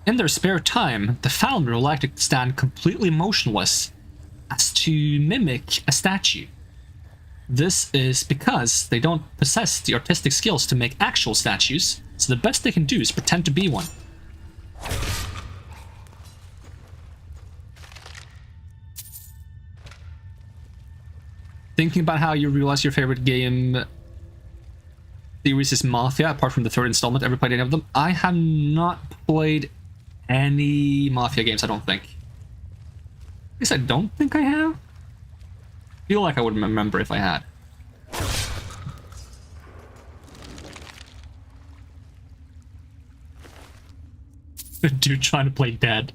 In their spare time, the Falmer like to stand completely motionless, as to mimic a statue. This is because they don't possess the artistic skills to make actual statues, so the best they can do is pretend to be one. thinking about how you realize your favorite game series is Mafia, apart from the third installment. Ever played any of them? I have not played any Mafia games, I don't think. At least I don't think I have. I feel like I would remember if I had. Dude trying to play dead.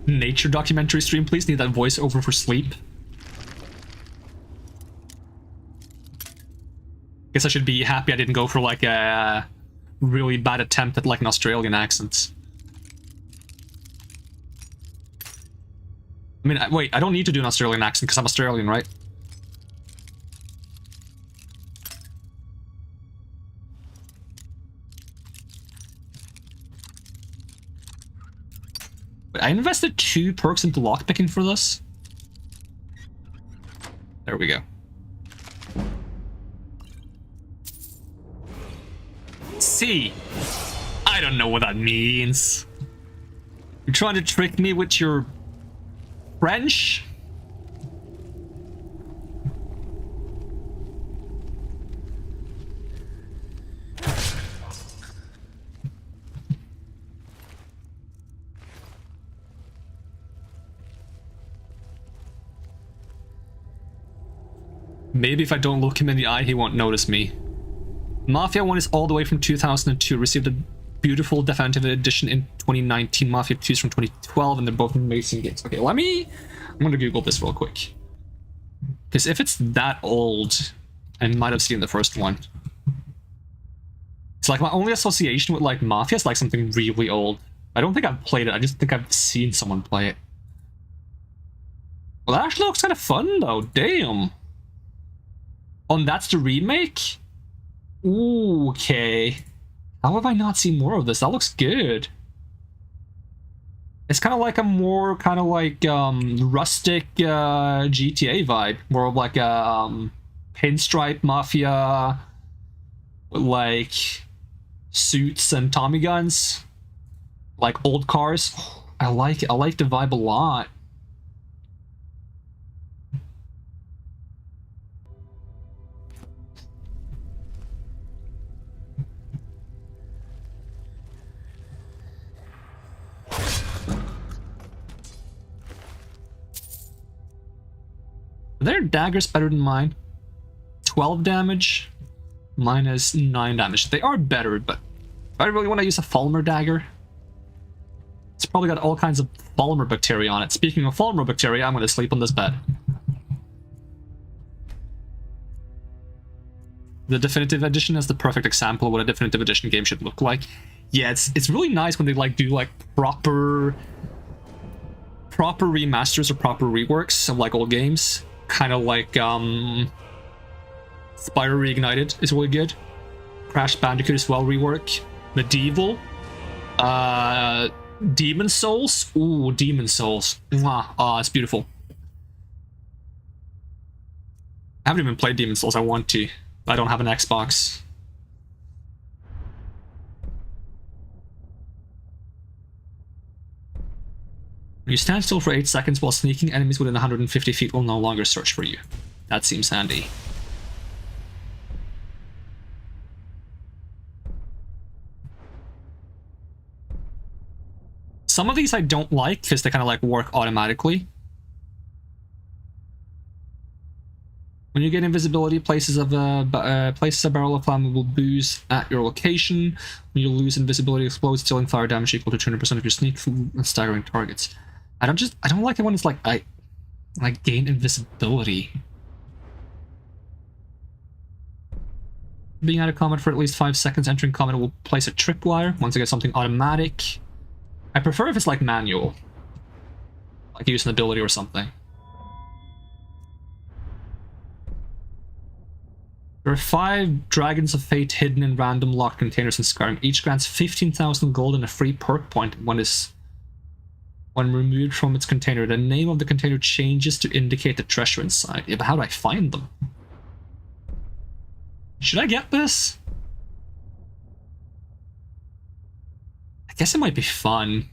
Nature documentary stream, please. Need that voiceover for sleep. Guess I should be happy I didn't go for like a really bad attempt at like an Australian accent. I mean, wait, I don't need to do an Australian accent because I'm Australian, right? Wait, I invested 2 perks into lockpicking for this. There we go. See, I don't know what that means. You're trying to trick me with your French? Maybe if I don't look him in the eye, he won't notice me. Mafia 1 is all the way from 2002, received a beautiful definitive edition in 2019. Mafia 2 is from 2012, and they're both amazing games. Okay, I'm gonna Google this real quick. Because if it's that old, I might have seen the first one. It's like my only association with like Mafia is like something really old. I don't think I've played it, I just think I've seen someone play it. Well, that actually looks kind of fun though, damn. Oh, and that's the remake? Ooh, okay. How have I not seen more of this? That looks good. It's kind of like a more kind of like rustic GTA vibe. More of like a pinstripe Mafia with like suits and Tommy guns. Like old cars. I like it. I like the vibe a lot. Their dagger's better than mine. 12 damage. Mine is 9 damage. They are better, but if I really want to use a Fulmer dagger, it's probably got all kinds of Fulmer bacteria on it. Speaking of Fulmer bacteria, I'm going to sleep on this bed. The definitive edition is the perfect example of what a definitive edition game should look like. Yeah, it's really nice when they like do like proper remasters or proper reworks of like old games. Kind of like Spyro Reignited is really good. Crash Bandicoot as well rework. Medieval. Demon Souls. Ooh, Demon Souls. Mwah. It's beautiful. I haven't even played Demon Souls. I want to. I don't have an Xbox. When you stand still for 8 seconds while sneaking, enemies within 150 feet will no longer search for you. That seems handy. Some of these I don't like because they kind of like work automatically. When you get invisibility, places a barrel of flammable booze at your location. When you lose invisibility, explodes, dealing fire damage equal to 200% of your sneak and staggering targets. I don't like it when it's like I gain invisibility. Being out of combat for at least 5 seconds, entering combat will place a tripwire. Once I get something automatic. I prefer if it's like manual. Like use an ability or something. There are 5 Dragons of Fate hidden in random locked containers in Skyrim. Each grants 15,000 gold and a free perk point when removed from its container. The name of the container changes to indicate the treasure inside. Yeah, but how do I find them? Should I get this? I guess it might be fun.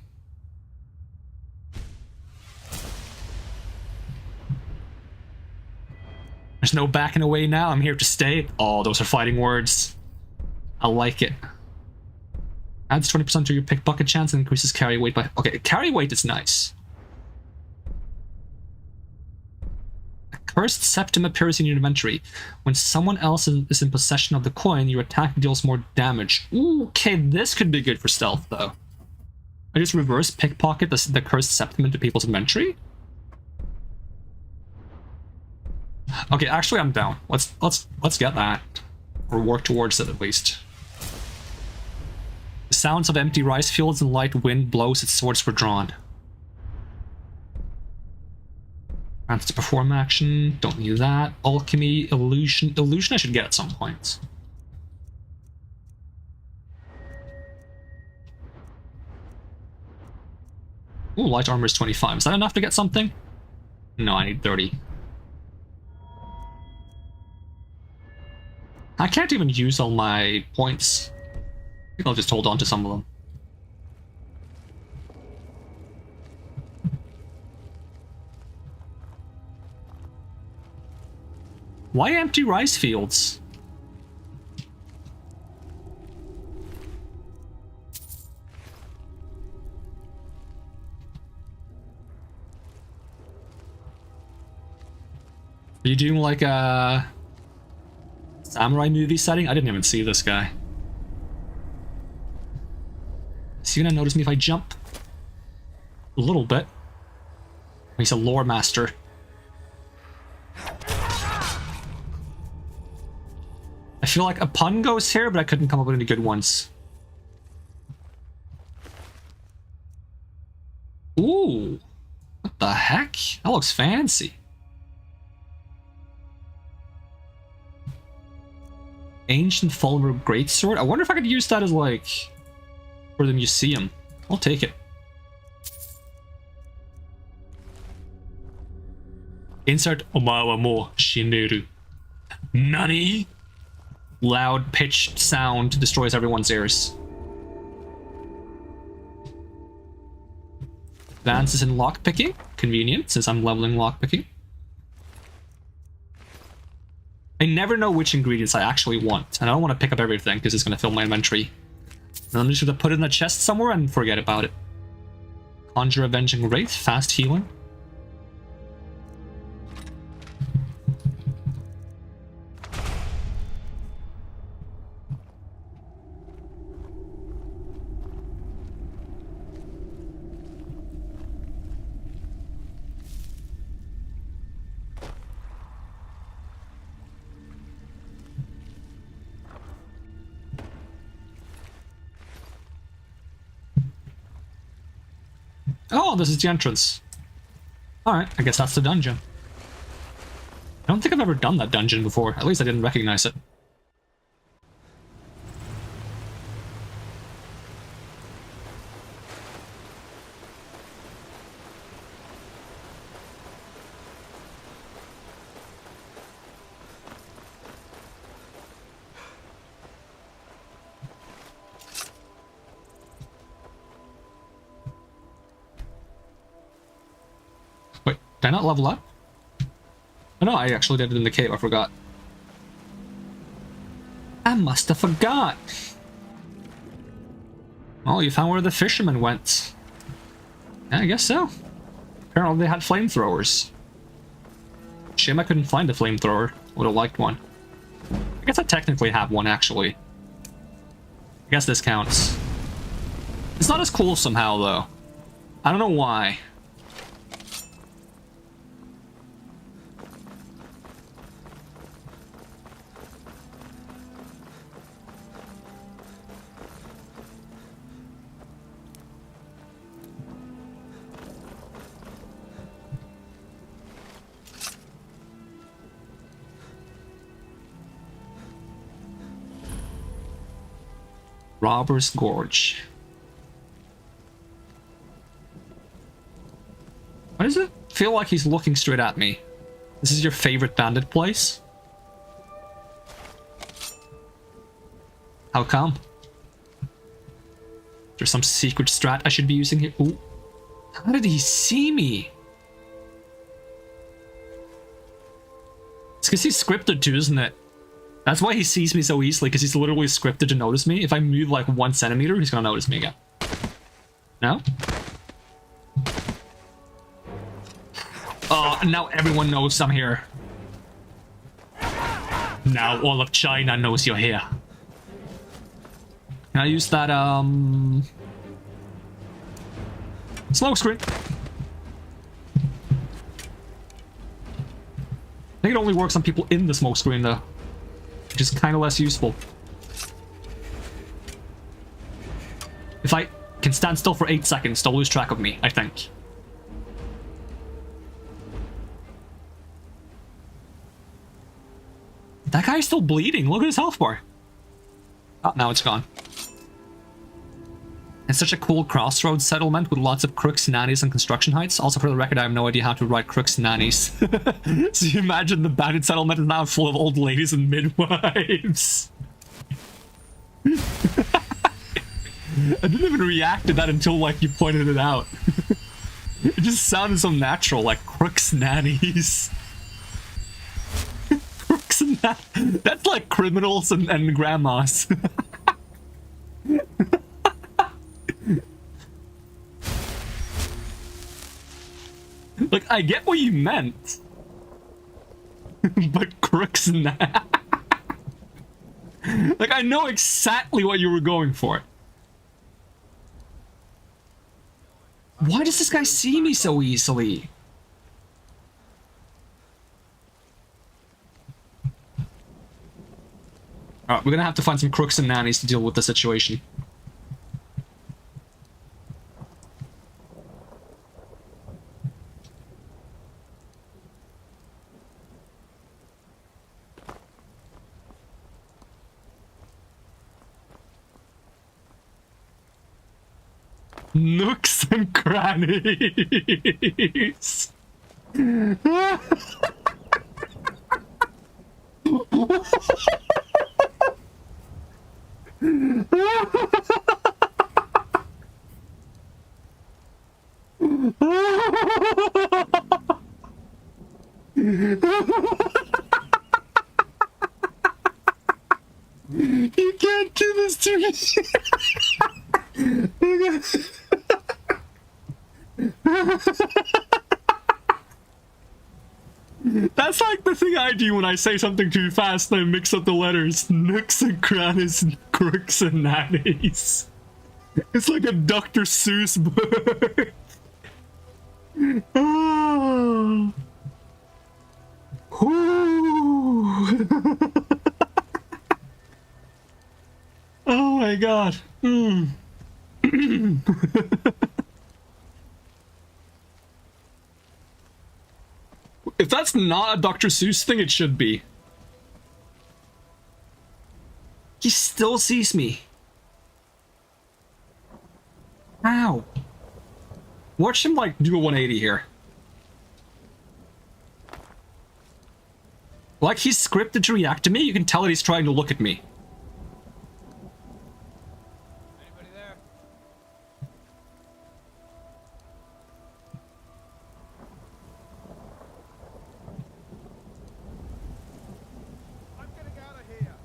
There's no backing away now. I'm here to stay. Oh, those are fighting words. I like it. Adds 20% to your pickpocket chance and increases carry weight by... Okay, carry weight is nice. A cursed septum appears in your inventory. When someone else is in possession of the coin, your attack deals more damage. Ooh, okay, this could be good for stealth, though. I just reverse pickpocket the cursed septum into people's inventory? Okay, actually, I'm down. Let's get that. Or work towards it, at least. The sounds of empty rice fields and light wind blows its swords were drawn. Grants to perform action. Don't need that. Alchemy, illusion. Illusion I should get at some point. Ooh, light armor is 25. Is that enough to get something? No, I need 30. I can't even use all my points. I think I'll just hold on to some of them. Why empty rice fields? Are you doing like a samurai movie setting? I didn't even see this guy. Is he gonna notice me if I jump? A little bit. He's a lore master. I feel like a pun goes here, but I couldn't come up with any good ones. Ooh. What the heck? That looks fancy. Ancient Fulmer Greatsword. I wonder if I could use that as like for the museum. I'll take it. Insert Omawa mo Shineru. Nani? Loud pitched sound destroys everyone's ears. Advances in lockpicking. Convenient, since I'm leveling lockpicking. I never know which ingredients I actually want, and I don't want to pick up everything because it's going to fill my inventory. And I'm just going to put it in a chest somewhere and forget about it. Conjure Avenging Wraith, fast healing. Oh, this is the entrance. Alright, I guess that's the dungeon. I don't think I've ever done that dungeon before. At least I didn't recognize it. Did I not level up? Oh no, I actually did it in the cave, I forgot. I must have forgot. Well, you found where the fishermen went. Yeah, I guess so. Apparently they had flamethrowers. Shame I couldn't find a flamethrower. Would have liked one. I guess I technically have one, actually. I guess this counts. It's not as cool somehow, though. I don't know why. Robber's Gorge. Why does it feel like he's looking straight at me? This is your favorite bandit place? How come? There's some secret strat I should be using here. Ooh. How did he see me? This Because he's scripted too, isn't it? That's why he sees me so easily, because he's literally scripted to notice me. If I move like 1 centimeter, he's gonna notice me again. No? Oh, now everyone knows I'm here. Now all of China knows you're here. Can I use that, smoke screen? I think it only works on people in the smoke screen, though. Which is kind of less useful. If I can stand still for 8 seconds, they'll lose track of me, I think. That guy's still bleeding. Look at his health bar. Oh, now it's gone. It's such a cool crossroads settlement with lots of crooks, nannies, and construction heights. Also, for the record, I have no idea how to write crooks, nannies. So you imagine the bandit settlement is now full of old ladies and midwives. I didn't even react to that until, like, you pointed it out. It just sounded so natural, like crooks, nannies. Crooks and nannies. That's like criminals and grandmas. Like, I get what you meant. But crooks and that. Like, I know exactly what you were going for. Why does this guy see me so easily? Alright, we're gonna have to find some crooks and nannies to deal with the situation. Nooks and crannies. You can't do this to me. That's like the thing I do when I say something too fast and I mix up the letters. Nooks and crannies and crooks and nannies. It's like a Dr. Seuss book. Oh. Oh my god. If that's not a Dr. Seuss thing, it should be. He still sees me. Ow. Watch him, like, do a 180 here. Like, he's scripted to react to me, you can tell that he's trying to look at me. Anybody there? I'm getting out of here.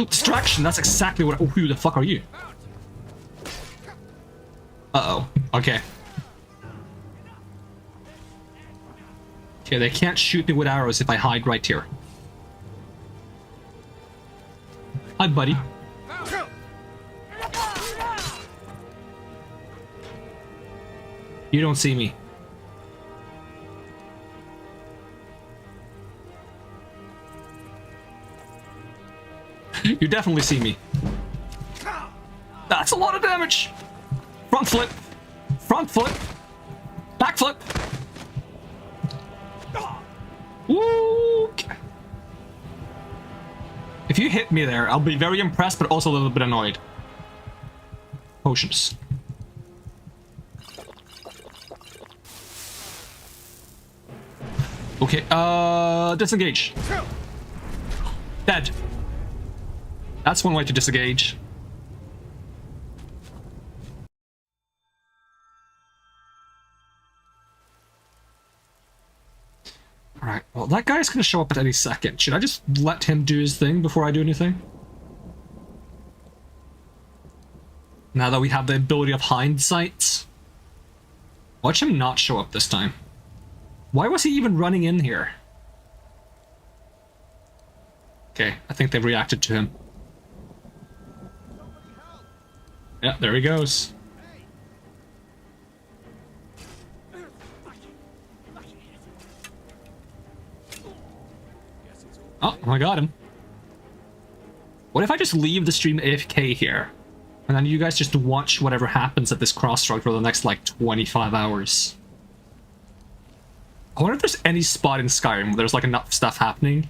Distraction, that's exactly what— oh, who the fuck are you? Uh-oh. Okay. Okay, they can't shoot me with arrows if I hide right here. Hi, buddy. You don't see me. You definitely see me. That's a lot of damage! Front flip! Front flip! Back flip! Woo! If you hit me there, I'll be very impressed, but also a little bit annoyed. Potions. Okay, disengage. Dead. That's one way to disengage. Alright, well that guy's gonna show up at any second. Should I just let him do his thing before I do anything? Now that we have the ability of hindsight. Watch him not show up this time. Why was he even running in here? Okay, I think they've reacted to him. Yeah, there he goes. Oh, I got him. What if I just leave the stream AFK here? And then you guys just watch whatever happens at this crossroad for the next, like, 25 hours. I wonder if there's any spot in Skyrim where there's, like, enough stuff happening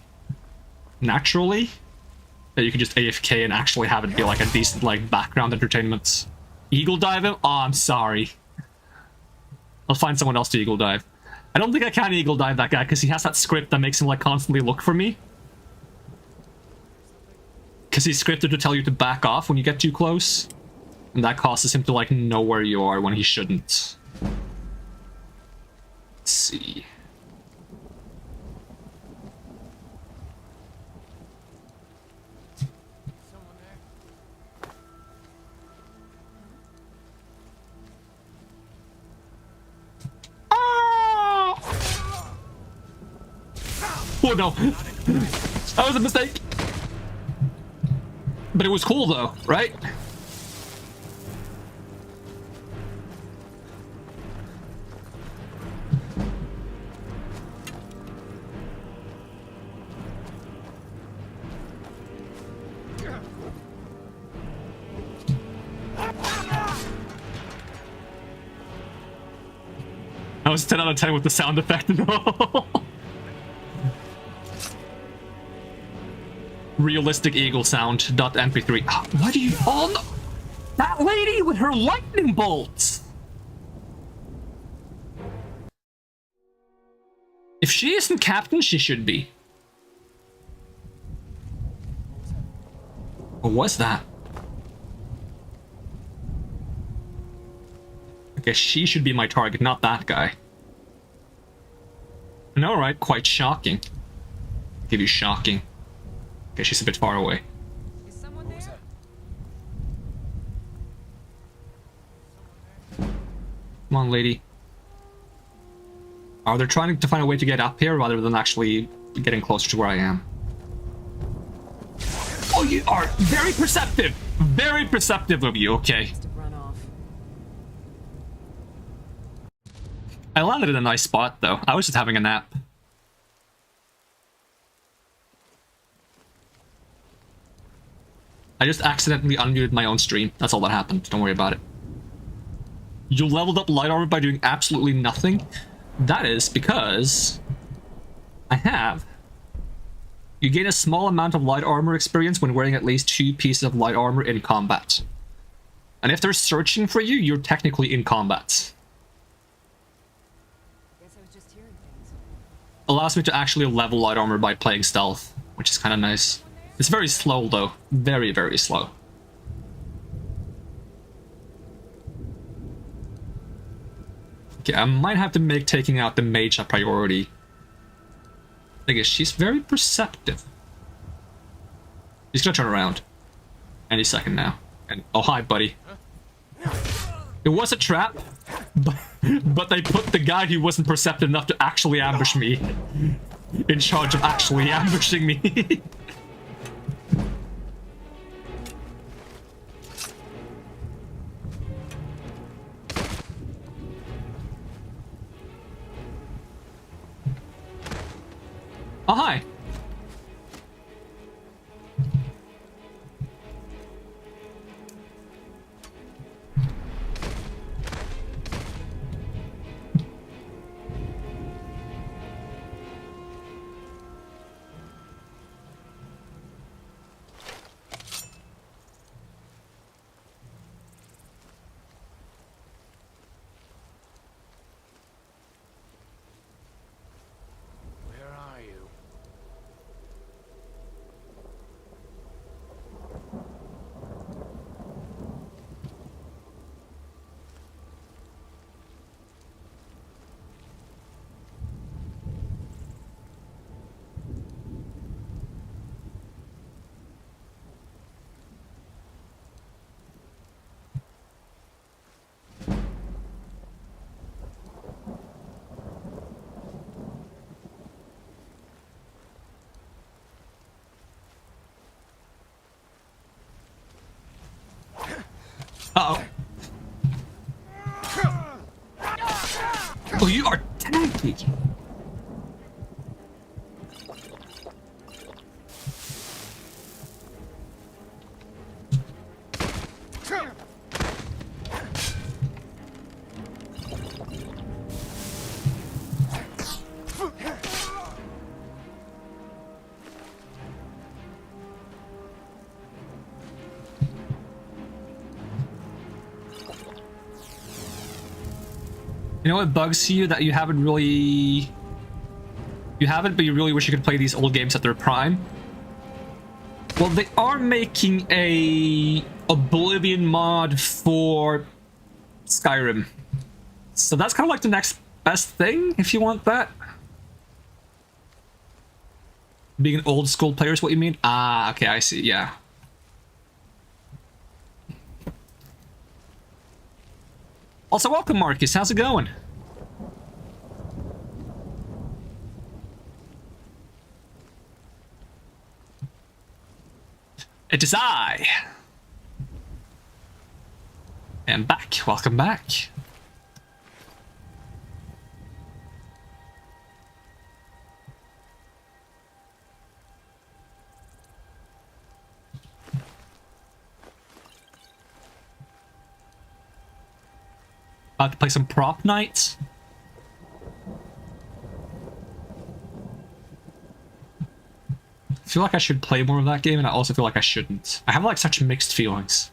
naturally that you can just AFK and actually have it be, like, a decent, like, background entertainment. Eagle dive him? Oh, I'm sorry. I'll find someone else to eagle dive. I don't think I can eagle dive that guy because he has that script that makes him, like, constantly look for me. Because he's scripted to tell you to back off when you get too close. And that causes him to, like, know where you are when he shouldn't. Let's see. Oh no! That was a mistake! But it was cool though, right? I was 10 out of 10 with the sound effect and all. Realistic eagle sound .mp3. Why do you all know? That lady with her lightning bolts! If she isn't captain, she should be. What was that? Okay, she should be my target, not that guy. No, right, quite shocking. Give you shocking. Okay, she's a bit far away. Is someone there? Come on, lady. Are they trying to find a way to get up here rather than actually getting closer to where I am? Oh, you are very perceptive! Very perceptive of you, okay. I landed in a nice spot, though. I was just having a nap. I just accidentally unmuted my own stream. That's all that happened. Don't worry about it. You leveled up light armor by doing absolutely nothing? That is because I have. You gain a small amount of light armor experience when wearing at least 2 pieces of light armor in combat. And if they're searching for you, you're technically in combat. Allows me to actually level light armor by playing stealth, which is kind of nice. It's very slow though. Very, very slow. Okay, I might have to make taking out the mage a priority. I guess she's very perceptive. She's gonna turn around. Any second now. And oh, hi, buddy. It was a trap, but they put the guy who wasn't perceptive enough to actually ambush me in charge of actually ambushing me. Oh, hi. Uh-oh. Oh, you are tanky. You know what bugs you that you haven't really... You haven't, but you really wish you could play these old games at their prime? Well, they are making a Oblivion mod for Skyrim. So that's kind of like the next best thing, if you want that. Being an old school player is what you mean? Ah, okay, I see, yeah. Also, welcome, Marcus. How's it going? It is I. And back. Welcome back. About to play some prop nights. I feel like I should play more of that game, and I also feel like I shouldn't. I have like such mixed feelings.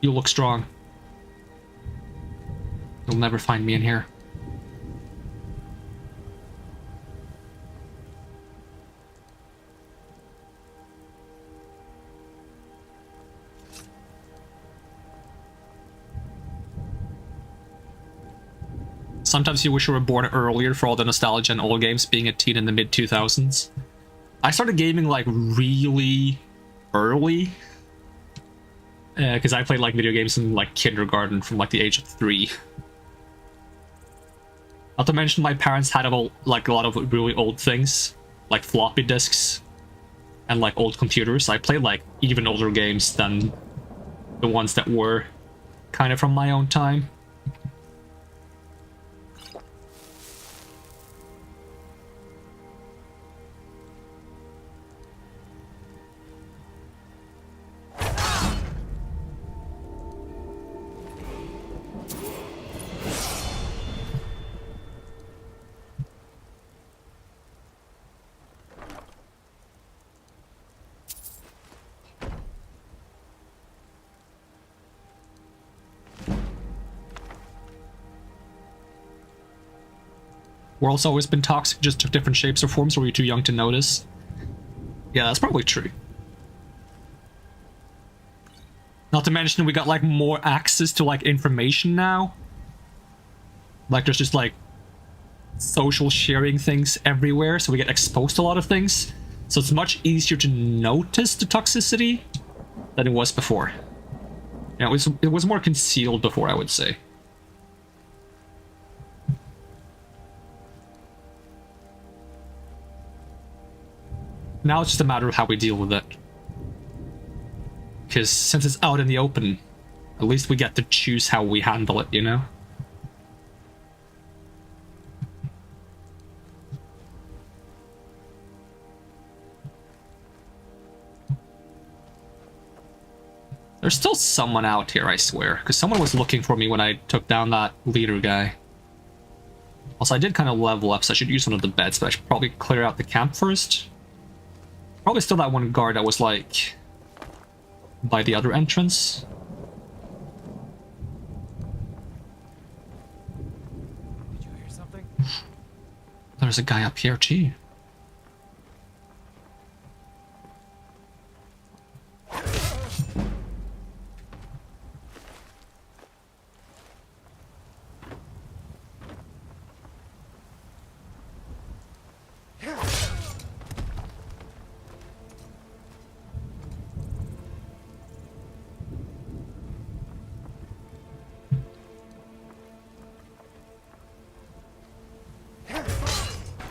You look strong. You'll never find me in here. Sometimes you wish you were born earlier for all the nostalgia and old games, being a teen in the mid-2000s. I started gaming like really early. Because I played like video games in like kindergarten from like the age of 3. Not to mention my parents had like a lot of really old things, like floppy disks and like old computers. I played like even older games than the ones that were kind of from my own time. World's always been toxic, just took different shapes or forms, or were you too young to notice? Yeah, that's probably true. Not to mention we got like more access to like information now. Like there's just like social sharing things everywhere, so we get exposed to a lot of things. So it's much easier to notice the toxicity than it was before. Yeah, it was more concealed before, I would say. Now it's just a matter of how we deal with it. Because since it's out in the open, at least we get to choose how we handle it, you know? There's still someone out here, I swear. Because someone was looking for me when I took down that leader guy. Also, I did kind of level up, so I should use one of the beds, but I should probably clear out the camp first. Probably still that one guard that was, like, by the other entrance. Did you hear something? There's a guy up here, too.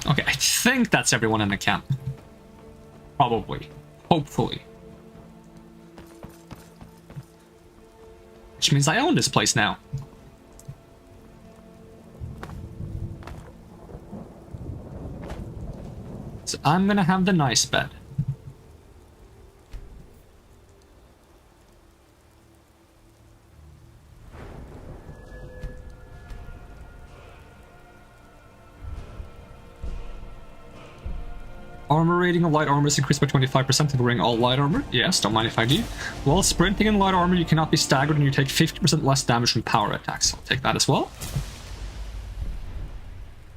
Okay, I think that's everyone in the camp. Probably. Hopefully. Which means I own this place now. So I'm gonna have the nice bed. Armor rating of light armor is increased by 25% if wearing all light armor. Yes, don't mind if I do. While sprinting in light armor, you cannot be staggered and you take 50% less damage from power attacks. I'll take that as well.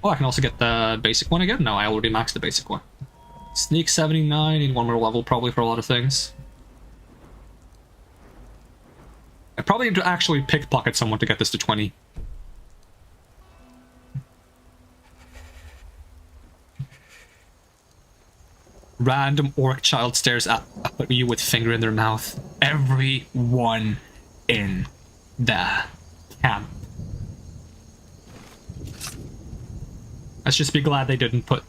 Oh, I can also get the basic one again? No, I already maxed the basic one. Sneak 79, need one more level probably for a lot of things. I probably need to actually pickpocket someone to get this to 20. Random orc child stares up at you with finger in their mouth. Everyone in the camp. Let's just be glad they didn't put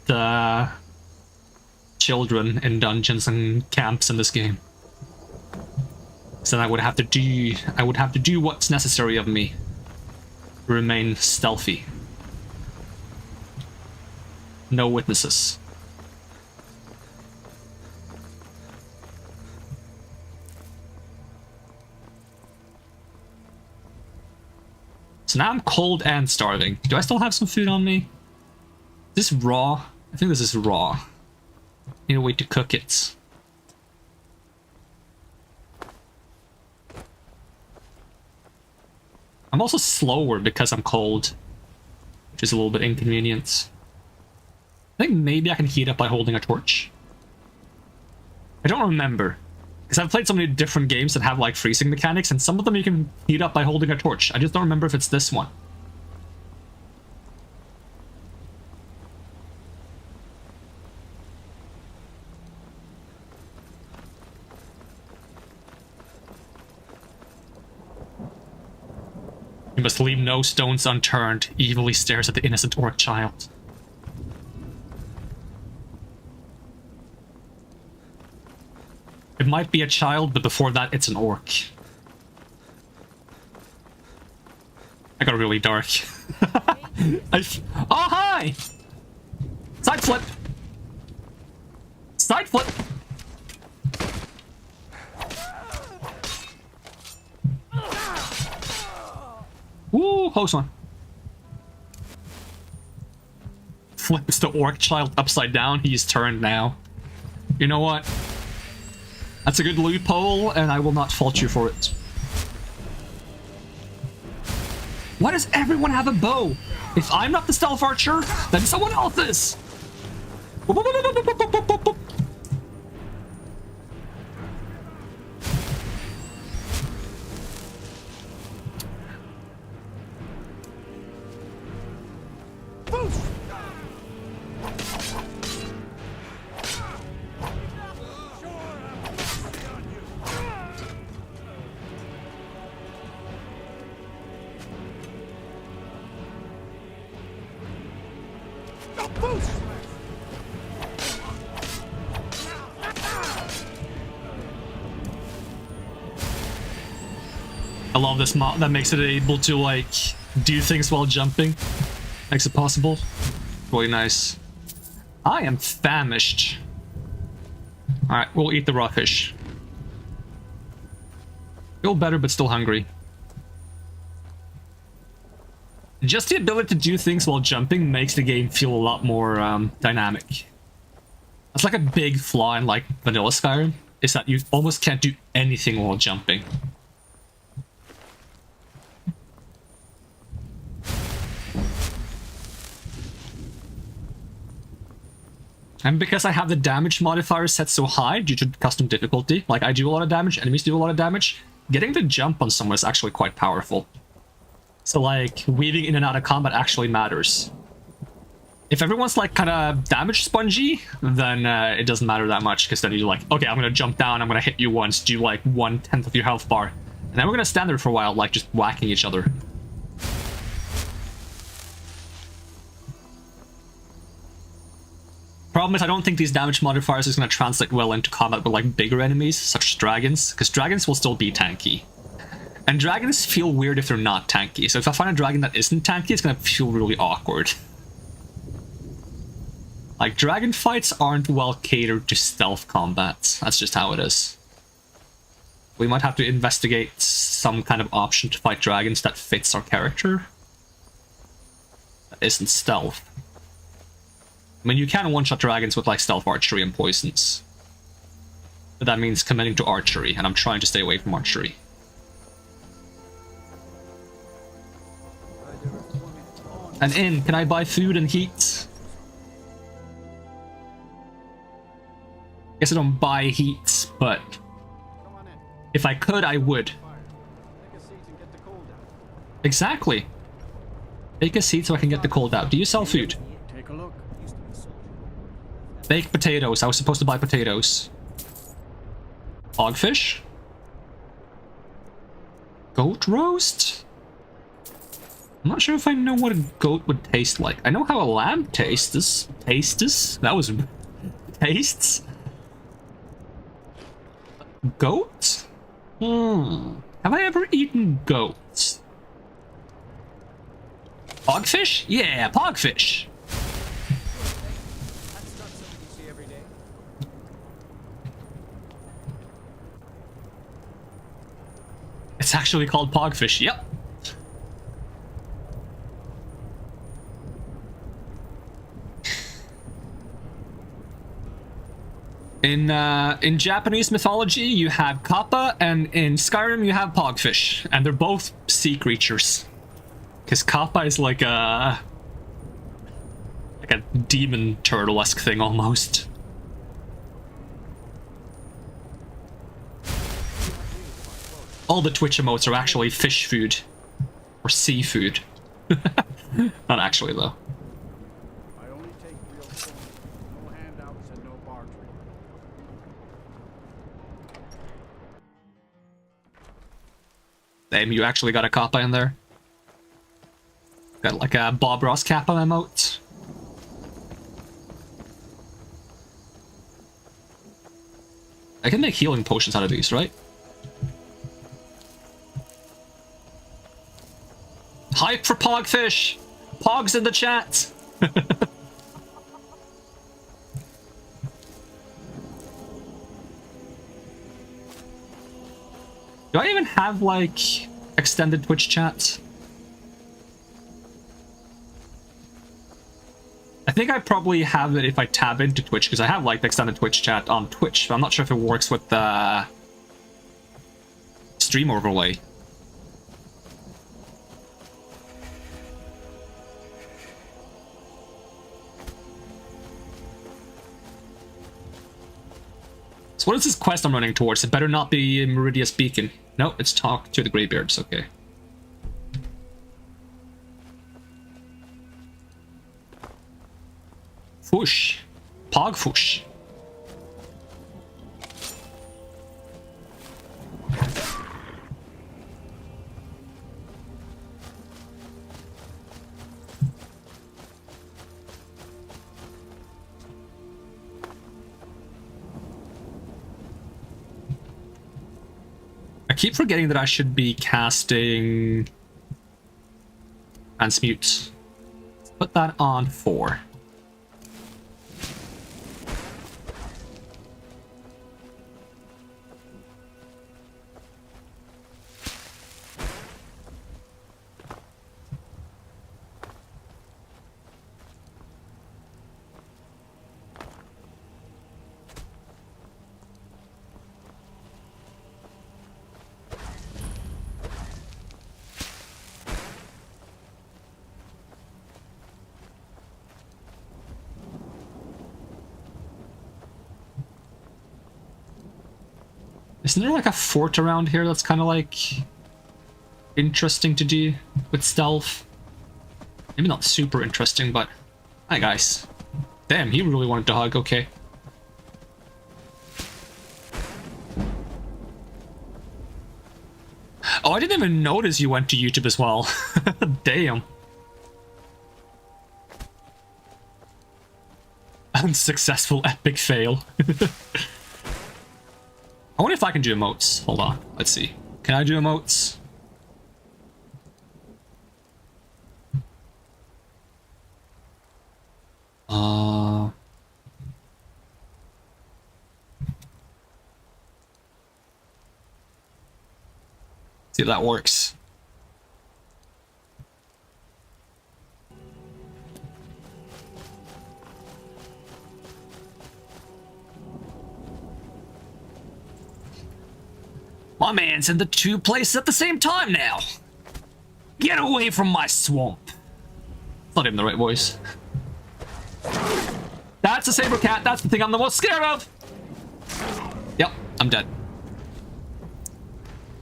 children in dungeons and camps in this game. So then I would have to do what's necessary of me to remain stealthy. No witnesses. So now I'm cold and starving. Do I still have some food on me? Is this raw? I think this is raw. Need a way to cook it. I'm also slower because I'm cold, which is a little bit inconvenient. I think maybe I can heat up by holding a torch. I don't remember. Because I've played so many different games that have like freezing mechanics, and some of them you can heat up by holding a torch. I just don't remember if it's this one. You must leave no stones unturned. Evilly stares at the innocent orc child. It might be a child, but before that, it's an orc. I got really dark. Oh, hi! Side flip! Side flip! Ooh, close one. Flips the orc child upside down. He's turned now. You know what? That's a good loophole, and I will not fault you for it. Why does everyone have a bow? If I'm not the stealth archer, then someone else is! I love this mod that makes it able to, like, do things while jumping. Makes it possible. Really nice. I am famished. Alright, we'll eat the raw fish. Feel better, but still hungry. Just the ability to do things while jumping makes the game feel a lot more dynamic. That's like a big flaw in, like, vanilla Skyrim, is that you almost can't do anything while jumping. And because I have the damage modifier set so high due to custom difficulty, like I do a lot of damage, enemies do a lot of damage, getting to jump on someone is actually quite powerful. So like, weaving in and out of combat actually matters. If everyone's like kind of damage spongy, then it doesn't matter that much, because then you're like, okay, I'm gonna jump down, I'm gonna hit you once, do like 1/10 of your health bar. And then we're gonna stand there for a while, like just whacking each other. Problem is, I don't think these damage modifiers is going to translate well into combat with like bigger enemies, such as dragons, because dragons will still be tanky. And dragons feel weird if they're not tanky, so if I find a dragon that isn't tanky, it's going to feel really awkward. Like, dragon fights aren't well catered to stealth combat. That's just how it is. We might have to investigate some kind of option to fight dragons that fits our character. That isn't stealth. I mean, you can one-shot dragons with, like, stealth archery and poisons. But that means committing to archery, and I'm trying to stay away from archery. An inn, can I buy food and heat? Guess I don't buy heat, but if I could, I would. Exactly. Take a seat so I can get the cold out. Do you sell food? Take a look. Baked potatoes. I was supposed to buy potatoes. Hogfish? Goat roast? I'm not sure if I know what a goat would taste like. I know how a lamb tastes. That was... tastes? Goat? Have I ever eaten goats? Pogfish? Yeah, pogfish. It's actually called pogfish, yep. In Japanese mythology, you have kappa, and in Skyrim, you have pogfish, and they're both sea creatures. Because kappa is like a demon turtle-esque thing almost. All the Twitch emotes are actually fish food or seafood. Not actually though. Damn, you actually got a kappa in there. Got like a Bob Ross kappa emote. I can make healing potions out of these, right? Hype for Pogfish! Pogs in the chat! Do I even have, like, extended Twitch chat? I think I probably have it if I tab into Twitch, because I have, like, the extended Twitch chat on Twitch, but I'm not sure if it works with the stream overlay. So what is this quest I'm running towards? It better not be Meridius Beacon. No, it's talk to the Greybeards, okay. Fush. Pogfush. I keep forgetting that I should be casting Transmute. Put that on 4. Isn't there like a fort around here that's kind of like interesting to do with stealth? Maybe not super interesting, but hi guys. Damn, he really wanted to hug, okay. Oh, I didn't even notice you went to YouTube as well. Damn. Unsuccessful epic fail. I wonder if I can do emotes. Hold on, let's see. Can I do emotes? See if that works. My man's in the two places at the same time now. Get away from my swamp. It's not even the right voice. That's a saber cat. That's the thing I'm the most scared of. Yep, I'm dead.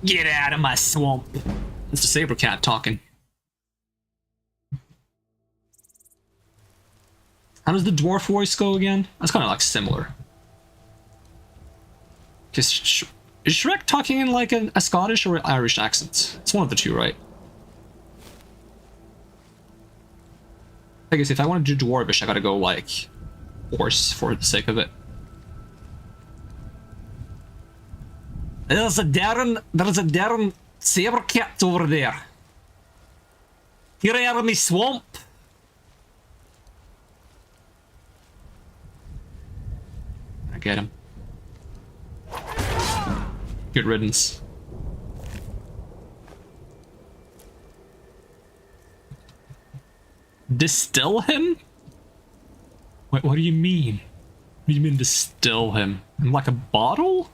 Get out of my swamp. It's the saber cat talking. How does the dwarf voice go again? That's kind of like similar. Is Shrek talking in like a Scottish or Irish accent? It's one of the two, right? I guess if I want to do dwarvish, I gotta go like horse for the sake of it. There's a darn saber cat over there. Get out of me swamp. I get him. Good riddance. Distill him? Wait, what do you mean? What do you mean distill him? In like a bottle?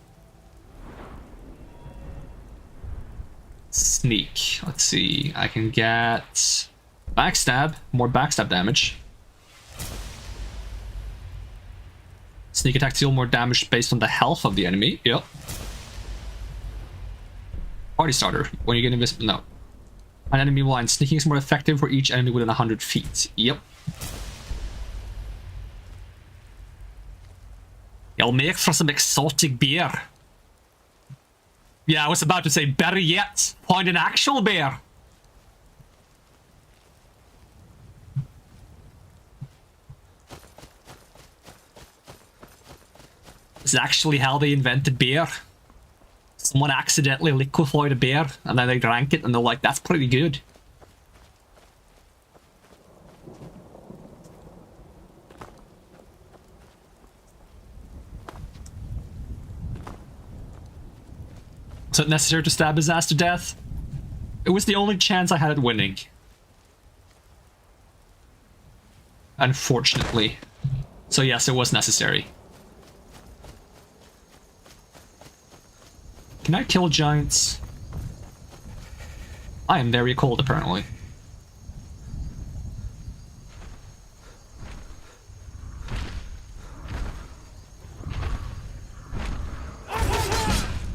Sneak. Let's see. I can get backstab. More backstab damage. Sneak attack deal more damage based on the health of the enemy. Yep. Party starter. When you get invisible. No. An enemy blind. Sneaking is more effective for each enemy within 100 feet. Yep. It'll make for some exotic beer. Yeah, I was about to say better yet. Find an actual bear. This is actually how they invented beer. Someone accidentally liquefied a beer and then they drank it and they're like, that's pretty good. Was it necessary to stab his ass to death? It was the only chance I had at winning. Unfortunately. So yes, it was necessary. Can I kill giants? I am very cold, apparently.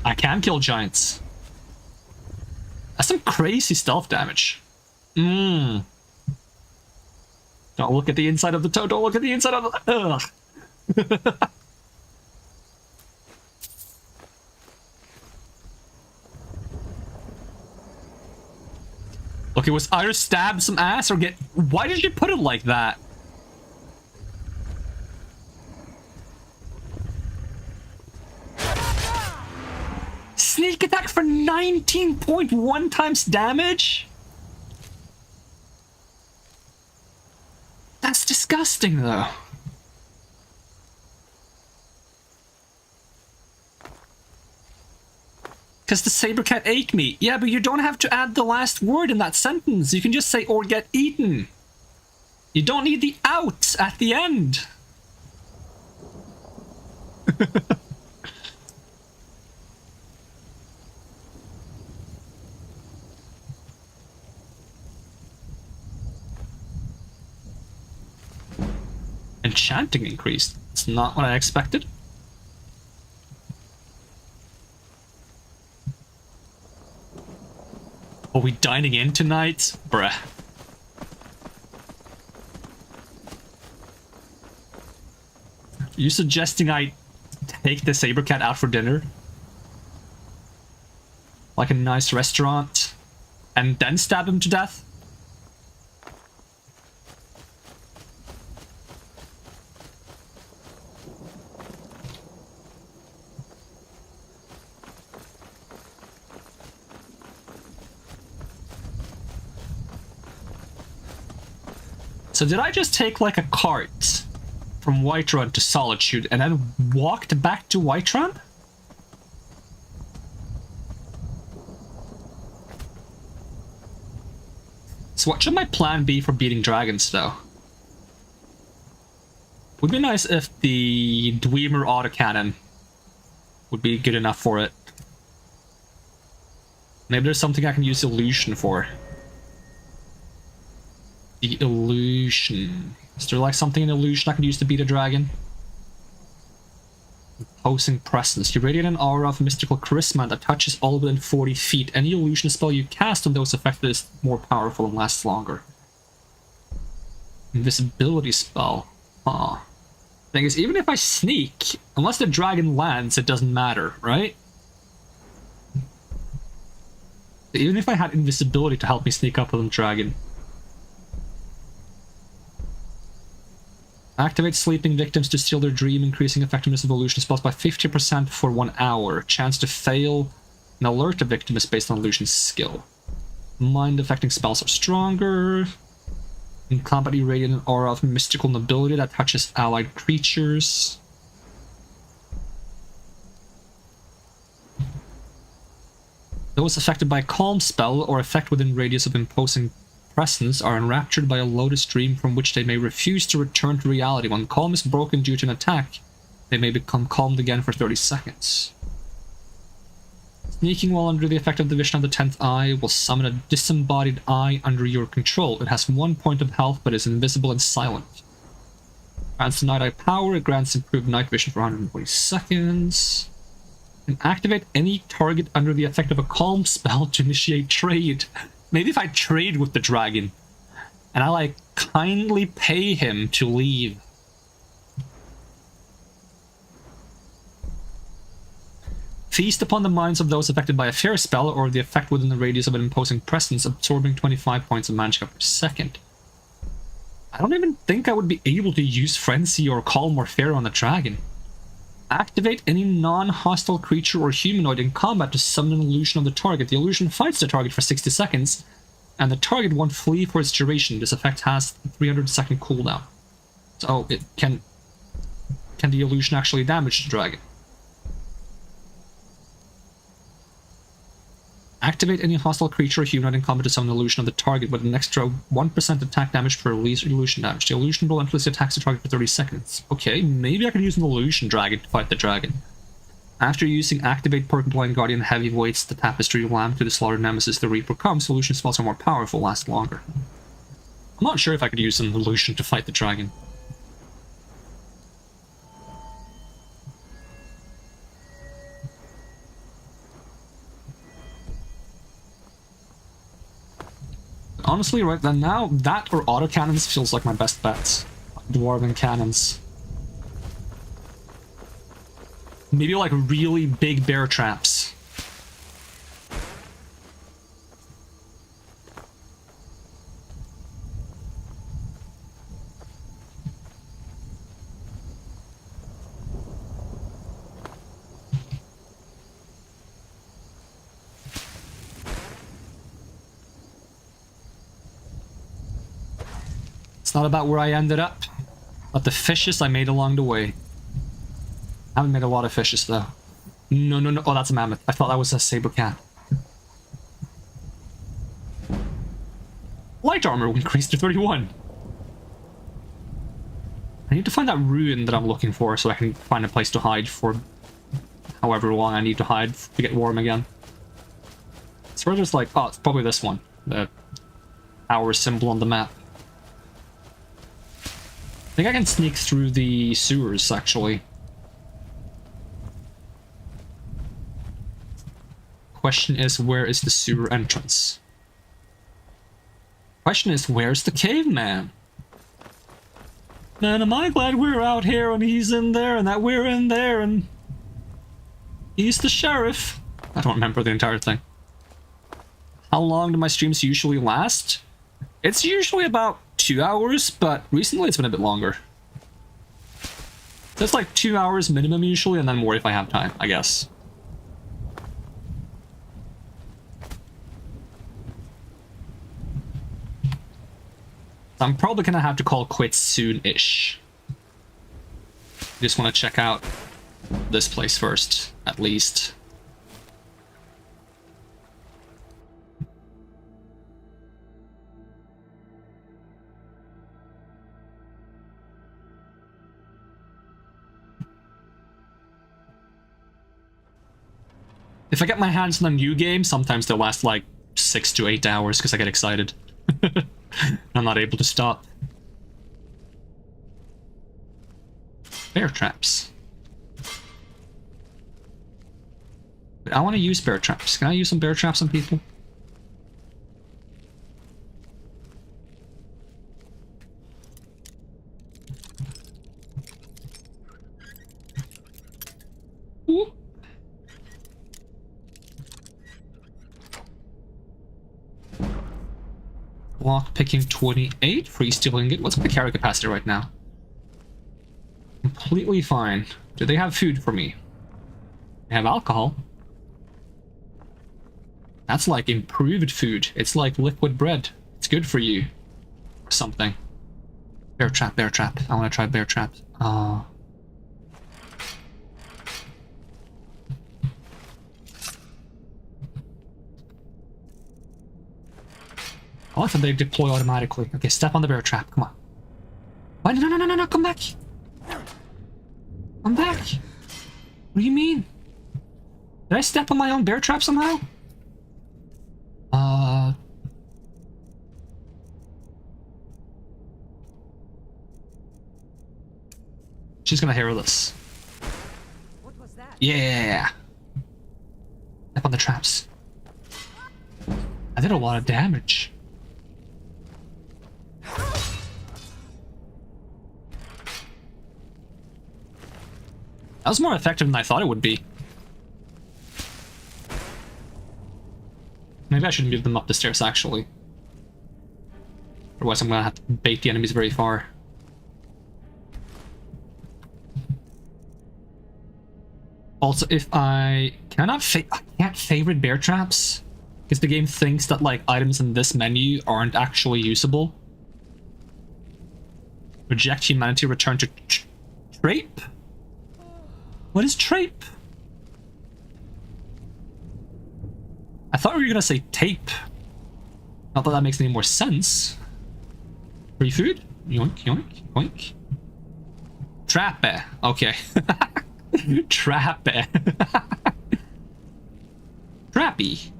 I can kill giants. That's some crazy stealth damage. Don't look at the inside of the toe. Don't look at the inside of the... Ugh. Look, it was either stab some ass or get... Why did you put it like that? Sneak attack for 19.1 times damage? That's disgusting, though. Because the saber cat ate me. Yeah, but you don't have to add the last word in that sentence. You can just say, or get eaten. You don't need the out at the end. Enchanting increased. It's not what I expected. Are we dining in tonight? Bruh. Are you suggesting I take the saber cat out for dinner? Like a nice restaurant? And then stab him to death? So did I just take like a cart from Whiterun to Solitude and then walked back to Whiterun? So what should my plan be for beating dragons, though? Would be nice if the Dwemer autocannon would be good enough for it. Maybe there's something I can use illusion for. The illusion. Is there like something in illusion I can use to beat a dragon? Imposing presence. You radiate an aura of mystical charisma that touches all within 40 feet. Any illusion spell you cast on those affected is more powerful and lasts longer. Invisibility spell. Huh. Thing is, even if I sneak, unless the dragon lands, it doesn't matter, right? Even if I had invisibility to help me sneak up on the dragon. Activate sleeping victims to steal their dream, increasing effectiveness of illusion spells by 50% for 1 hour. Chance to fail and alert a victim is based on illusion skill. Mind-affecting spells are stronger. In combat, you radiate an aura of mystical nobility that touches allied creatures. Those affected by a calm spell or effect within radius of imposing presence are enraptured by a lotus dream from which they may refuse to return to reality. When calm is broken due to an attack, they may become calmed again for 30 seconds. Sneaking while under the effect of the vision of the 10th eye will summon a disembodied eye under your control. It has 1 point of health but is invisible and silent. Grants the night eye power. It grants improved night vision for 120 seconds. And activate any target under the effect of a calm spell to initiate trade. Maybe if I trade with the dragon and I like kindly pay him to leave. Feast upon the minds of those affected by a fear spell or the effect within the radius of an imposing presence, absorbing 25 points of magic per second. I don't even think I would be able to use Frenzy or Calm or Fear on the dragon. Activate any non-hostile creature or humanoid in combat to summon an illusion of the target. The illusion fights the target for 60 seconds, and the target won't flee for its duration. This effect has a 300-second cooldown. So it can the illusion actually damage the dragon? Activate any hostile creature or humanoid in combat to summon an illusion of the target with an extra 1% attack damage per release illusion damage. The illusion will endlessly attack the target for 30 seconds. Okay, maybe I could use an illusion dragon to fight the dragon. After using Activate Purblind Guardian Heavyweights, the Tapestry Lamp to the slaughtered nemesis, the Reaper comes. Illusion spells are more powerful, last longer. I'm not sure if I could use an illusion to fight the dragon. Honestly, right then now, that or autocannons feels like my best bets. Dwarven cannons. Maybe like really big bear traps. It's not about where I ended up, but the fishes I made along the way. I haven't made a lot of fishes though. No. Oh, that's a mammoth. I thought that was a saber cat. Light armor increased to 31. I need to find that ruin that I'm looking for so I can find a place to hide for however long I need to hide to get warm again. So there's like, oh, it's probably this one. The hour symbol on the map. I think I can sneak through the sewers, actually. Question is, where is the sewer entrance? Question is, where's the caveman? Man, am I glad we're out here and he's in there and that we're in there and he's the sheriff. I don't remember the entire thing. How long do my streams usually last? It's usually about 2 hours, but recently it's been a bit longer. So it's like 2 hours minimum usually, and then more if I have time, I guess. I'm probably gonna have to call quits soon-ish. Just want to check out this place first, at least. If I get my hands on a new game, sometimes they'll last like 6 to 8 hours because I get excited. I'm not able to stop. Bear traps. But I want to use bear traps. Can I use some bear traps on people? Ooh. Lock picking 28, free stealing it. What's my carry capacity right now? Completely fine. Do they have food for me? They have alcohol. That's like improved food. It's like liquid bread. It's good for you. Something. Bear trap, bear trap. I want to try bear trap. Oh, I thought they deploy automatically. Okay, step on the bear trap. Come on. Why? No, no, no, no, no. Come back. I'm back. What do you mean? Did I step on my own bear trap somehow? She's gonna hear this. What was that? Yeah. Step on the traps. I did a lot of damage. That was more effective than I thought it would be. Maybe I shouldn't move them up the stairs, actually. Otherwise I'm gonna have to bait the enemies very far. Also, if I... I can't favorite bear traps? Because the game thinks that, like, items in this menu aren't actually usable. Reject humanity, return to... Trape? What is trape? I thought we were gonna say tape. Not that that makes any more sense. Free food? Yoink, yoink, yoink. Trappe. Okay. Trappe. Trappy.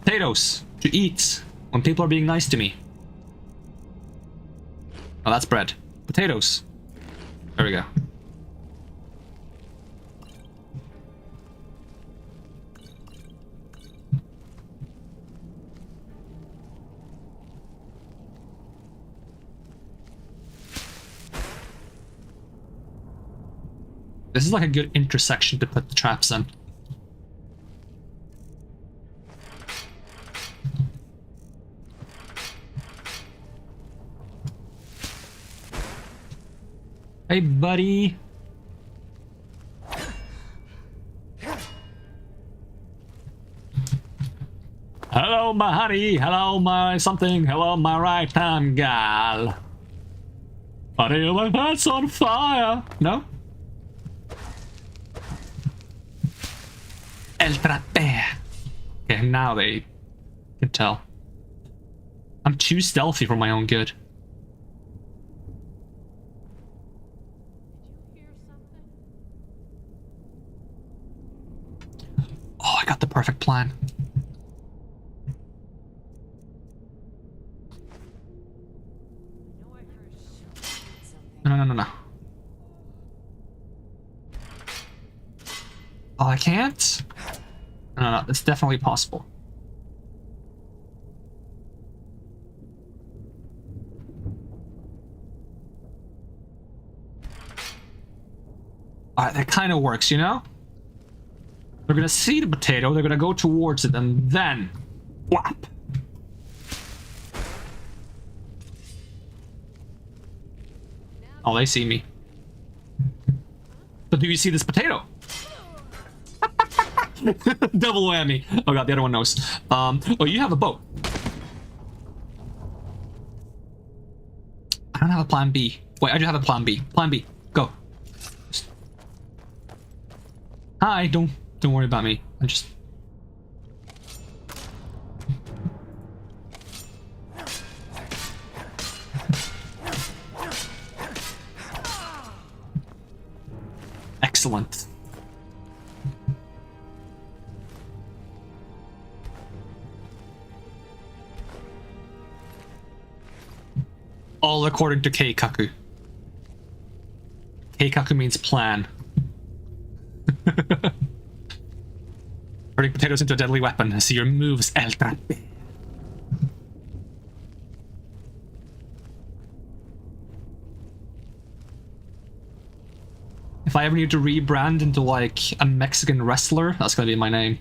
Potatoes. To eat. When people are being nice to me. Oh, that's bread. Potatoes. There we go. This is like a good intersection to put the traps in. Hey, buddy. Hello, my honey. Hello, my something. Hello, my right hand gal. Buddy, my head's on fire. No? El trappe. Okay, now they can tell. I'm too stealthy for my own good. Oh, I got the perfect plan. No, no, no, no. Oh, I can't? No, no, it's definitely possible. Alright, that kind of works, you know? They're gonna see the potato, they're gonna go towards it, and then... whap! Oh, they see me. But do you see this potato? Double whammy. Oh god, the other one knows. Oh, you have a boat. plan B. Wait, I do have a plan B. Plan B. Go. Hi, don't worry about me. I'm just... Excellent. All according to Keikaku. Keikaku means plan. Turning potatoes into a deadly weapon. See your moves, El Trape. If I ever need to rebrand into like a Mexican wrestler, that's gonna be my name.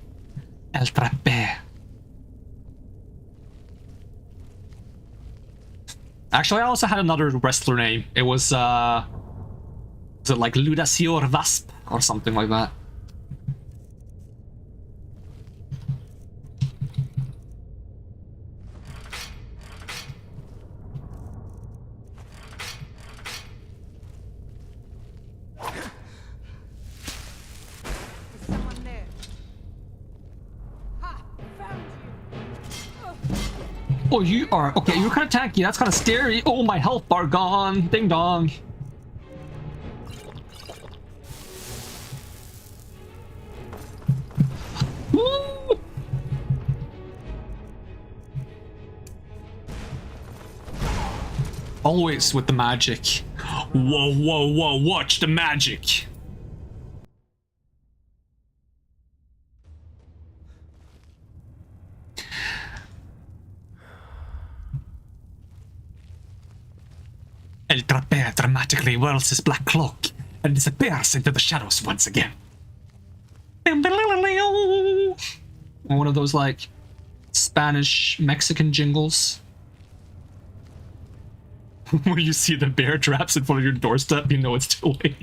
El Trape. Actually, I also had another wrestler name. It was it like Ludacior Vasp or something like that? Oh, you are... Okay, you're kind of tanky. That's kind of scary. Oh, my health bar gone. Ding dong. Woo! Always with the magic. Whoa, whoa, whoa. Watch the magic. El Trape dramatically whirls his black cloak and disappears into the shadows once again. One of those, like, Spanish Mexican jingles. When you see the bear traps in front of your doorstep, you know it's too late.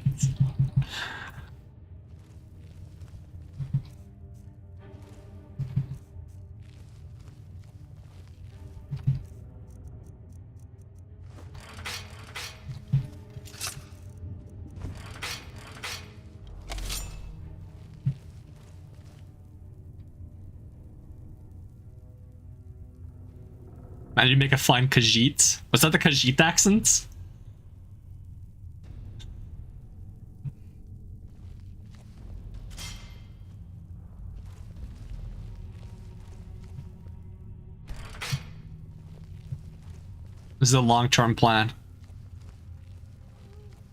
Man, you make a fine Khajiit. Was that the Khajiit accent? This is a long-term plan.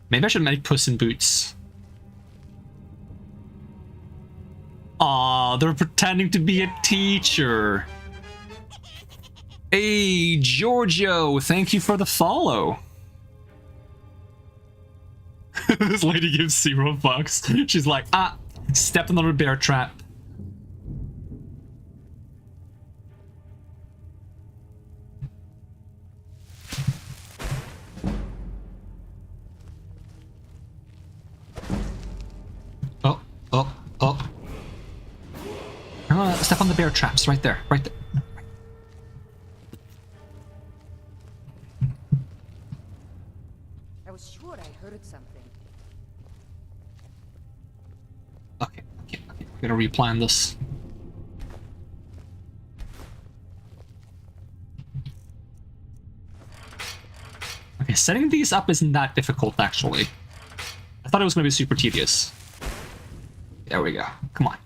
Maybe I should make Puss in Boots. Aw, they're pretending to be a teacher. Hey, Giorgio, thank you for the follow. This lady gives $0. She's like, ah, stepped on another bear trap. Oh, oh, oh. Step on the bear traps right there, right there. I was sure I heard something. Okay. I'm gonna replan this. Okay, setting these up isn't that difficult, actually. I thought it was gonna be super tedious. There we go. Come on.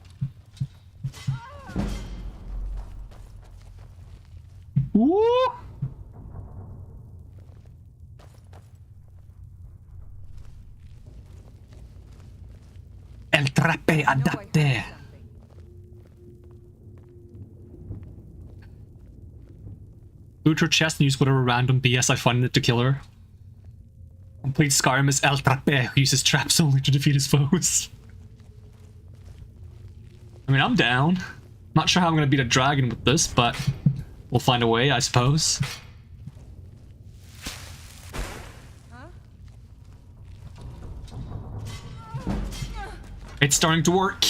Woo! El Trape Adapte. Loot her chest and use whatever random BS I find in it to kill her. Complete Skyrim is El Trape, who uses traps only to defeat his foes. I mean, I'm down. Not sure how I'm gonna beat a dragon with this, but we'll find a way, I suppose. It's starting to work.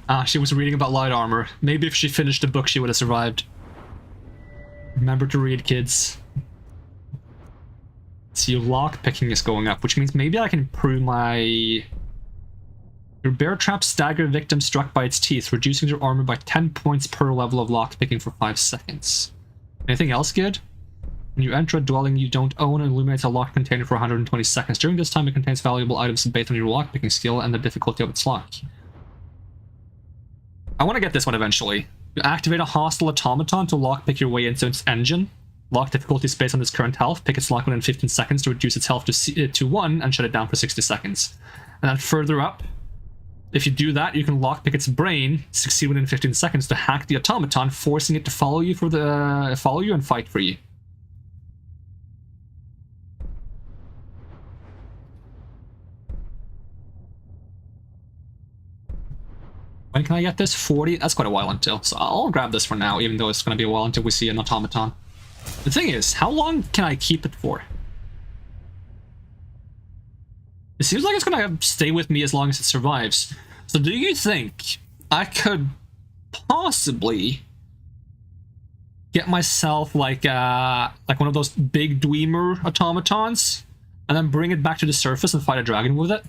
Ah, she was reading about light armor. Maybe if she finished the book, she would have survived. Remember to read, kids. See, lockpicking is going up, which means maybe I can improve my... Your bear trap stagger victim struck by its teeth, reducing their armor by 10 points per level of lockpicking for 5 seconds. Anything else good? When you enter a dwelling you don't own, it illuminates a locked container for 120 seconds. During this time, it contains valuable items based on your lockpicking skill and the difficulty of its lock. I want to get this one eventually. You activate a hostile automaton to lockpick your way into its engine. Lock difficulty is based on its current health. Pick its lock within 15 seconds to reduce its health to 1 and shut it down for 60 seconds. And then further up, if you do that, you can lockpick its brain, succeed within 15 seconds to hack the automaton, forcing it to follow you and fight for you. When can I get this? 40? That's quite a while until. So I'll grab this for now, even though it's going to be a while until we see an automaton. The thing is, how long can I keep it for? It seems like it's going to stay with me as long as it survives. So do you think I could possibly get myself like one of those big Dweemer automatons and then bring it back to the surface and fight a dragon with it?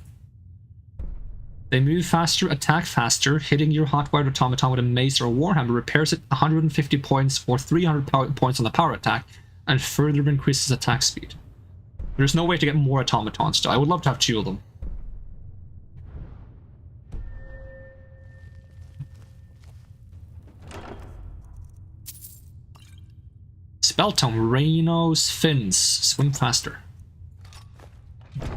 They move faster, attack faster. Hitting your hotwired automaton with a mace or a warhammer repairs it 150 points or 300 points on the power attack and further increases attack speed. There's no way to get more automatons though. I would love to have 2 of them. Spell tome, Raynos fins. Swim faster.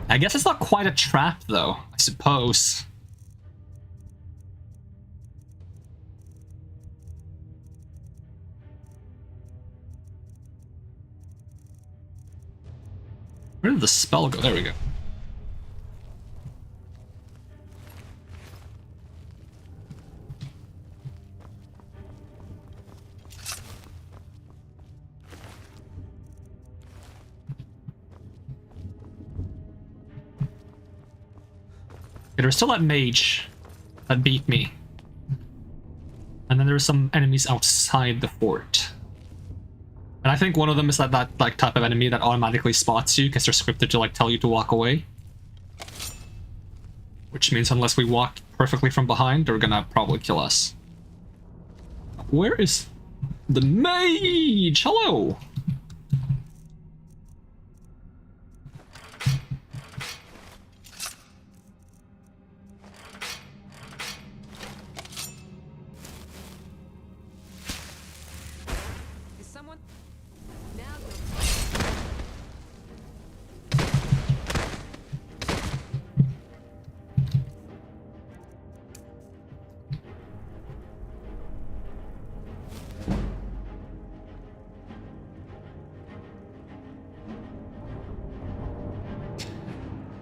I guess it's not quite a trap though, I suppose. Where did the spell go? There we go. There's still that mage that beat me. And then there's some enemies outside the fort. And I think one of them is that like type of enemy that automatically spots you because they're scripted to like tell you to walk away. Which means unless we walk perfectly from behind, they're gonna probably kill us. Where is the mage? Hello!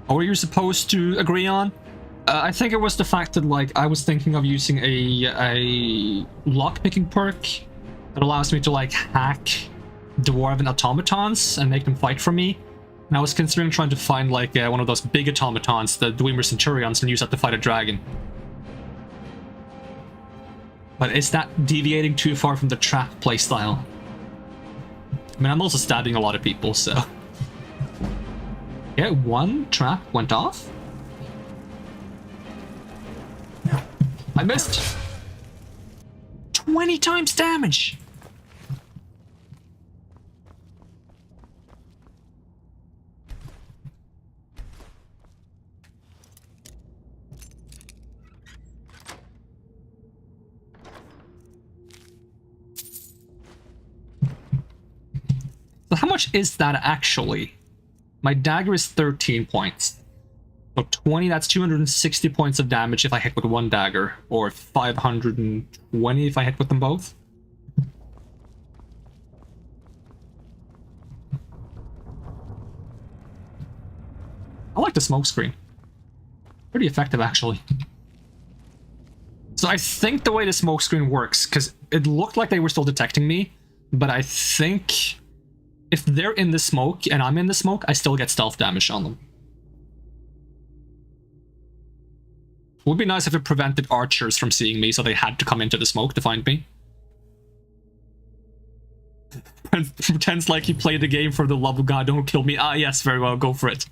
What were you supposed to agree on? I think it was the fact that like I was thinking of using a lockpicking perk that allows me to like hack dwarven automatons and make them fight for me. And I was considering trying to find like one of those big automatons, the Dweemer Centurions, and use that to fight a dragon. But is that deviating too far from the trap playstyle? I mean, I'm also stabbing a lot of people, so... Yeah, 1 trap went off. I missed. 20 times damage. So how much is that actually? My dagger is 13 points. So 20, that's 260 points of damage if I hit with 1 dagger, or 520 if I hit with them both. I like the smoke screen. Pretty effective, actually. So I think the way the smoke screen works, because it looked like they were still detecting me, but I think if they're in the smoke and I'm in the smoke, I still get stealth damage on them. Would be nice if it prevented archers from seeing me, so they had to come into the smoke to find me. Pretends like he played the game for the love of God, don't kill me. Ah, yes, very well, go for it.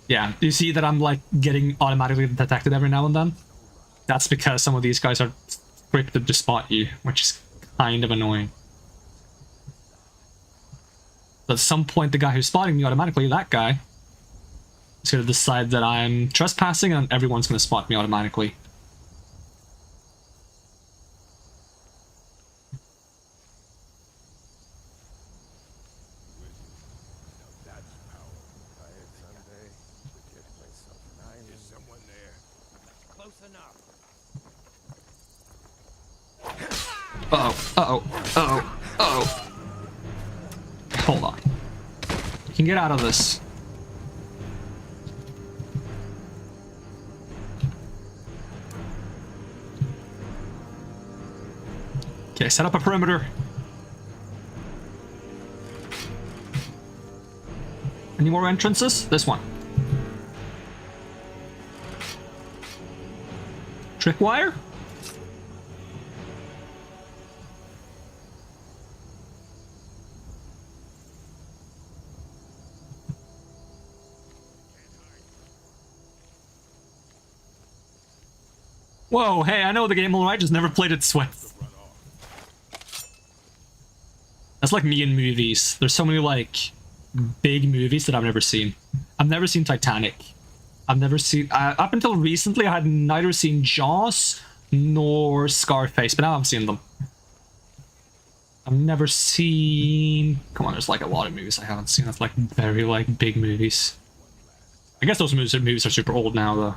Yeah, do you see that I'm like getting automatically detected every now and then? That's because some of these guys are scripted to spot you, which is kind of annoying. But at some point, the guy who's spotting me automatically, that guy, is going to decide that I'm trespassing and everyone's going to spot me automatically. Uh-oh, uh-oh, uh-oh, uh-oh. Hold on. You can get out of this. Okay, set up a perimeter. Any more entrances? This one. Tripwire? Whoa, hey, I know the game alright, just never played it sweat. That's like me in movies. There's so many, like, big movies that I've never seen. I've never seen Titanic. I've never seen... up until recently, I had neither seen Jaws nor Scarface, but now I've seen them. I've never seen... Come on, there's like a lot of movies I haven't seen. That's like very, like, big movies. I guess those movies are super old now, though.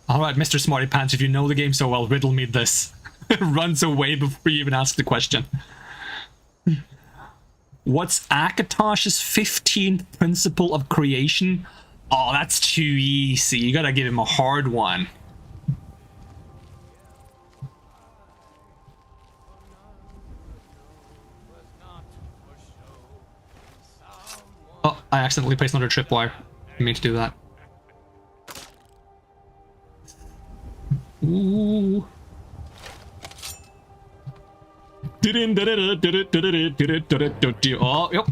Alright, Mr. Smarty Pants, if you know the game so well, riddle me this. Runs away before you even ask the question. What's Akatosh's 15th principle of creation? Oh, that's too easy. You gotta give him a hard one. Oh, I accidentally placed another tripwire. I mean to do that. Ooh. Oh, yep.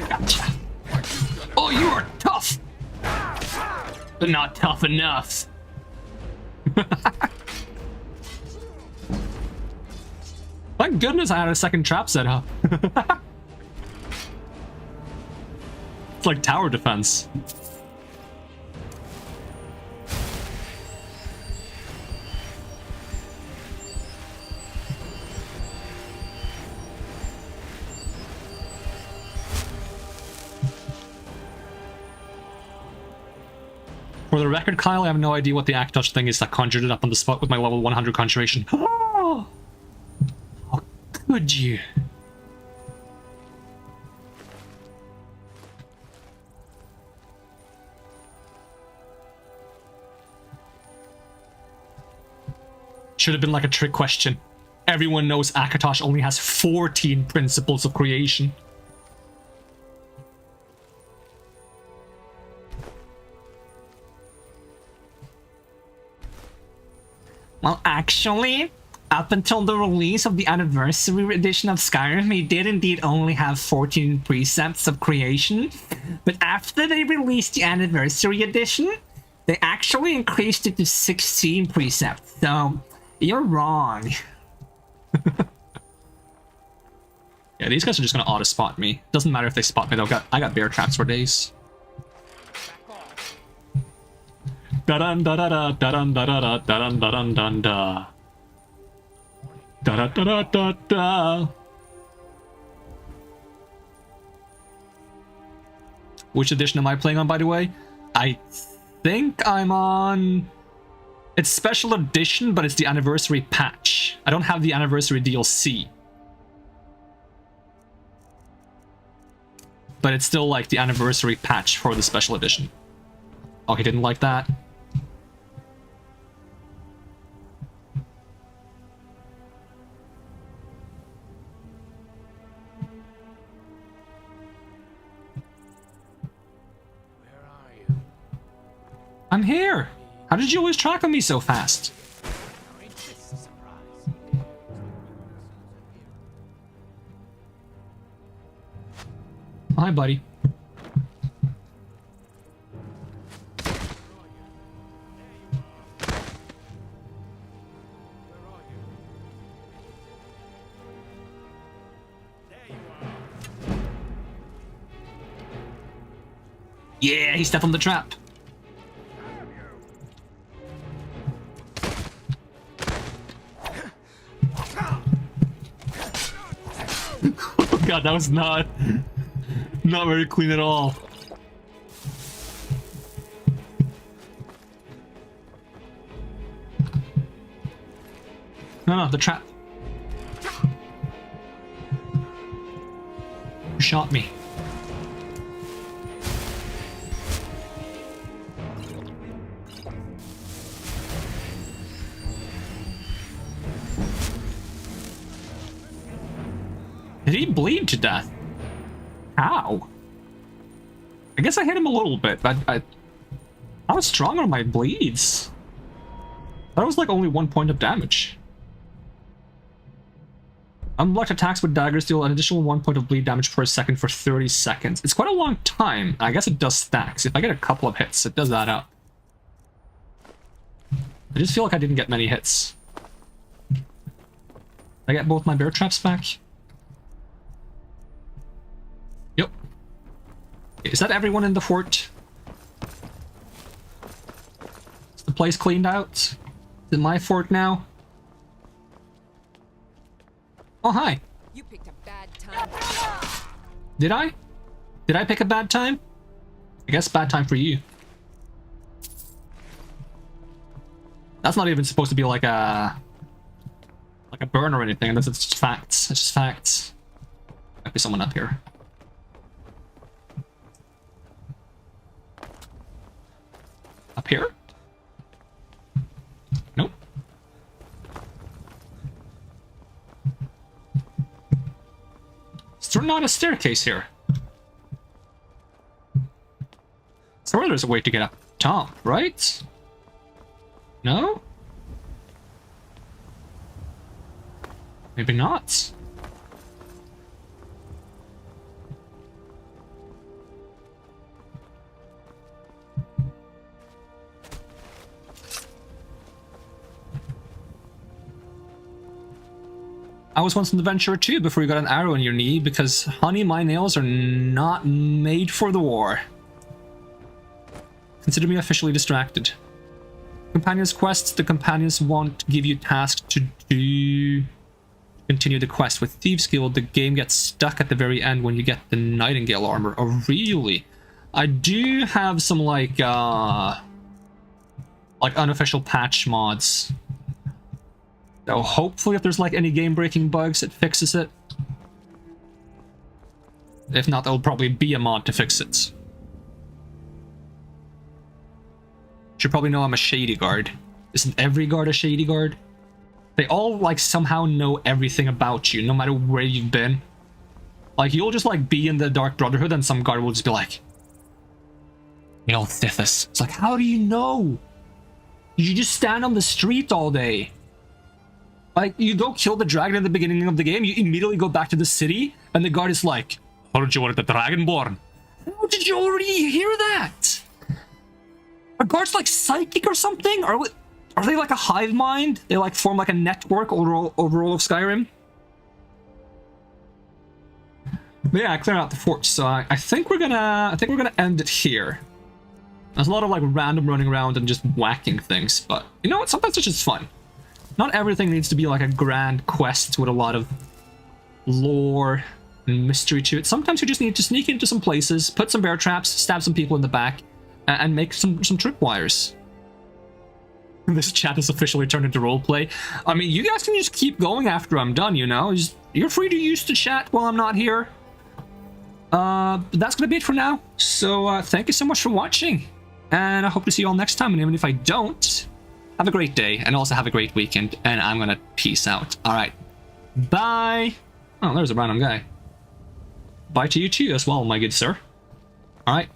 Gotcha. Oh, you are tough, but not tough enough. Thank goodness I had a second trap set up. It's like tower defense. For the record, Kyle, I have no idea what the Akatosh thing is that conjured it up on the spot with my level 100 conjuration. Oh, how could you? Should have been like a trick question. Everyone knows Akatosh only has 14 principles of creation. Well, actually, up until the release of the anniversary edition of Skyrim, they did indeed only have 14 precepts of creation. But after they released the anniversary edition, they actually increased it to 16 precepts. So, you're wrong. Yeah, these guys are just gonna auto-spot me. Doesn't matter if they spot me, though. I got bear traps for days. Da dun da da da da dun da da da da dun da dun dun da da da da da da da. Which edition am I playing on, by the way? I think I'm on... It's special edition, but it's the anniversary patch. I don't have the anniversary DLC. But it's still like the anniversary patch for the special edition. Oh, he didn't like that. I'm here! How did you lose track of me so fast? Hi, buddy. Yeah, he stepped on the trap. Oh god, that was not very clean at all. No, the trap. You shot me. Did he bleed to death? How? I guess I hit him a little bit, but how strong are my bleeds? That was like only 1 point of damage. Unblocked attacks with daggers deal an additional 1 point of bleed damage per second for 30 seconds. It's quite a long time. I guess it does stacks. If I get a couple of hits, it does that up. I just feel like I didn't get many hits. I get both my bear traps back. Yep. Is that everyone in the fort? Is the place cleaned out? Is it my fort now? Oh, hi. You picked a bad time. Did I? Did I pick a bad time? I guess bad time for you. That's not even supposed to be like a burn or anything. That's just facts. It's just facts. Might be someone up here. Up here? Nope. Is there not a staircase here? So there's a way to get up top, right? No? Maybe not. I was once an adventurer too before you got an arrow in your knee because, honey, my nails are not made for the war. Consider me officially distracted. Companions quests, the companions won't give you tasks to do. Continue the quest with Thieves Guild. The game gets stuck at the very end when you get the Nightingale armor. Oh, really? I do have some like unofficial patch mods. So hopefully if there's like any game-breaking bugs, it fixes it. If not, there'll probably be a mod to fix it. Should probably know I'm a shady guard. Isn't every guard a shady guard? They all like somehow know everything about you, no matter where you've been. Like you'll just like be in the Dark Brotherhood and some guard will just be like, you know, Thithis. It's like, how do you know? You just stand on the street all day. Like, you go kill the dragon at the beginning of the game, you immediately go back to the city, and the guard is like, heard you were the Dragonborn. How did you already hear that? Are guards like psychic or something? Are they like a hive mind? They like form like a network overall of Skyrim? But yeah, I cleared out the fort, so I think we're gonna end it here. There's a lot of like random running around and just whacking things, but you know what? Sometimes it's just fun. Not everything needs to be like a grand quest with a lot of lore mystery to it. Sometimes you just need to sneak into some places, put some bear traps, stab some people in the back, and make some tripwires. This chat has officially turned into roleplay. I mean, you guys can just keep going after I'm done, you know? You're free to use the chat while I'm not here. But that's gonna be it for now. So, thank you so much for watching. And I hope to see you all next time. And even if I don't, have a great day. And also have a great weekend. And I'm gonna peace out. Alright. Bye! Oh, there's a random guy. Bye to you too as well, my good sir. Alright.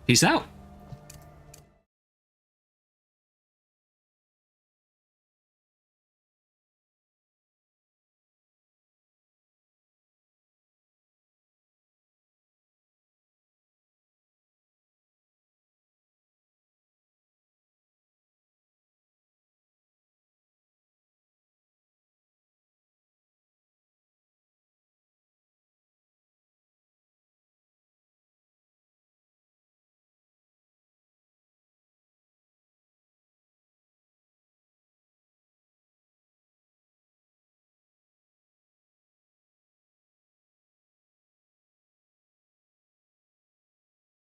Peace out.